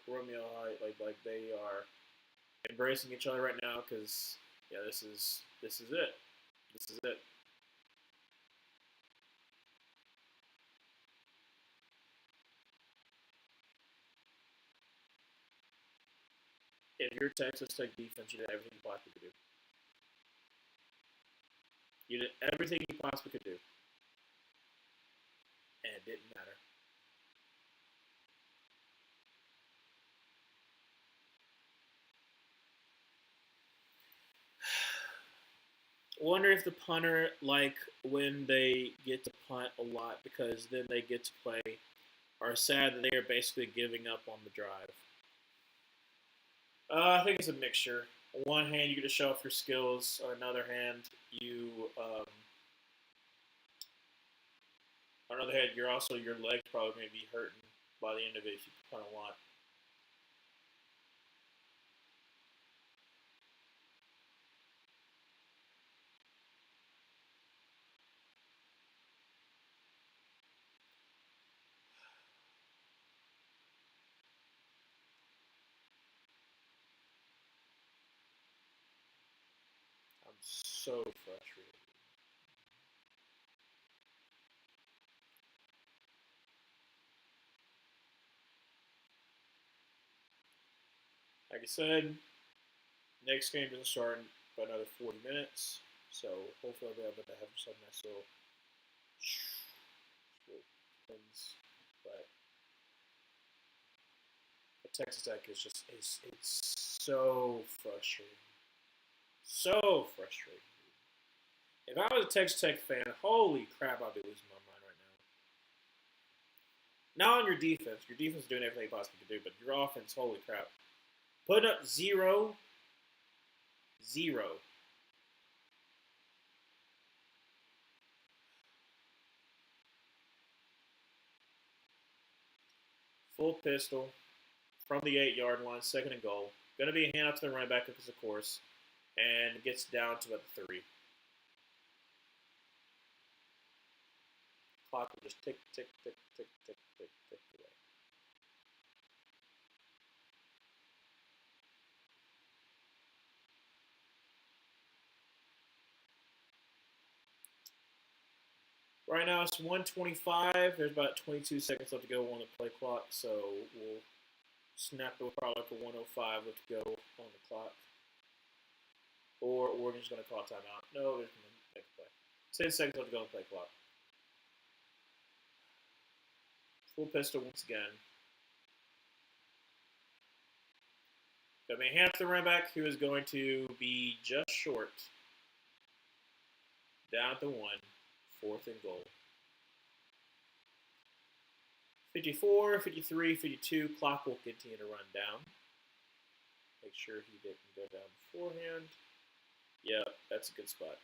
Romeo Height, like they are embracing each other right now because yeah, this is it. This is it. If you're Texas Tech defense, you did everything you possibly could do. You did everything you possibly could do, and it didn't matter. Wonder if the punter like when they get to punt a lot because then they get to play are sad that they are basically giving up on the drive. I think it's a mixture. On one hand, you get to show off your skills. On another hand, you're also your legs probably going to be hurting by the end of it if you punt a lot. I'm so frustrated. Like I said, next game doesn't start in about another 40 minutes, so hopefully I'll be able to have some nice little wins. But Texas Tech is just it's so frustrating, so frustrating. If I was a Texas Tech fan, holy crap, I'd be losing my mind right now. Not on your defense. Your defense is doing everything you possibly can do, but your offense, holy crap. Putting up 0-0. Full pistol from the 8-yard line, second and goal. Going to be a hand up to the running back, because of course, and gets down to about the 3. Clock will just tick, tick, tick, tick, tick, tick, tick away. Right now it's 1:25. There's about 22 seconds left to go on the play clock, so we'll snap the product for 1:05 left to go on the clock. Or Oregon's going to call timeout. No, there's going to make a play. 10 seconds left to go on the play clock. Full pistol once again. Got me half the running back who is going to be just short. Down to 1. Fourth and goal. 54, 53, 52. Clock will continue to run down. Make sure he didn't go down beforehand. Yep, that's a good spot.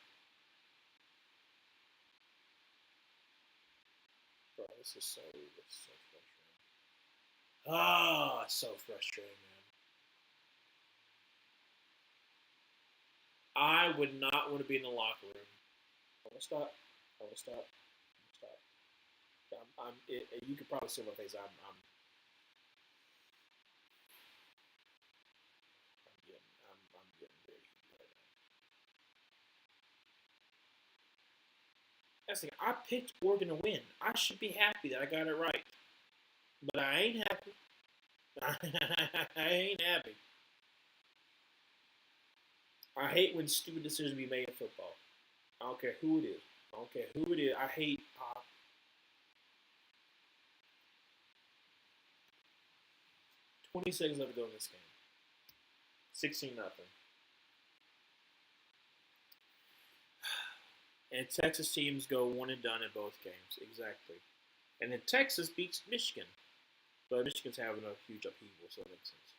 Bro, this is so frustrating. So frustrating, man. I would not want to be in the locker room. I'm gonna stop. I'm gonna stop. Stop. You can probably see my face. I'm getting very heated right now. That's the thing. I picked Oregon to win. I should be happy that I got it right, but I ain't happy. I ain't happy. I hate when stupid decisions be made in football. I don't care who it is. I don't care who it is. I hate 20 seconds left to go in this game. 16-0. And Texas teams go one and done in both games. Exactly. And then Texas beats Michigan. But Michigan's having a huge upheaval, so that makes sense.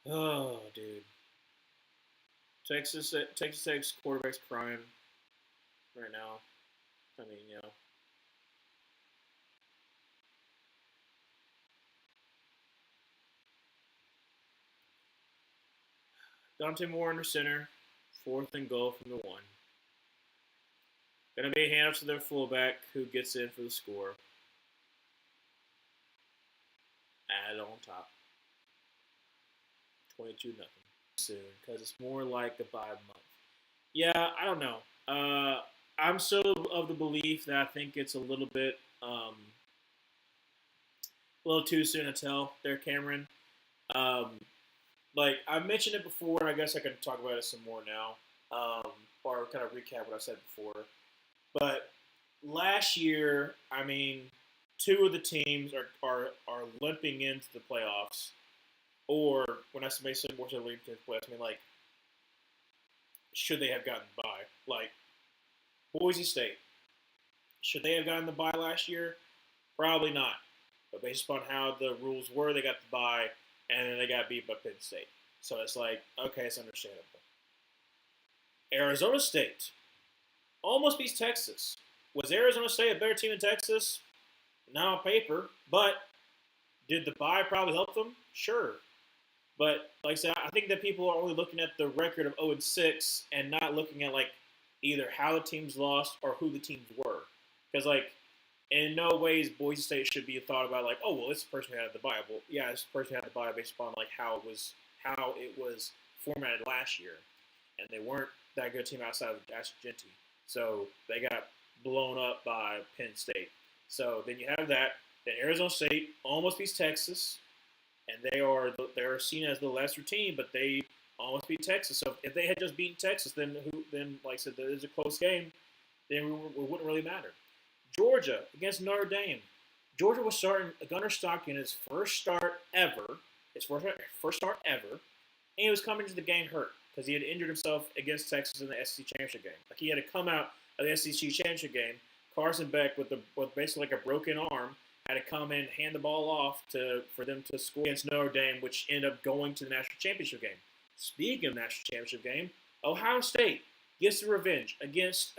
Oh, dude. Texas Tech's quarterback's crying right now. I mean, Dante Moore under center. Fourth and goal from the 1. Gonna be a handoff to their fullback who gets in for the score. add on top. 22-0 soon because it's more like a bye month. Yeah, I don't know. I'm still of the belief that I think it's a little too soon to tell there, Cameron. Um, like I mentioned it before, and I guess I can talk about it some more now, or kind of recap what I said before. But last year, I mean, two of the teams are limping into the playoffs, or when I say more so limping into the playoffs, I mean like should they have gotten by? Like Boise State, should they have gotten the bye last year? Probably not. But based upon how the rules were, they got the bye, and then they got beat by Penn State. So it's like, okay, it's understandable. Arizona State almost beats Texas. Was Arizona State a better team than Texas? Not on paper, but did the bye probably help them? Sure. But like I said, I think that people are only looking at the record of 0-6 and not looking at like either how the teams lost or who the teams were. Because like in no ways Boise State should be thought about like, oh well, this person who had the bye. Well, yeah, this person had the bye based upon like how it was formatted last year, and they weren't that good team outside of Genty, so they got blown up by Penn State. So then you have that. Then Arizona State almost beats Texas, and they're seen as the lesser team, but they almost beat Texas. So if they had just beaten Texas, then like I said, there's a close game. Then it wouldn't really matter. Georgia against Notre Dame. Georgia was starting Gunnar Stockton his first start ever, and he was coming to the game hurt because he had injured himself against Texas in the SEC championship game. Like he had to come out of the SEC championship game. Carson Beck with basically like a broken arm had to come in, hand the ball off for them to score against Notre Dame, which ended up going to the national championship game. Speaking of national championship game, Ohio State gets the revenge against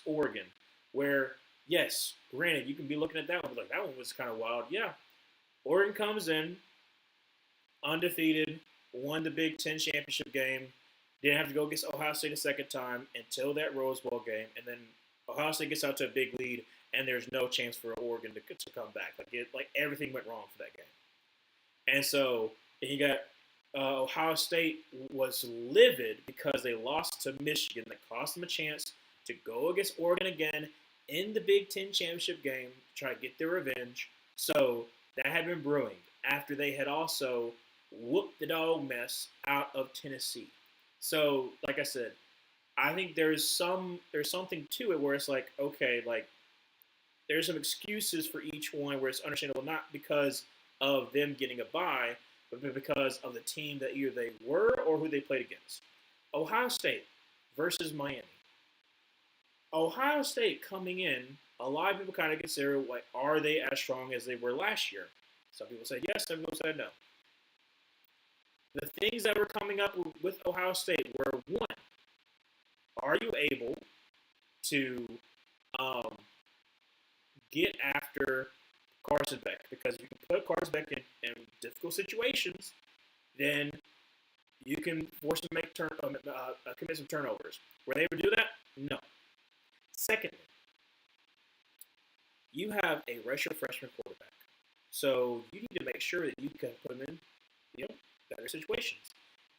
Oregon, where yes, granted you can be looking at that one, but like that one was kind of wild. Yeah, Oregon comes in undefeated, won the Big Ten championship game, didn't have to go against Ohio State a second time until that Rose Bowl game, and then Ohio State gets out to a big lead, and there's no chance for Oregon to come back. Like everything went wrong for that game, and so you got Ohio State was livid because they lost to Michigan. That cost them a chance to go against Oregon again in the Big Ten championship game to try to get their revenge. So that had been brewing after they had also whooped the dog mess out of Tennessee. So, like I said, I think there's something to it where it's like, okay, like there's some excuses for each one where it's understandable, not because of them getting a bye, but because of the team that either they were or who they played against. Ohio State versus Miami. Ohio State coming in, a lot of people kind of consider, like, are they as strong as they were last year? Some people said yes, some people said no. The things that were coming up with Ohio State were, one, are you able to get after Carson Beck? Because if you can put Carson Beck in difficult situations, then you can force him to commit some turnovers. Were they able to do that? No. Secondly, you have a redshirt freshman quarterback, so you need to make sure that you can put him in, better situations.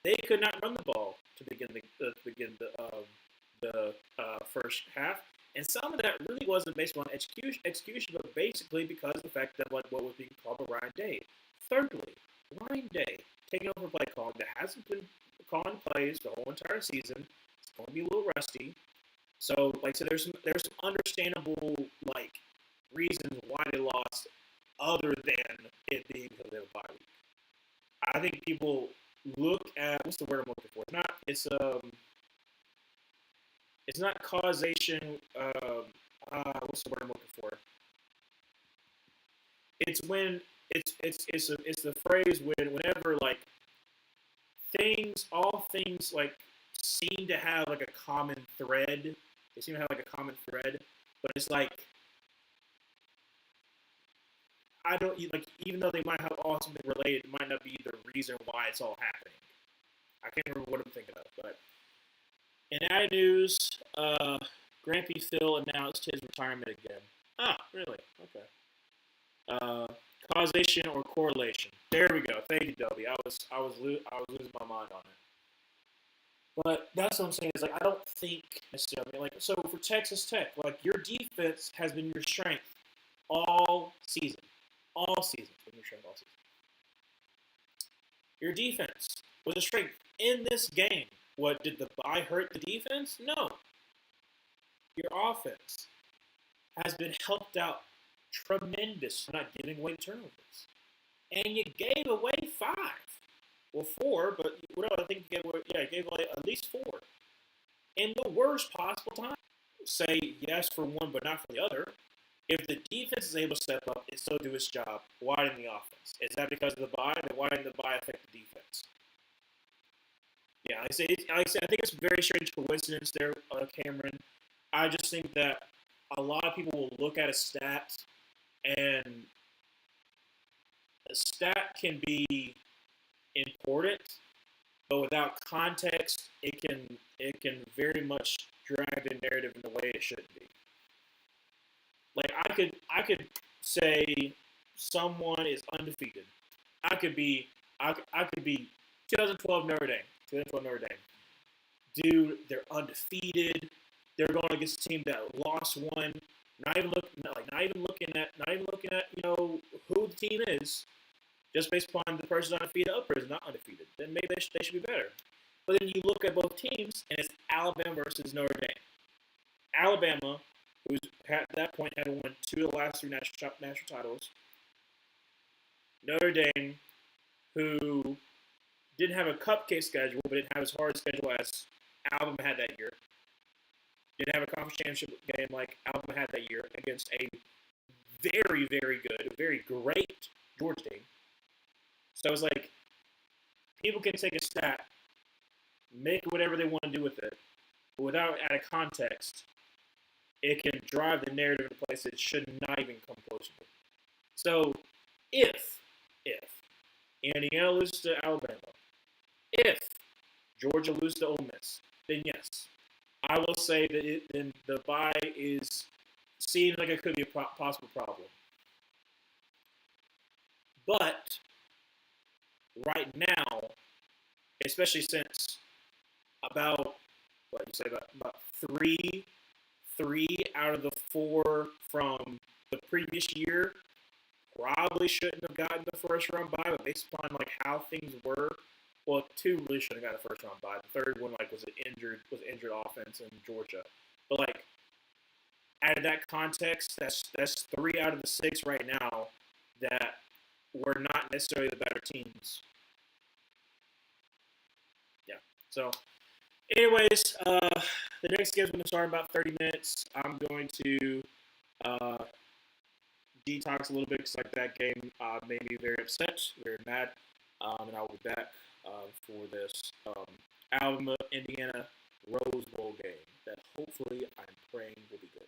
They could not run the ball to begin the first half, and some of that really wasn't based on execution, but basically because of the fact that what was being called by Ryan Day. Thirdly, Ryan Day taking over play calling that hasn't been calling plays the whole entire season. It's going to be a little rusty. So, like I said, there's some understandable reasons why they lost, other than it being because they have a bye week. I think people look at what's the word I'm looking for? It's not causation. What's the word I'm looking for? It's when it's the phrase whenever all things seem to have a common thread. They seem to have a common thread, but it's I don't even though they might have all something related, it might not be the reason why it's all happening. I can't remember what I'm thinking of, but in that news, Grampy Phil announced his retirement again. Ah, really? Okay. Causation or correlation. There we go. Thank you, Dobie. I was losing my mind on it. But that's what I'm saying is like I don't think necessarily like so for Texas Tech, like your defense has been your strength all season. All season. Been your strength all season. Your defense was a strength in this game. What did the bye hurt the defense? No. Your offense has been helped out tremendous for not giving away turnovers. And you gave away 5. Well, 4, but whatever, I think you gave away at least 4. In the worst possible time. Say yes for one, but not for the other. If the defense is able to step up and still do its job, why didn't the offense? Is that because of the bye? Then why didn't the bye affect the defense? Yeah, I think it's a very strange coincidence there, Cameron. I just think that a lot of people will look at a stat, and a stat can be important, but without context, it can very much drag the narrative in the way it shouldn't be. Like I could say someone is undefeated. I could be 2012 Notre Dame. 2012 Notre Dame. Dude, they're undefeated. They're going against a team that lost one. Not even looking at who the team is, just based upon the person's undefeated, the other person's not undefeated. Then maybe they should be better. But then you look at both teams, and it's Alabama versus Notre Dame. Alabama, who's at that point had won 2 of the last 3 national titles. Notre Dame, who didn't have a cupcake schedule, but didn't have as hard a schedule as Alabama had that year. Didn't have a conference championship game like Alabama had that year against a very, very good, very great Georgia team. So it's like people can take a stat, make whatever they want to do with it, but without adding context, it can drive the narrative in a place it should not even come close to. So if Indiana loses to Alabama, if Georgia loses to Ole Miss, then yes, I will say that then the bye seems like it could be a possible problem. But right now, especially since about three out of the 4 from the previous year probably shouldn't have gotten the first round bye, but based upon like how things were, well, 2 really shouldn't have got the first round bye. The third one was injured offense in Georgia. But like out of that context, that's 3 out of the 6 right now that were not necessarily the better teams. Yeah. So anyways, the next game's going to start in about 30 minutes. I'm going to detox a little bit because like that game made me very upset, very mad, and I'll be back for this Alabama Indiana Rose Bowl game that hopefully I'm praying will be good.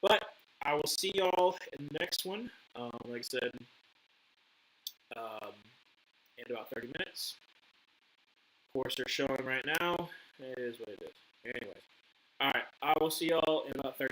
But I will see y'all in the next one. Like I said, in about 30 minutes. Of course, they're showing right now. It is what it is. Anyways, all right. I will see y'all in about 30